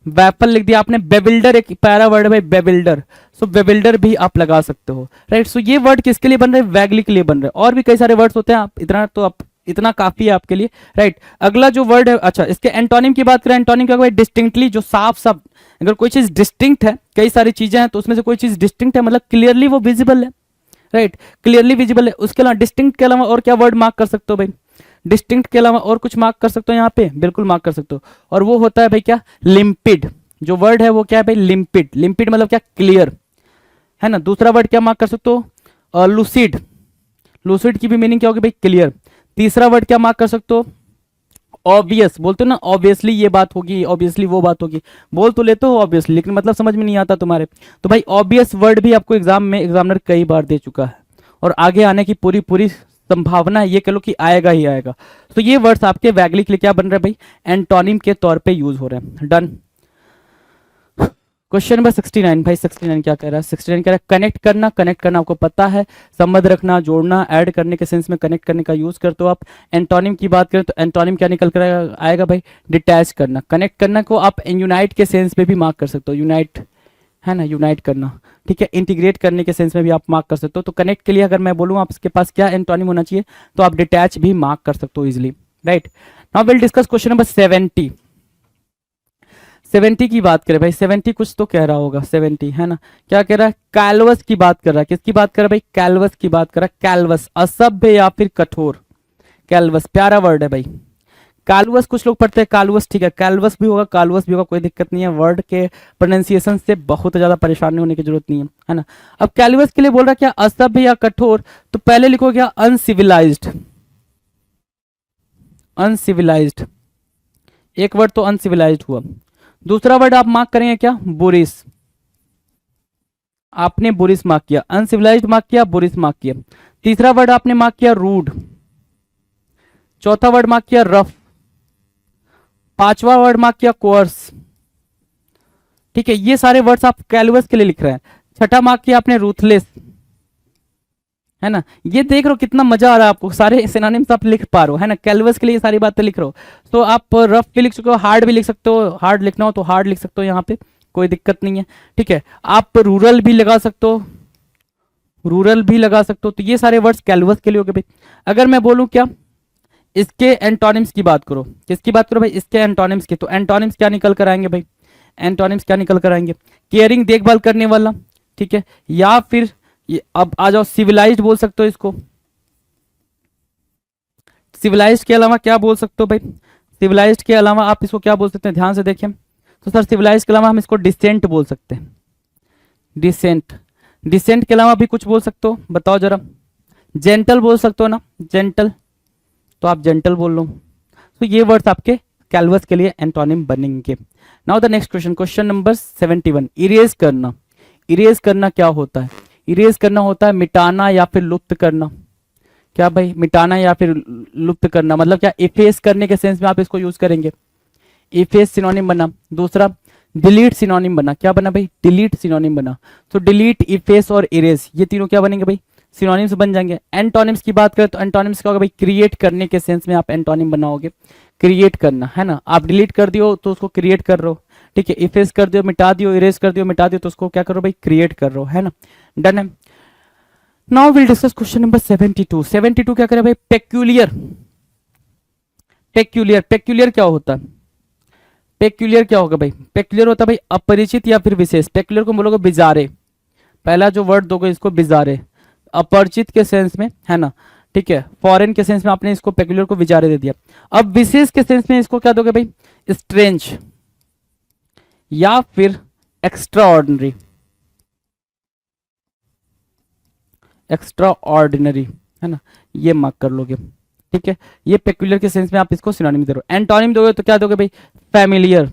बैफल लिख दिया आपने। बेबिल्डर एक पैरा वर्ड है भाई बेबिल्डर, सो बेबिल्डर भी आप लगा सकते हो, राइट। सो ये वर्ड किसके लिए बन रहे हैं वैगली के लिए बन रहे हैं, और भी कई सारे वर्ड्स होते हैं, आप इतना तो आप इतना काफी है आपके लिए, राइट। अगला जो वर्ड है, अच्छा इसके एंटोनिम की बात करें, एंटोनिम क्या भाई डिस्टिंक्टली, जो साफ साफ, अगर कोई चीज डिस्टिंक्ट है, कई सारी चीजें हैं तो उसमें से कोई चीज डिस्टिंक्ट है मतलब क्लियरली वो विजिबल है, राइट, क्लियरली विजिबल है। उसके अलावा डिस्टिंक्ट के अलावा और क्या वर्ड मार्क कर सकते हो भाई, डिस्टिंक्ट के अलावा और कुछ मार्क कर सकते हो यहाँ पे, बिल्कुल मार्क कर सकते हो, और वो होता है भाई क्या लिम्पिड, जो वर्ड है वो क्या है भाई लिम्पिड, लिम्पिड मतलब क्या क्लियर, है ना। दूसरा वर्ड क्या मार्क कर सकते हो लूसिड, लूसिड की भी मीनिंग क्या होगी भाई क्लियर। तीसरा वर्ड क्या मार्क कर सकते हो ऑब्वियस, बोलते हो ना ऑब्वियसली ये बात होगी, ऑब्वियसली वो बात होगी, बोल तो लेते हो ऑब्वियसली लेकिन मतलब समझ में नहीं आता तुम्हारे, तो भाई ऑब्वियस वर्ड भी आपको एग्जाम में एग्जामिनर कई बार दे चुका है और आगे आने की पूरी पूरी संभावना है, ये कह लो कि आएगा ही आएगा। तो ये वर्ड्स आपके वैगली के लिए क्या बन रहे हैं भाई एंटोनिम के तौर पे यूज हो रहे हैं। डन। क्वेश्चन नंबर 69 भाई 69 क्या कह रहा है, 69 कह रहा है कनेक्ट करना, कनेक्ट करना आपको पता है, संबंध रखना, जोड़ना, ऐड करने के सेंस में कनेक्ट करने का यूज करते हो आप। एंटोनिम की बात करें तो एंटोनिम क्या निकल कर आएगा भाई डिटैच करना। कनेक्ट करना को आप यूनाइट के सेंस में भी मार्क कर सकते हो, यूनाइट है ना, यूनाइट करना, ठीक है। इंटीग्रेट करने के सेंस में भी आप मार्क कर सकते हो। तो कनेक्ट के लिए अगर मैं बोलूँ आपके पास क्या एंटोनिम होना चाहिए तो आप डिटैच भी मार्क कर सकते हो easily, right. Now will discuss question number 70। 70 की बात करें भाई, 70 कुछ तो कह रहा होगा, 70 है ना, क्या कह रहा है कैलवस की बात कर रहा है, किसकी बात कर रहा है भाई कैलवस की बात कर रहा है। कैलवस असभ्य या फिर कठोर, कैलवस प्यारा वर्ड है भाई। कालवस कुछ लोग पढ़ते हैं कालवस, ठीक है, कैलवस भी होगा, कालवस भी होगा, कोई दिक्कत नहीं है, वर्ड के प्रोनाउंसिएशन से बहुत ज्यादा परेशानी होने की जरूरत नहीं है ना। अब कैलवस के लिए बोल रहा है क्या असभ्य या कठोर, तो पहले लिखो क्या अनसिविलाइज्ड, अनसिविलाइज्ड, एक वर्ड तो अनसिविलाइज्ड हुआ। दूसरा वर्ड आप मार्क करेंगे क्या बुरिस, आपने बुरिस मार्क किया, अनसिविलाइज्ड मार्क किया, बुरिस मार्क किया। तीसरा वर्ड आपने मार्क किया रूड, चौथा वर्ड मार्क किया रफ, पांचवा वर्ड मार्क किया कोर्स, ठीक है, ये सारे वर्ड्स आप कैलवस के लिए लिख रहे हैं। छठा मार्क किया आपने रूथलेस, है ना। ये देख रहे हो कितना मजा आ रहा है आपको, सारे सिनोनिम्स आप लिख पा रहे हो, है ना। कैलवस के लिए ये सारी बातें लिख रहे हो। तो आप रफ भी लिख सकते हो, हार्ड भी लिख सकते हो, हार्ड लिखना हो तो हार्ड लिख सकते हो, यहाँ पे कोई दिक्कत नहीं है। ठीक है, आप रूरल भी लगा सकते हो, रूरल भी लगा सकते हो। तो ये सारे वर्ड्स कैलवस के लिए हो गए भाई। अगर मैं बोलूं क्या, इसके एंटोनिम्स की बात करो, किसकी बात करो भाई, इसके एंटोनिम्स की, तो एंटोनिम्स क्या निकल कर आएंगे भाई, एंटोनिम्स क्या निकल कर आएंगे, केयरिंग देखभाल करने वाला, ठीक है। या फिर अब आ जाओ, सिविलाइज्ड बोल सकते हो इसको। सिविलाइज्ड के अलावा क्या बोल सकते हो भाई, सिविलाइज्ड के अलावा आप इसको क्या बोल सकते हैं, ध्यान से देखें तो सर सिविलाइज्ड के अलावा हम इसको डिसेंट बोल सकते हैं, डिसेंट। डिसेंट के अलावा भी कुछ बोल सकते हो, बताओ जरा। जेंटल बोल सकते हो ना, जेंटल, तो आप जेंटल बोल लो। तो ये वर्ड्स आपके कैलवस के लिए एंटोनिम बनेंगे। Now the next question, question number 71, erase करना। इरेज करना क्या होता है, इरेज करना होता है मिटाना या फिर लुप्त करना। क्या भाई, मिटाना या फिर लुप्त करना, मतलब क्या, इफेस करने के सेंस में आप इसको यूज करेंगे। इफेस सिनोनिम बना। दूसरा डिलीट सिनोनिम बना, क्या बना भाई, डिलीट सिनोनिम बना। तो डिलीट, इफेस और इरेज, ये तीनों क्या बनेंगे भाई, सिनोनिम्स बन जाएंगे। एंटोनिम्स की बात करें तो एंटोनिम्स क्या होगा भाई, क्रिएट करने के सेंस में आप एंटोनिम बनाओगे, क्रिएट करना, है ना। आप डिलीट कर दियो तो उसको क्रिएट कर रहे हो, ठीक है। इफेस कर दियो मिटा दियो, इरेज कर दियो मिटा दियो, तो उसको क्या करो भाई, क्रिएट कर रहे हो, है ना। डन है। Now will discuss question number 72। 72 क्या करे भाई, पेक्यूलियर। पेक्यूलियर, पेक्यूलियर क्या होता है, पेक्यूलियर क्या होगा भाई, पेक्यूलियर होता है भाई अपरिचित या फिर विशेष। पेक्यूलियर को बोलोगे बिजारे, पहला जो वर्ड दोगे इसको बिजारे, अपरिचित के सेंस में, है ना, ठीक है। फॉरेन के सेंस में आपने इसको पेक्यूलियर को बिजारे दे दिया। अब विशेष के सेंस में इसको क्या दोगे भाई, स्ट्रेंज या फिर एक्स्ट्रा ऑर्डिनरी, एक्स्ट्रा ऑर्डिनरी, है ना, ये मार्क कर लोगे, ठीक है। ये पेक्यूलियर के सेंस में आप इसको सिनोनिम दे रहे हो। एंटोनिम दोगे तो क्या दोगे भाई, फैमिलियर,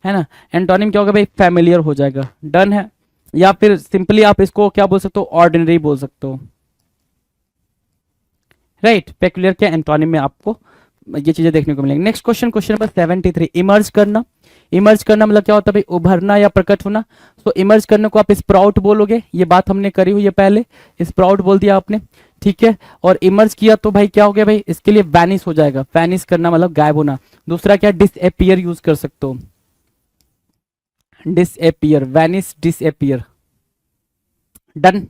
है ना। एंटोनिम क्या होगा भाई, फैमिलियर हो जाएगा। डन है। या फिर सिंपली आप इसको क्या बोल सकते हो, ऑर्डिनरी बोल सकते हो, राइट। पेक्यूलियर के एंटोनिम में आपको ये चीजें देखने को मिलेंगी। Next question, question number 73, emerge करना। इमर्ज करना मतलब क्या होता है भाई, उभरना या प्रकट होना। तो इमर्ज करने को आप स्प्राउट बोलोगे, ये बात हमने करी हुई है पहले, स्प्राउट बोल दिया आपने, ठीक है। और इमर्ज किया तो भाई क्या हो गया भाई, इसके लिए वैनिश हो जाएगा। वैनिश करना मतलब गायब होना। दूसरा क्या, डिसअपियर यूज कर सकते हो, disappear, vanish, disappear. Done.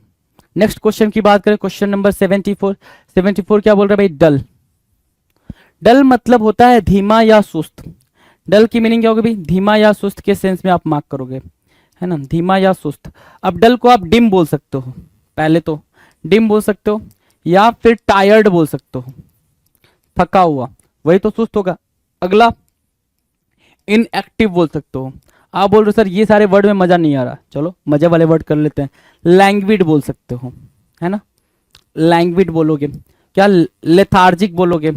Next question की बात करें, क्वेश्चन नंबर 74। 74 क्या बोल रहा है भाई, डल। डल मतलब होता है धीमा या सुस्त। डल की मीनिंग क्या होगी भाई, धीमा या सुस्त के सेंस में आप मार्क करोगे, है ना, धीमा या सुस्त। अब डल को आप डिम बोल सकते हो, पहले तो डिम बोल सकते हो, या फिर टायर्ड बोल सकते हो, थका हुआ, वही तो सुस्त होगा। अगला इनएक्टिव बोल सकते हो। आप बोल रहे हो सर ये सारे वर्ड में मजा नहीं आ रहा, चलो मजे वाले वर्ड कर लेते हैं। लैंग्विड बोल सकते हो, है ना, लैंग्विड बोलोगे। क्या, लेथार्जिक बोलोगे,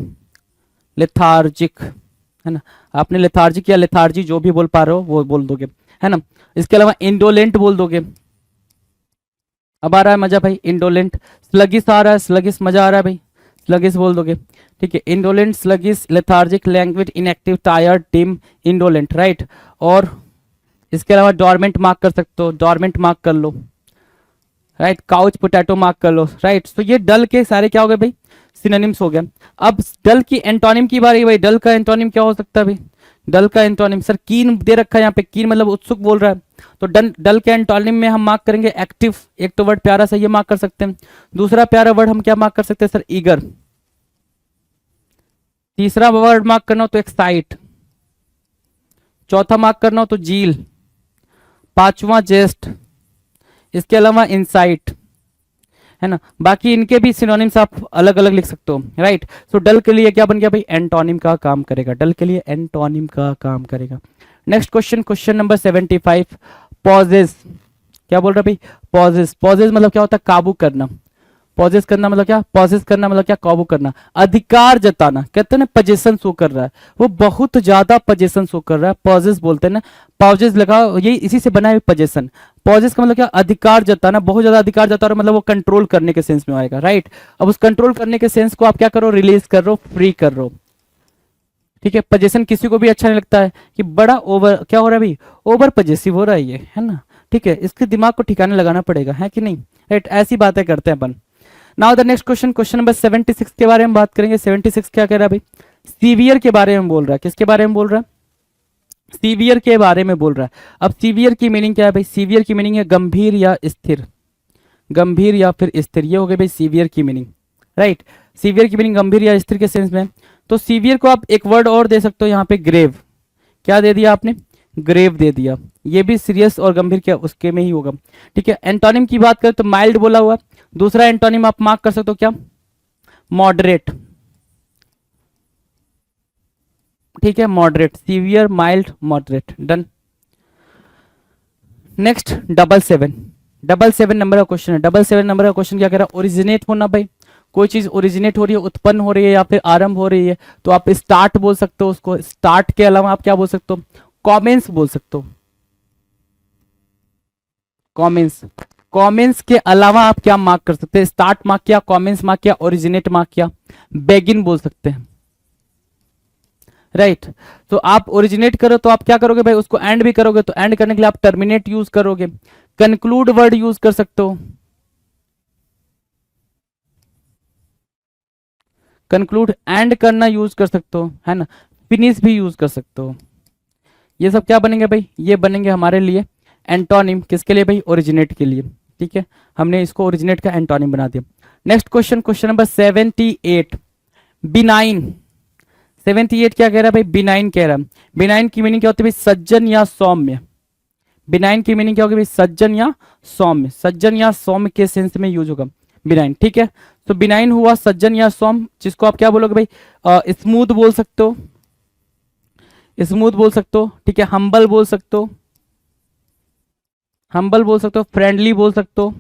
लेथार्जिक, है ना। आपने लेथार्जिक या लेथार्जी जो भी बोल पा रहे हो वो बोल दोगे, है ना। इसके अलावा इंडोलेंट बोल दोगे। अब आ रहा है मजा भाई, इंडोलेंट। स्लगिस आ रहा है, स्लगिस मजा आ रहा है भाई, स्लगिस बोल दोगे, ठीक है। Indolent, sluggish, lethargic, languid, inactive, tired, dim, indolent, right. और इसके अलावा डॉर्मेंट मार्क कर सकते हो, डॉर्मेंट मार्क कर लो, राइट। काउच पोटैटो मार्क कर लो, राइट। तो ये डल के सारे क्या हो गए भाई, सिनोनिम्स हो गए। अब डल की एंटोनिम की बारी भाई, डल का एंटोनिम क्या हो सकता है भाई, डल का एंटोनिम, सर कीन दे रखा है यहाँ पे, कीन मतलब उत्सुक बोल रहा है, तो डल के एंटोनिम में हम मार्क करेंगे एक्टिव। एक तो वर्ड प्यारा सा ये मार्क कर सकते हैं। दूसरा प्यारा वर्ड हम क्या मार्क कर सकते हैं सर, ईगर। तीसरा वर्ड मार्क करना हो तो एक्साइट। चौथा मार्क करना हो तो जील। पांचवा जेस्ट। इसके अलावा इंसाइट, है ना। बाकी इनके भी सिनोनिम्स आप अलग अलग लिख सकते हो, राइट। सो डल के लिए क्या बन गया भाई, एंटोनिम का काम करेगा, डल के लिए एंटोनिम का काम करेगा। Next question, question number 75, pauses. क्या बोल रहा भाई, पॉजेस। पॉजेस मतलब क्या होता है, काबू करना। पॉजेस करना मतलब क्या, पॉजेस करना मतलब क्या, काबू करना, अधिकार जताना। कहते हैं ना पोजीशन शो कर रहा है, वो बहुत ज्यादा पोजीशन शो कर रहा है, पॉजेस बोलते हैं ना। पॉजेस लगा, ये इसी से बना है पोजीशन। पॉजेस का मतलब क्या, अधिकार जताना, बहुत ज्यादा अधिकार जता रहा, मतलब वो कंट्रोल करने के सेंस में आएगा, राइट। अब उस कंट्रोल करने के सेंस को आप क्या करो, रिलीज कर रहे हो, फ्री कर रहे हो, ठीक है, पजेशन किसी को भी अच्छा नहीं लगता है कि बड़ा ओवर क्या हो रहा है भाई, ओवर पजेसिव हो रहा है ये, है ना। ठीक है, इसके दिमाग को ठिकाने लगाना पड़ेगा, है कि नहीं, राइट, ऐसी बातें करते हैं अपन। Now the next question, question number 76 के बारे में बात करेंगे। 76 क्या कह रहा है भाई, सीवियर के बारे में बोल रहा है। किसके बारे में बोल रहा है, सीवियर के बारे में बोल रहा है। अब सीवियर की मीनिंग क्या है भाई, सीवियर की मीनिंग है गंभीर या स्थिर, गंभीर या फिर स्थिर, ये हो गई भाई सीवियर की मीनिंग, राइट। सीवियर की मीनिंग गंभीर या स्थिर के सेंस में। तो सीवियर को आप एक वर्ड और दे सकते हो यहाँ पे, ग्रेव। क्या दे दिया आपने, ग्रेव दे दिया, ये भी सीरियस और गंभीर क्या उसके में ही होगा। ठीक है, एंटोनिम की बात करें तो माइल्ड बोला हुआ। दूसरा एंटोनिम आप मार्क कर सकते हो क्या, मॉडरेट। ठीक है, moderate, severe, mild, moderate, done. Next 77, 77 number का क्वेश्चन है। 77 नंबर का क्वेश्चन क्या कह रहा है, ओरिजिनेट होना भाई, कोई चीज ओरिजिनेट हो रही है, उत्पन्न हो रही है या फिर आरंभ हो रही है, तो आप स्टार्ट बोल सकते हो उसको। स्टार्ट के अलावा आप क्या बोल सकते हो, कॉमेंस बोल सकते हो, कॉमेंस। कॉमेंस के अलावा आप क्या मार्क कर सकते हैं, स्टार्ट मार्क किया, कॉमेंस मार्क किया, ओरिजिनेट मार्क किया, बेगिन बोल सकते हैं, राइट। तो आप ओरिजिनेट करो तो आप क्या करोगे भाई, उसको एंड भी करोगे, तो एंड करने के लिए आप टर्मिनेट यूज करोगे। कंक्लूड वर्ड यूज कर सकते हो, कंक्लूड एंड करना यूज कर सकते हो, है ना। फिनिश भी यूज कर सकते हो। ये सब क्या बनेंगे भाई, ये बनेंगे हमारे लिए एंटोनिम। किसके लिए भाई, ओरिजिनेट के लिए। ठीक है, हमने इसको ओरिजिनेट का एंटोनिम बना दिया। Next question, question number 78, benign. 78 क्या कह रहा है भाई, बिनाइन कह रहा है। बिनाइन की मीनिंग क्या होती है भाई, सज्जन या सौम्य। बिनाइन की मीनिंग क्या होगी भाई, सज्जन या सौम्य। सज्जन या सौम्य के सेंस में यूज होगा बिनाइन। ठीक है, तो बिनाइन हुआ सज्जन या सौम्य, जिसको आप क्या बोलोगे भाई, स्मूथ बोल सकते हो, स्मूथ बोल सकते हो। ठीक है, हम्बल बोल सकते हो, हम्बल बोल सकते हो, फ्रेंडली बोल सकते हो।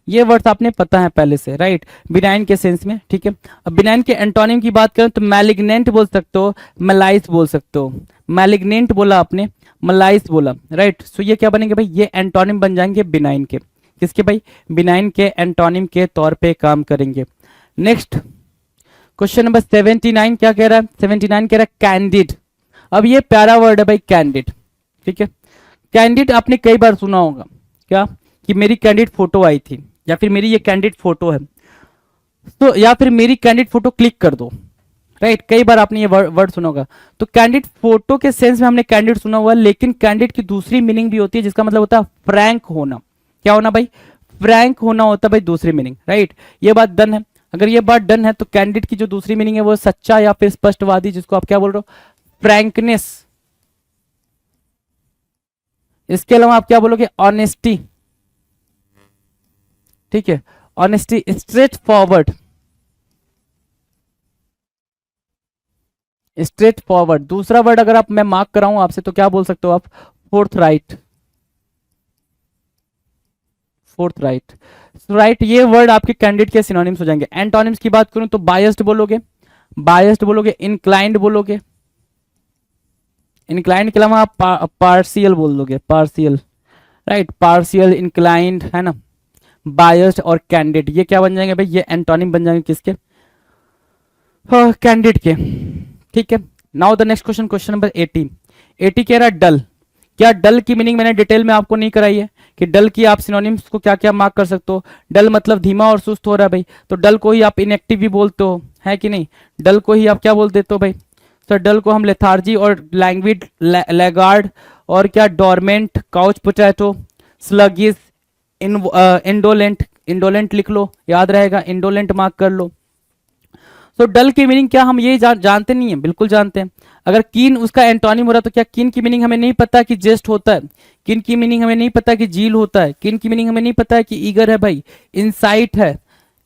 ये वर्ड्स आपने पता है पहले से, राइट, बिनाइन के सेंस में। ठीक है, अब बिनाइन के एंटोनिम की बात करें तो मैलिग्नेंट बोल सकते हो, मलाइस बोल सकते हो। मैलिग्नेंट बोला आपने, मलाइस बोला, राइट। सो ये क्या बनेंगे भाई, ये एंटोनिम बन जाएंगे बिनाइन के। किसके भाई, बिनाइन के एंटोनिम के तौर पे काम करेंगे। नेक्स्ट क्वेश्चन नंबर 79 क्या कह रहा है, 79 कह रहा है कैंडिड। अब ये प्यारा वर्ड है भाई, कैंडिड। ठीक है, कैंडिड आपने कई बार सुना होगा क्या, कि मेरी कैंडिड फोटो आई थी, या फिर मेरी ये कैंडिड फोटो है, तो या फिर मेरी कैंडिड फोटो क्लिक कर दो, राइट। कई बार आपने ये वर्ड सुना होगा। तो कैंडिड फोटो के सेंस में हमने कैंडिड सुना हुआ है, लेकिन कैंडिड की दूसरी मीनिंग भी होती है, जिसका मतलब होता है फ्रैंक होना। क्या होना भाई, फ्रैंक होना होता है भाई दूसरी मीनिंग, राइट। ये बात डन है। अगर ये बात डन है तो कैंडिड की जो दूसरी मीनिंग है वो सच्चा या फिर स्पष्टवादी, जिसको आप क्या बोल रहे हो, फ्रैंकनेस। इसके अलावा आप क्या बोलोगे, ऑनेस्टी। ठीक है, honesty, straight forward, straight forward. दूसरा वर्ड अगर आप मैं मार्क कराऊं आपसे तो क्या बोल सकते हो आप, fourth right, fourth right, right. ये वर्ड आपके कैंडिडेट के सिनोनिम्स हो जाएंगे। एंटोनिम्स की बात करूं तो बायस्ड बोलोगे, बायस्ड बोलोगे, इनक्लाइंड बोलोगे, इनक्लाइंड के अलावा आप पार्शियल बोल दोगे, पार्शियल, राइट, पार्शियल, इनक्लाइंड, है ना, बायस्ड और कैंडिडेट। ये क्या बन जाएंगे भाई, ये एंटोनिम बन जाएंगे किसके, कैंडिडेट के। ठीक है, now the next question, question number 80। 80 कह रहा है डल। क्या डल की मीनिंग मैंने डिटेल में आपको नहीं कराई है, कि डल की आप सिनोनिम्स को क्या क्या मार्क कर सकते हो। डल मतलब धीमा और सुस्त हो रहा है भाई, तो डल को ही आप इनएक्टिव भी बोलते हो, है कि नहीं। डल को ही आप क्या बोल देते हो भाई, सर डल को हम लेथार्जी और लैंग्विड, लैगार्ड और क्या, dormant, couch potato, sluggish, indolent, indolent लिख लो, याद रहेगा, इंडोलेंट मार्क कर लो। तो डल की मीनिंग क्या हम ये जानते नहीं है, बिल्कुल जानते हैं। अगर कीन उसका एंटोनिम हो रहा तो क्या कीन की मीनिंग हमें नहीं पता कि जेस्ट होता है, कीन की मीनिंग हमें नहीं पता कि जील होता है, कीन की मीनिंग हमें नहीं पता है कि ईगर है भाई, इनसाइट है,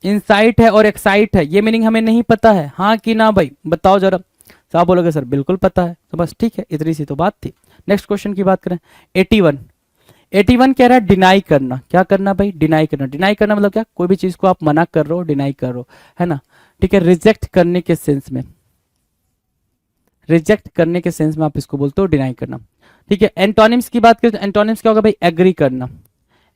इनसाइट है और एक्साइट है, ये मीनिंग हमें नहीं पता है, हाँ कि ना भाई, बताओ जरा। साहब बोलोगे सर बिल्कुल पता है, तो बस ठीक है, इतनी सी तो बात थी। नेक्स्ट क्वेश्चन की बात करें, 81। 81 कह रहा है डिनाई करना। क्या करना भाई, डिनाई करना। डिनाई करना मतलब क्या, कोई भी चीज को आप मना कर रहे हो, डिनाई कर रहे हो, है ना। ठीक है, रिजेक्ट करने के सेंस में, रिजेक्ट करने के सेंस में आप इसको बोलते हो डिनाई करना। ठीक है, एंटोनिम्स की बात करें तो एंटोनिम्स क्या होगा भाई, एग्री करना।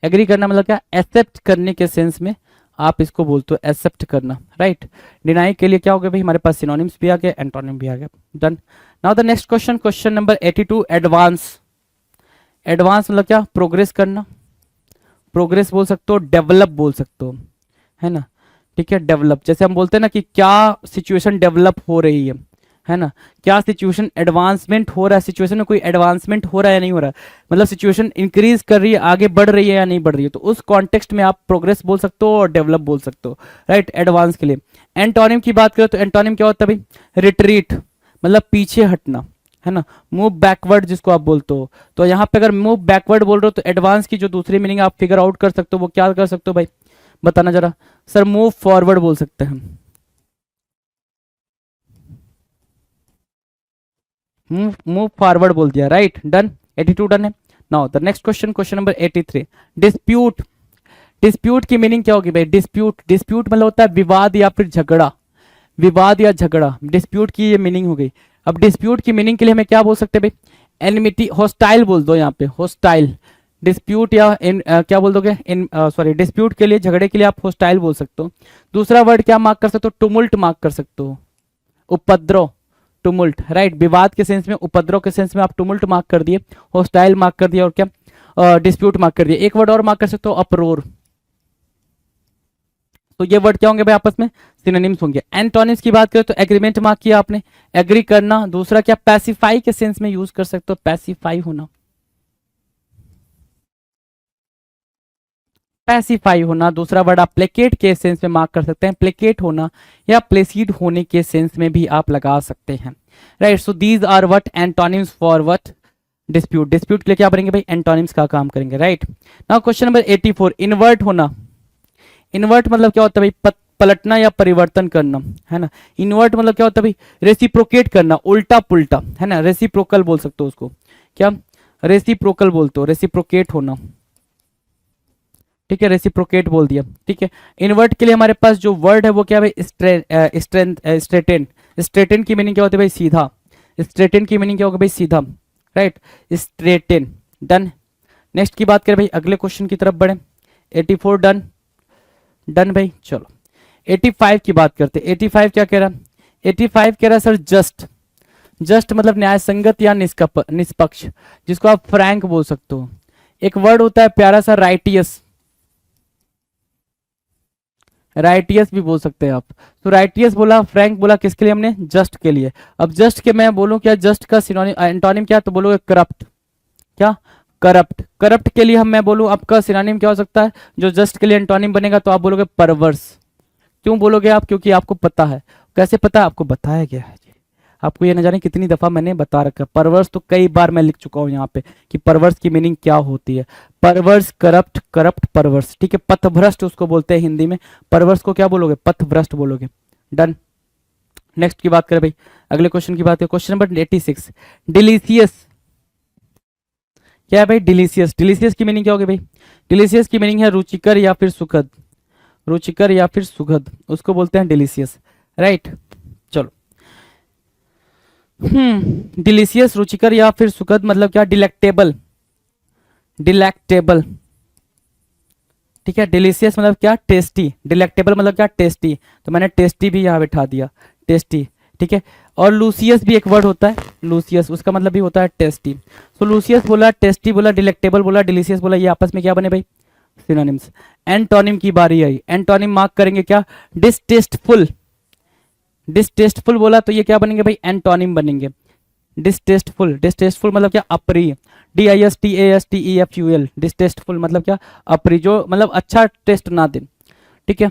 एग्री करना मतलब क्या, एक्सेप्ट करने के सेंस में आप इसको बोलते हो एक्सेप्ट करना, राइट। डिनाई के लिए क्या हो गया भाई, हमारे पास सिनोनिम्स भी आ गए, एंटोनिम भी आ गया, done. Now the next question, question number 82, advance. Advance मतलब क्या, प्रोग्रेस करना, प्रोग्रेस बोल सकते हो, डेवलप बोल सकते हो, है ना, ठीक है। डेवलप जैसे हम बोलते हैं ना कि क्या सिचुएशन डेवलप हो रही है ना, क्या सिचुएशन एडवांसमेंट हो रहा है, सिचुएशन में कोई एडवांसमेंट हो रहा है या नहीं हो रहा है, मतलब सिचुएशन इंक्रीज कर रही है, आगे बढ़ रही है या नहीं बढ़ रही है, तो उस कॉन्टेक्स्ट में आप प्रोग्रेस बोल सकते हो और डेवलप बोल सकते हो, राइट, एडवांस के लिए। एंटोनिम की बात करें तो एंटोनिम क्या होता है भाई, रिट्रीट, मतलब पीछे हटना, है ना, मूव बैकवर्ड जिसको आप बोलते हो। तो यहाँ पे अगर मूव बैकवर्ड बोल रहे हो तो एडवांस की जो दूसरी मीनिंग आप फिगर आउट कर सकते हो वो क्या कर सकते हो भाई, बताना जरा। सर मूव फॉरवर्ड बोल सकते हैं, मूव फॉरवर्ड बोल दिया, राइट, डन। 82 डन है। Now the next question, question number 83, dispute. Dispute की मीनिंग क्या होगी भाई, डिस्प्यूट, डिस्प्यूट मतलब होता है विवाद या फिर झगड़ा, विवाद या झगड़ा, डिस्प्यूट की ये मीनिंग हो गई। अब डिस्प्यूट की मीनिंग के लिए हमें क्या बोल सकते हैं भाई, एनिमिटी, हॉस्टाइल बोल दो यहाँ पे, हॉस्टाइल। डिस्प्यूट या क्या बोल दोगे, इन सॉरी, डिस्प्यूट के लिए, झगड़े के लिए आप हॉस्टाइल बोल सकते हो। दूसरा वर्ड क्या मार्क कर सकते हो, टुमुल्ट मार्क कर सकते हो, उपद्रव, टुमुल्ट, राइट, विवाद के सेंस में, उपद्रव के सेंस में आप टुमुल्ट मार्क कर दिए, हॉस्टाइल मार्क कर दिया, और क्या डिस्प्यूट मार्क कर दिया। एक वर्ड और मार्क कर सकते हो, अप्रोर। तो ये वर्ड क्या होंगे भाई, आपस में सिनोनिम्स होंगे। एंटोनिम्स की बात करें तो एग्रीमेंट मार्क किया आपने, एग्री करना। दूसरा क्या, पैसिफाई के सेंस में यूज कर सकते हो, पैसिफाई होना, पैसिफाई होना। दूसरा वर्ड आप प्लेकेट के सेंस में मार्क कर सकते हैं, प्लेकेट होना, या प्लेसीड होने के सेंस में भी आप लगा सकते हैं, right. So these are what antonyms for what, dispute. Dispute के लिए क्या करेंगे भाई, एंटोनिम्स का काम करेंगे, right. Now question number 84, invert होना। इन्वर्ट मतलब क्या होता है भाई, पलटना या परिवर्तन करना, है ना। इन्वर्ट मतलब क्या होता है भाई, रेसिप्रोकेट करना, उल्टा पुल्टा, है ना, रेसिप्रोकल बोल सकते हो उसको, क्या रेसिप्रोकल बोलते हो, रेसिप्रोकेट होना, ठीक है, रेसिप्रोकेट बोल दिया, ठीक है। इन्वर्ट के लिए हमारे पास जो वर्ड है वो क्या है भाई, स्ट्रेटेन। स्ट्रेटेन की मीनिंग क्या होती है भाई, सीधा। स्ट्रेटेन की मीनिंग क्या होगा भाई, सीधा, राइट, स्ट्रेटेन, डन। नेक्स्ट की बात करें भाई, अगले क्वेश्चन की तरफ बढ़े। 84 डन, डन भाई, चलो 85 की बात करते हैं। 85 क्या कह रहा है, 85 कह रहा है सर जस्ट। जस्ट मतलब न्याय संगत या निष्पक्ष, जिसको आप फ्रैंक बोल सकते हो। एक वर्ड होता है प्यारा सा, राइटियस, राइटियस भी बोल सकते हैं आप। तो राइटियस बोला, फ्रैंक बोला, किसके लिए हमने, जस्ट के लिए। अब जस्ट के मैं बोलूं क्या, जस्ट का सिनोनिम एंटोनिम क्या, तो बोलोगे करप्ट, क्या करप्ट। करप्ट के लिए हम मैं बोलूं आपका सिनोनिम क्या हो सकता है, जो जस्ट के लिए एंटोनिम बनेगा, तो आप बोलोगे परवर्स। क्यों बोलोगे आप, क्योंकि आपको पता है। कैसे पता है, आपको बताया गया है जी। आपको ये न जाने कितनी दफा मैंने बता रखा है, परवर्स तो कई बार मैं लिख चुका हूं यहाँ पे कि परवर्स की मीनिंग क्या होती है। परवर्स, करप्ट, करप्ट, परवर्स, ठीक है। पथभ्रष्ट उसको बोलते हैं हिंदी में, परवर्स को क्या बोलोगे, पथभ्रष्ट बोलोगे, डन। नेक्स्ट की बात करें भाई, अगले क्वेश्चन की बात करें, क्वेश्चन नंबर 86, डिलीशियस। क्या है भाई, डिलीशियस। डिलीशियस की मीनिंग क्या होगी भाई, डिलीशियस की मीनिंग है रुचिकर या फिर सुखद, रुचिकर या फिर सुखद, उसको बोलते हैं डिलीशियस, राइट। चलो, डिलीशियस, रुचिकर या फिर सुखद मतलब क्या, डिलेक्टेबल, डिलेक्टेबल, ठीक है। डिलीशियस मतलब क्या, टेस्टी। डिलेक्टेबल मतलब क्या, टेस्टी, तो मैंने टेस्टी भी यहाँ बैठा दिया, टेस्टी, ठीक है। और लूसियस भी एक वर्ड होता है, लूसियस, उसका मतलब भी होता है टेस्टी। तो लूसियस बोला, टेस्टी बोला, डिलेक्टेबल बोला, डिलीशियस बोला, ये आपस में क्या बने भाई, सिनोनिम्स। एंटोनिम की बारी आई, एंटोनिम मार्क करेंगे क्या, डिसटेस्टफुल। डिसटेस्टफुल बोला तो ये क्या बनेंगे भाई, एंटोनिम बनेंगे। डिसटेस्टफुल, डिसटेस्टफुल मतलब क्या, अप्रिय, DISTASTEFUL, डिसटेस्टफुल मतलब क्या, अप्रिय, जो मतलब अच्छा टेस्ट ना दे, ठीक है।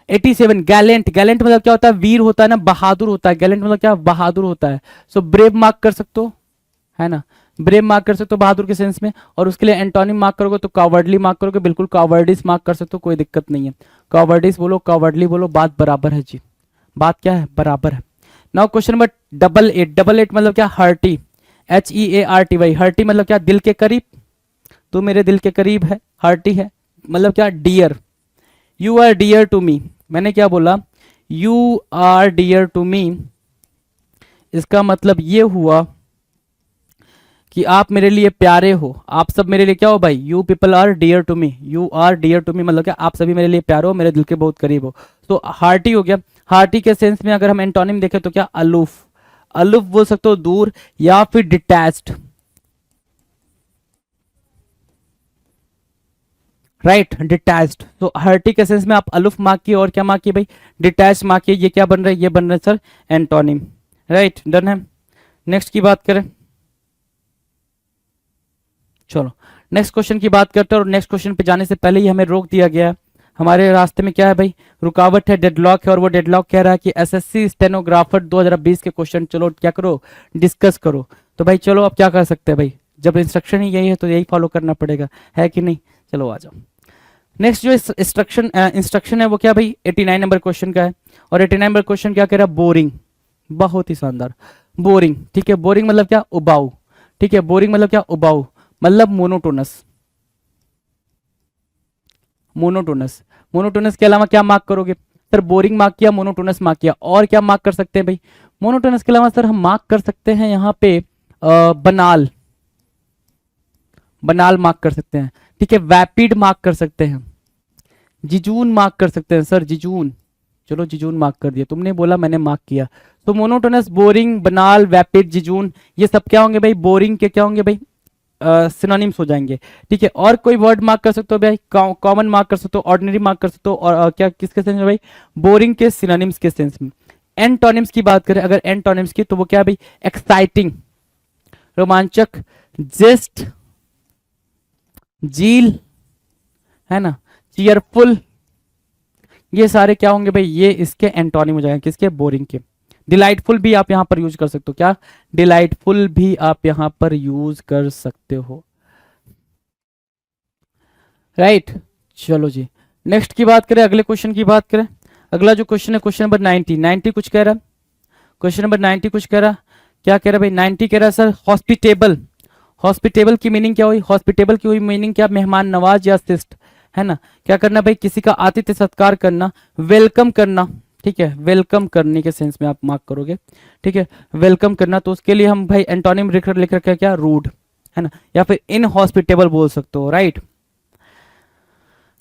87, गैलेंट। गैलेंट मतलब क्या होता है, वीर होता है ना, बहादुर होता है। गैलेंट मतलब क्या, बहादुर होता है। सो ब्रेव मार्क कर सकते हो, है ना, ब्रेव मार्क कर सकते हो बहादुर के सेंस में। और उसके लिए एंटोनिम मार्क करोगे तो कावर्डली मार्क करोगे, बिल्कुल कावर्डिस मार्क कर सकते हो, कोई दिक्कत नहीं है। कावर्डिस बोलो, कावर्डली बोलो, बात बराबर है जी, बात क्या है, बराबर है। Now question number 88। 88 मतलब क्या, हर्टी, HEARTY, हर्टी मतलब क्या, दिल के करीब, तू मेरे दिल के करीब है, हर्टी है। मतलब क्या, dear, you are dear to me. मैंने क्या बोला, you are dear to me, इसका मतलब ये हुआ कि आप मेरे लिए प्यारे हो, आप सब मेरे लिए क्या हो भाई, you people are dear to me, you are dear to me मतलब क्या, आप सभी मेरे लिए प्यारे हो, मेरे दिल के बहुत करीब हो। तो हार्टी हो गया। हार्टी के सेंस में अगर हम एंटोनिम देखें तो क्या, अलूफ, अलूफ बोल सकते हो दूर, या फिर डिटैच्ड, राइट, डिटैच्ड। तो हार्टी के सेंस में आप अलूफ मार्क किए और क्या मार्क किए भाई, डिटैच मार्क किए। ये क्या बन रहा है, ये बन रहा है सर एंटोनिम, राइट, डन है। नेक्स्ट की बात करें, चलो नेक्स्ट क्वेश्चन की बात करते हैं। और नेक्स्ट क्वेश्चन पे जाने से पहले ही हमें रोक दिया गया है, हमारे रास्ते में क्या है भाई, रुकावट है, डेडलॉक है। और वो डेडलॉक कह रहा है कि एसएससी स्टेनोग्राफर 2020 के क्वेश्चन चलो क्या करो, डिस्कस करो। तो भाई चलो अब क्या कर सकते हैं भाई, जब इंस्ट्रक्शन ही यही है तो यही फॉलो करना पड़ेगा, है कि नहीं। चलो आ जाओ। नेक्स्ट जो इंस्ट्रक्शन है वो क्या भाई, 89 नंबर क्वेश्चन का है। और 89 नंबर क्वेश्चन क्या कह रहा है, बोरिंग, बहुत ही शानदार, बोरिंग। ठीक है, बोरिंग मतलब क्या, उबाऊ। ठीक है, बोरिंग मतलब क्या, उबाऊ, मतलब मोनोटोनस, मोनोटोनस। मोनोटोनस के अलावा क्या मार्क करोगे सर, बोरिंग मार्क किया, मोनोटोनस मार्क किया, और क्या मार्क कर सकते हैं भाई, मोनोटोनस के अलावा सर हम मार्क कर सकते हैं यहाँ पे बनाल, बनाल मार्क कर सकते हैं। ठीक है, वैपिड मार्क कर सकते हैं, जिजून मार्क कर सकते हैं सर, जिजून। चलो जिजून मार्क कर दिया, तुमने बोला मैंने मार्क किया। तो मोनोटोनस, बोरिंग, बनाल, वैपिड, जिजून, ये सब क्या होंगे भाई, बोरिंग के क्या होंगे भाई, सिनोनिम्स हो जाएंगे। ठीक है, और कोई वर्ड मार्क कर सकते हो भाई, कॉमन मार्क कर सकते हो, ऑर्डिनरी मार्क कर सकते हो, और क्या किसके सेंस में भाई, बोरिंग के सिनोनिम्स के सेंस में। एंटोनिम्स की बात करें अगर एंटोनिम्स की, तो वो क्या है भाई, एक्साइटिंग, रोमांचक, जेस्ट, जील, है ना, चीयरफुल, ये सारे क्या होंगे भाई, ये इसके एंटोनिम हो जाएंगे, किसके, बोरिंग के। डिलाइटफुल भी आप यहां पर यूज कर सकते हो, क्या, डिलाइटफुल भी आप यहां पर यूज कर सकते हो, राइट। चलो जी, नेक्स्ट की बात करें, अगले क्वेश्चन की बात करें। अगला जो क्वेश्चन है क्वेश्चन नंबर 90, 90 कुछ कह रहा है, क्वेश्चन नंबर 90 कुछ कह रहा, क्या कह रहा है भाई, 90 कह रहा है सर हॉस्पिटेबल। हॉस्पिटेबल की मीनिंग क्या हुई, हॉस्पिटेबल की हुई मीनिंग क्या, मेहमान नवाज या शिष्ट, है ना। क्या करना भाई, किसी का आतिथ्य सत्कार करना, वेलकम करना। ठीक है, वेलकम करने के सेंस में आप मार्क करोगे। ठीक है, वेलकम करना, तो उसके लिए हम भाई एंटोनिम लिख रखे क्या, रूड, है ना, या फिर इनहॉस्पिटेबल बोल सकते हो, राइट।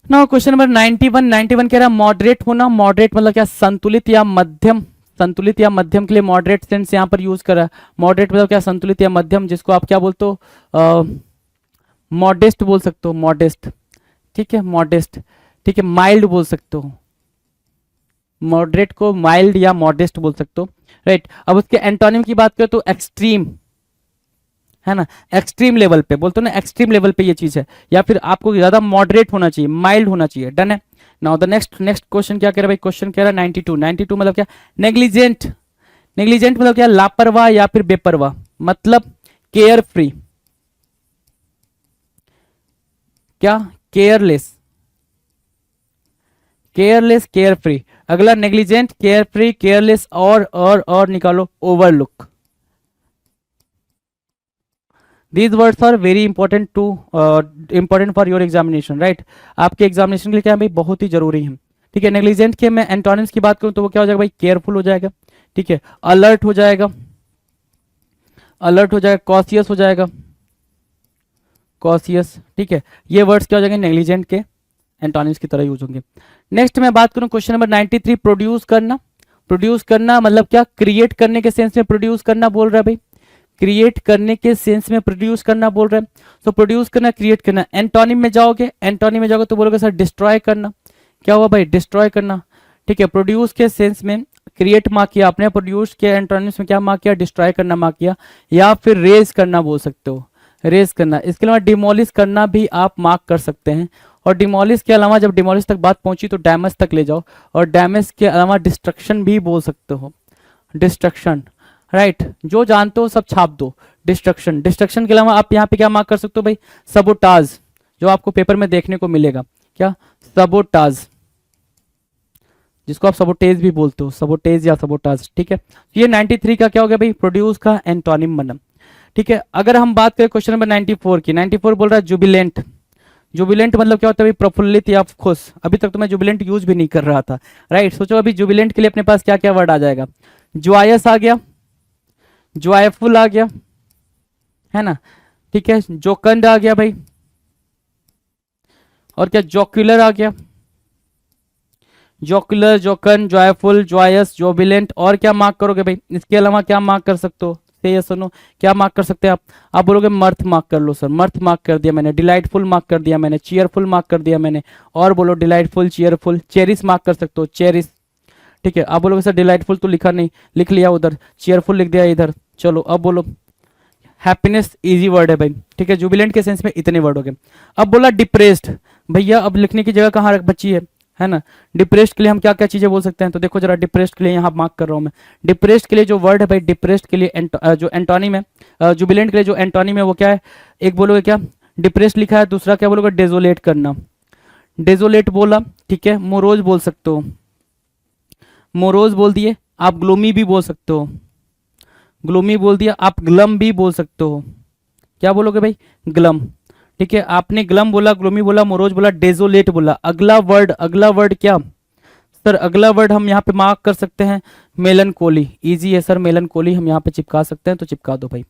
नाउ क्वेश्चन नंबर 91, 91 कह रहा है मॉडरेट होना। मॉडरेट मतलब क्या, संतुलित या मध्यम, संतुलित या मध्यम के लिए मॉडरेट सेंस यहाँ पर यूज करा है। मॉडरेट मतलब क्या, संतुलित या मध्यम, जिसको आप क्या बोलते हो, मॉडेस्ट बोल सकते हो, मॉडेस्ट। ठीक है, मॉडेस्ट। ठीक है, माइल्ड बोल सकते हो, मॉडरेट को माइल्ड या मॉडेस्ट बोल सकते हो, राइट। अब उसके एंटोनिम की बात करें तो एक्सट्रीम, है ना, एक्सट्रीम लेवल पे बोलते हो ना, एक्सट्रीम लेवल पे ये चीज है, या फिर आपको ज्यादा मॉडरेट होना चाहिए, माइल्ड होना चाहिए, डन है। नाउ द नेक्स्ट क्वेश्चन क्या कह रहा है भाई, क्वेश्चन कह रहा है 92, 92 मतलब क्या, नेग्लिजेंट। नेग्लिजेंट मतलब क्या, लापरवाह या फिर बेपरवाह, मतलब केयर फ्री, क्या, केयरलेस, केयरलेस, केयर फ्री। अगला नेग्लिजेंट, केयर फ्री, केयरलेस, और निकालो, overlook. These words are very important to important for your examination, right. आपके एग्जामिनेशन के लिए क्या है भाई, बहुत ही जरूरी है। ठीक है, नेग्लिजेंट के मैं एंटोनिम्स की बात करूं तो वो क्या हो जाएगा भाई, केयरफुल हो जाएगा। ठीक है, अलर्ट हो जाएगा, अलर्ट हो जाएगा, कॉशियस हो जाएगा, कॉशियस। ठीक है, ये वर्ड्स क्या हो जाएंगे, नेग्लिजेंट के एंटोनिम्स की तरह यूज होंगे। नेक्स्ट मैं बात करूं क्वेश्चन नंबर 93, प्रोड्यूस करना। प्रोड्यूस करना मतलब क्या, क्रिएट करने के सेंस में प्रोड्यूस करना बोल रहा है भाई, क्रिएट करने के सेंस में प्रोड्यूस करना बोल रहे हैं। तो प्रोड्यूस करना, क्रिएट करना, एंटोनिम में जाओगे, एंटोनिम में जाओगे तो बोलोगे सर डिस्ट्रॉय करना। क्या हुआ भाई, डिस्ट्रॉय करना। ठीक है, प्रोड्यूस के सेंस में क्रिएट मार्क किया आपने, प्रोड्यूस के एंटोनिम्स में क्या मार्क किया, डिस्ट्रॉय करना मार्क किया, या फिर रेज करना बोल सकते हो, रेज करना। इसके अलावा डिमोलिश करना भी आप मार्क कर सकते हैं। और डिमोलिश के अलावा जब डिमोलिश तक बात पहुंची तो डैमेज तक ले जाओ, और डैमेज के अलावा डिस्ट्रक्शन भी बोल सकते हो, डिस्ट्रक्शन, राइट। जो जानते हो सब छाप दो, डिस्ट्रक्शन। डिस्ट्रक्शन के अलावा आप यहाँ पे क्या मार्क कर सकते हो भाई, सबोटाज, जो आपको पेपर में देखने को मिलेगा, क्या, सबोटाज, जिसको आप सबोटेज भी बोलते हो, सबोटेज या सबोटाज। ठीक है, तो ये 93 का क्या हो गया भाई, प्रोड्यूस का एंटोनिम बना। ठीक है, अगर हम बात करें क्वेश्चन नंबर 94 की, 94 बोल रहा है जुबिलेंट। जुबिलेंट मतलब क्या होता है भाई, प्रफुल्लित या खुश। अभी तक तो मैं जुबिलेंट यूज भी नहीं कर रहा था, राइट। सोचो अभी जुबिलेंट के लिए अपने पास क्या क्या वर्ड आ जाएगा, जॉयस आ गया, जॉयफुल आ गया, है ना, ठीक है, जोकंड आ गया भाई, और क्या जोक्यूलर आ गया, जोक्यूलर, जोकन, जॉयफुल, जॉयस, जोबिलेंट, और क्या मार्क करोगे भाई? इसके अलावा क्या मार्क कर सकते हो? से यस नो, क्या मार्क कर सकते हैं आप बोलोगे मर्थ मार्क कर लो सर, मर्थ मार्क कर दिया मैंने, डिलाइटफुल मार्क कर दिया मैंने, चीयरफुल मार्क कर दिया मैंने, और बोलो डिलाइटफुल, चीयरफुल, चेरिस मार्क कर सकते हो, चेरिस। ठीक है, आप बोलोगे सर डिलाइटफुल तो लिखा नहीं, लिख लिया उधर, चीयरफुल लिख दिया इधर। चलो अब बोलो, हैप्पीनेस इजी वर्ड है भाई, ठीक है, जुबिलेंट के सेंस में इतने वर्ड हो गए। अब बोला डिप्रेस्ड, भैया अब लिखने की जगह कहाँ बची है ना? डिप्रेस्ड के लिए हम क्या क्या चीजें बोल सकते हैं? तो देखो जरा, डिप्रेस्ड के लिए यहाँ मार्क कर रहा हूँ मैं। डिप्रेस्ड के लिए जो वर्ड है भाई, डिप्रेस्ड के लिए जो एंटोनिम है, जुबिलेंट के लिए जो एंटोनिम है वो क्या है? एक बोलोगे क्या, डिप्रेस्ड लिखा है, दूसरा क्या बोलोगे? डेजोलेट करना, डेजोलेट बोला, ठीक है। मोरोज बोल सकते हो, मोरोज बोल दिए। आप ग्लोमी भी बोल सकते हो, ग्लोमी बोल दिया। आप ग्लम भी बोल सकते हो, क्या बोलोगे भाई? ग्लम, ठीक है। आपने ग्लम बोला, ग्लोमी बोला, मोरोज बोला, डेजोलेट बोला। अगला वर्ड क्या सर? अगला वर्ड हम यहाँ पे मार्क कर सकते हैं मेलनकोली, इजी है सर, मेलनकोली हम यहाँ पे चिपका सकते हैं, तो चिपका दो भाई,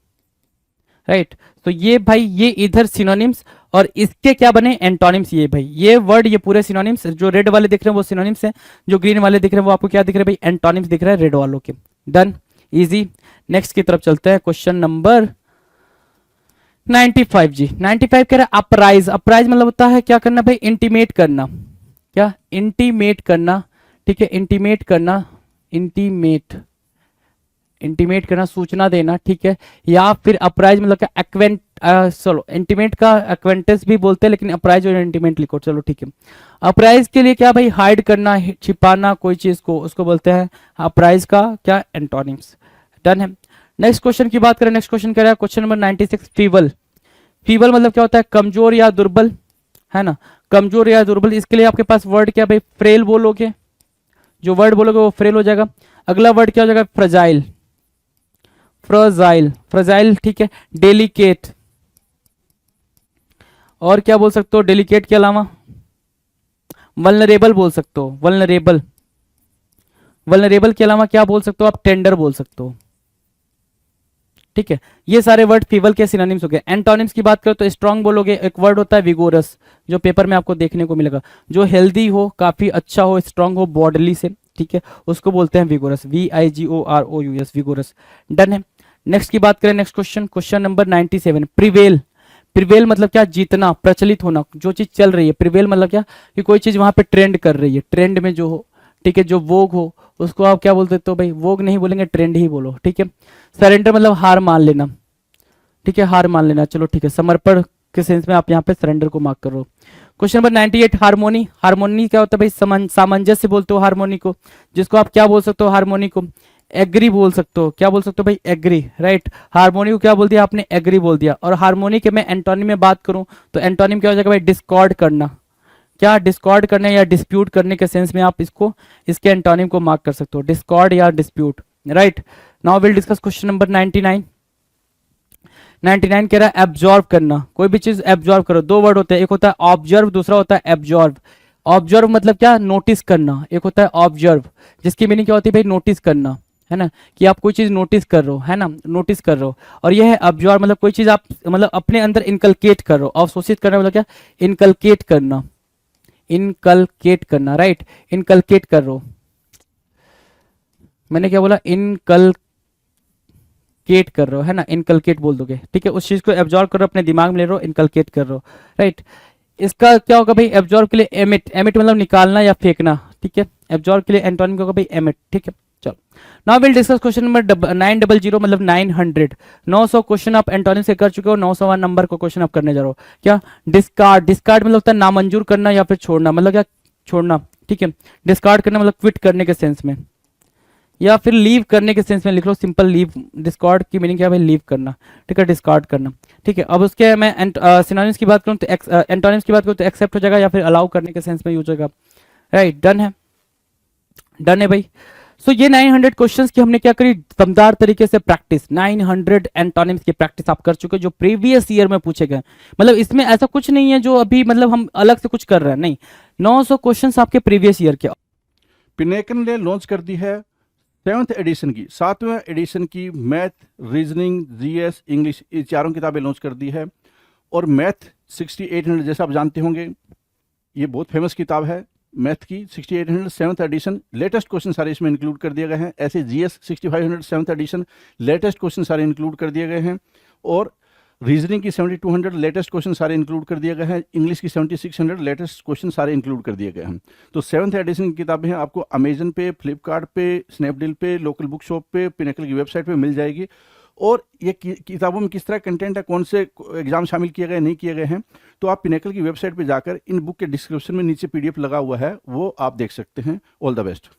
राइट। तो ये भाई, ये इधर सिनोनिम्स, और इसके क्या बने? एंटोनिम्स। ये भाई, ये वर्ड, ये पूरे सिनोनिम्स, जो रेड वाले दिख रहे हैं वो सिनोनिम्स हैं, जो ग्रीन वाले दिख रहे हैं वो आपको क्या दिख रहे हैं भाई? एंटोनिम्स दिख रहे हैं रेड वालों के। Done, easy. नेक्स्ट की तरफ चलते हैं, क्वेश्चन नंबर 95 जी। 95 कह रहा है अपराइज, अपराइज मतलब होता है क्या करना भाई? इंटीमेट करना, क्या? इंटीमेट करना, ठीक है, इंटीमेट करना, इंटीमेट, इंटीमेट करना, सूचना देना, ठीक है। या फिर अपराइज मतलब क्या? एक्वेंट, चलो इंटीमेट का एक्वेंटेंस भी बोलते हैं, लेकिन अपराइज और इंटीमेट लिखो, चलो ठीक है। अपराइज के लिए क्या भाई? हाइड करना, छिपाना कोई चीज को, उसको बोलते हैं अपराइज का क्या? एंटोनिम्स। डन है। नेक्स्ट क्वेश्चन की बात करें, नेक्स्ट क्वेश्चन कह रहा है क्वेश्चन नंबर 96, फीबल। फीबल मतलब क्या होता है? कमजोर या दुर्बल, है ना? कमजोर या दुर्बल। इसके लिए आपके पास वर्ड क्या भाई? फ्रेल बोलोगे, जो वर्ड बोलोगे वो फ्रेल हो जाएगा। अगला वर्ड क्या हो जाएगा? फ्रजाइल, फ्रजाइल, फ्रजाइल, ठीक है। डेलिकेट, और क्या बोल सकते हो डेलिकेट के अलावा? वल्नरेबल बोल सकते हो, वल्नरेबल, वल्नरेबल के अलावा क्या बोल सकते हो आप? टेंडर बोल सकते हो, ठीक है। ये सारे वर्ड फीबल के सिनोनिम्स हो गए। एंटोनिम्स की बात करो तो स्ट्रांग बोलोगे, एक वर्ड होता है विगोरस, जो पेपर में आपको देखने को मिलेगा, जो हेल्दी हो, काफी अच्छा हो, स्ट्रांग हो बॉडीली से, ठीक है, उसको बोलते हैं विगोरस, VIGOROUS, विगोरस। डन है। नेक्स्ट की बात करें, next question, question number 97, prevail. Prevail मतलब क्या? जीतना, प्रचलित होना, जो चीज चल रही है। प्रिवेल मतलब क्या? कि कोई चीज वहां पे ट्रेंड कर रही है, ट्रेंड में जो हो, ठीक है, जो वोग हो, उसको आप क्या बोल देते हो भाई? वोग नहीं बोलेंगे, ट्रेंड ही बोलो, ठीक है। सरेंडर मतलब हार मान लेना, ठीक है, हार मान लेना, चलो ठीक है। समर्पण के सेंस में आप यहाँ पे सरेंडर को मार्क करो। Question number 98, harmony. हारमोनी क्या होता है भाई? सामंजस्य बोलते हो हारमोनी को, जिसको आप क्या बोल सकते हो? हारमोनी को एग्री बोल सकते हो, क्या बोल सकते हो भाई? Agree, right. हारमोनी को क्या बोल दिया आपने? एग्री बोल दिया। और हारमोनी के मैं एंटोनिम में बात करूं तो एंटोनिम क्या हो जाएगा भाई? डिस्कॉर्ड करना, क्या? डिस्कॉर्ड करने या डिस्प्यूट करने के सेंस में आप इसको, इसके एंटोनिम को मार्क कर सकते हो, डिस्कॉर्ड या dispute, right. Now will discuss question number 99। 99 कह रहा है एब्जॉर्व करना, कोई भी चीज एब्जॉर्व करो। दो वर्ड होते हैं, एक होता है ऑब्जर्व, दूसरा होता है एब्जॉर्व। ऑब्जर्व मतलब क्या? नोटिस करना। एक होता है ऑब्जर्व, जिसकी मीनिंग क्या होती है भाई? नोटिस करना, है ना, कि आप कोई चीज नोटिस कर रहे हो, है ना, नोटिस कर रहे हो। और यह है ऑब्जर्व मतलब कोई चीज आप मतलब अपने अंदर इनकलकेट कर रहे हो। अवशोषित करना मतलब क्या? इनकलकेट करना, इनकलकेट करना, राइट, इनकलकेट कर रहे हो। मैंने क्या बोला? इनकलकेट कर रहे हो, है ना, इनकलकेट बोल दोगे, ठीक है। उस चीज को एब्जॉर्व कर रहे हो, अपने दिमाग में ले रहे हो, इनकलकेट कर रहे हो, राइट। इसका क्या होगा भाई? एब्जॉर्व के लिए एमिट, एमिट मतलब निकालना या फेंकना, ठीक है। एब्जॉर्व के लिए एंटोनिम क्या होगा भाई? एमिट, ठीक है। चलो now will discuss question number 900 मतलब 900। 900 क्वेश्चन आप एंटोनिम से कर चुके हो, 900वां नंबर को क्वेश्चन आप करने जा रहे हो। क्या? डिस्कार्ड, डिस्कार्ड मतलब होता है नामंजूर करना या फिर छोड़ना, मतलब क्या? छोड़ना, ठीक है। डिस्कार्ड करना मतलब क्विट करने के सेंस में, या फिर लीव करने के सेंस में लिख लो, सिंपल लीव। डिस्कार्ड की मीनिंग क्या है भाई? लीव करना, ठीक है, डिस्कार्ड करना, ठीक है। अब उसके मैं सिनोनिम्स की बात करूं तो एंटोनिम्स की बात करूं तो एक्सेप्ट हो जाएगा या फिर अलाउ करने के सेंस में यूज होगा, राइट। डन है, डन है भाई। सो ये 900 क्वेश्चंस की हमने क्या करी? दमदार तरीके से प्रैक्टिस, 900 एंटोनिम्स की प्रैक्टिस आप कर चुके हो, जो प्रीवियस ईयर में पूछे गए। मतलब इसमें ऐसा कुछ नहीं है जो अभी मतलब हम अलग से कुछ कर रहे हैं, नहीं। 900 क्वेश्चंस आपके प्रीवियस ईयर के। पिनेकन ने लॉन्च कर दी है 7th एडिशन की 7वें एडिशन की मैथ, रीजनिंग, जीएस, इंग्लिश, ये चारों किताबें लॉन्च कर दी है। और मैथ 6800 जैसा आप जानते होंगे, ये बहुत फेमस किताब है मैथ की। 6800 7th एडिशन, लेटेस्ट क्वेश्चन सारे इसमें इंक्लूड कर दिए गए हैं। ऐसे GS 6500 7th edition, latest question सारे इंक्लूड कर दिए गए हैं। और रीजनिंग की 7200 लेटेस्ट क्वेश्चन सारे इंक्लूड कर दिए गए हैं। इंग्लिश की 7600 लेटेस्ट क्वेश्चन सारे इंक्लूड कर दिए गए हैं। तो 7th एडिशन की किताबें हैं, आपको अमेजन पे, फ्लिपकार्ट पे, स्नैपडील पे, लोकल बुक शॉप पे, पिनेकल की वेबसाइट पे मिल जाएगी। और ये किताबों में किस तरह कंटेंट है, कौन से एग्जाम शामिल किए गए नहीं किए गए हैं, तो आप पिनेकल की वेबसाइट पे जाकर इन बुक के डिस्क्रिप्शन में नीचे पीडीएफ लगा हुआ है, वो आप देख सकते हैं। All the best.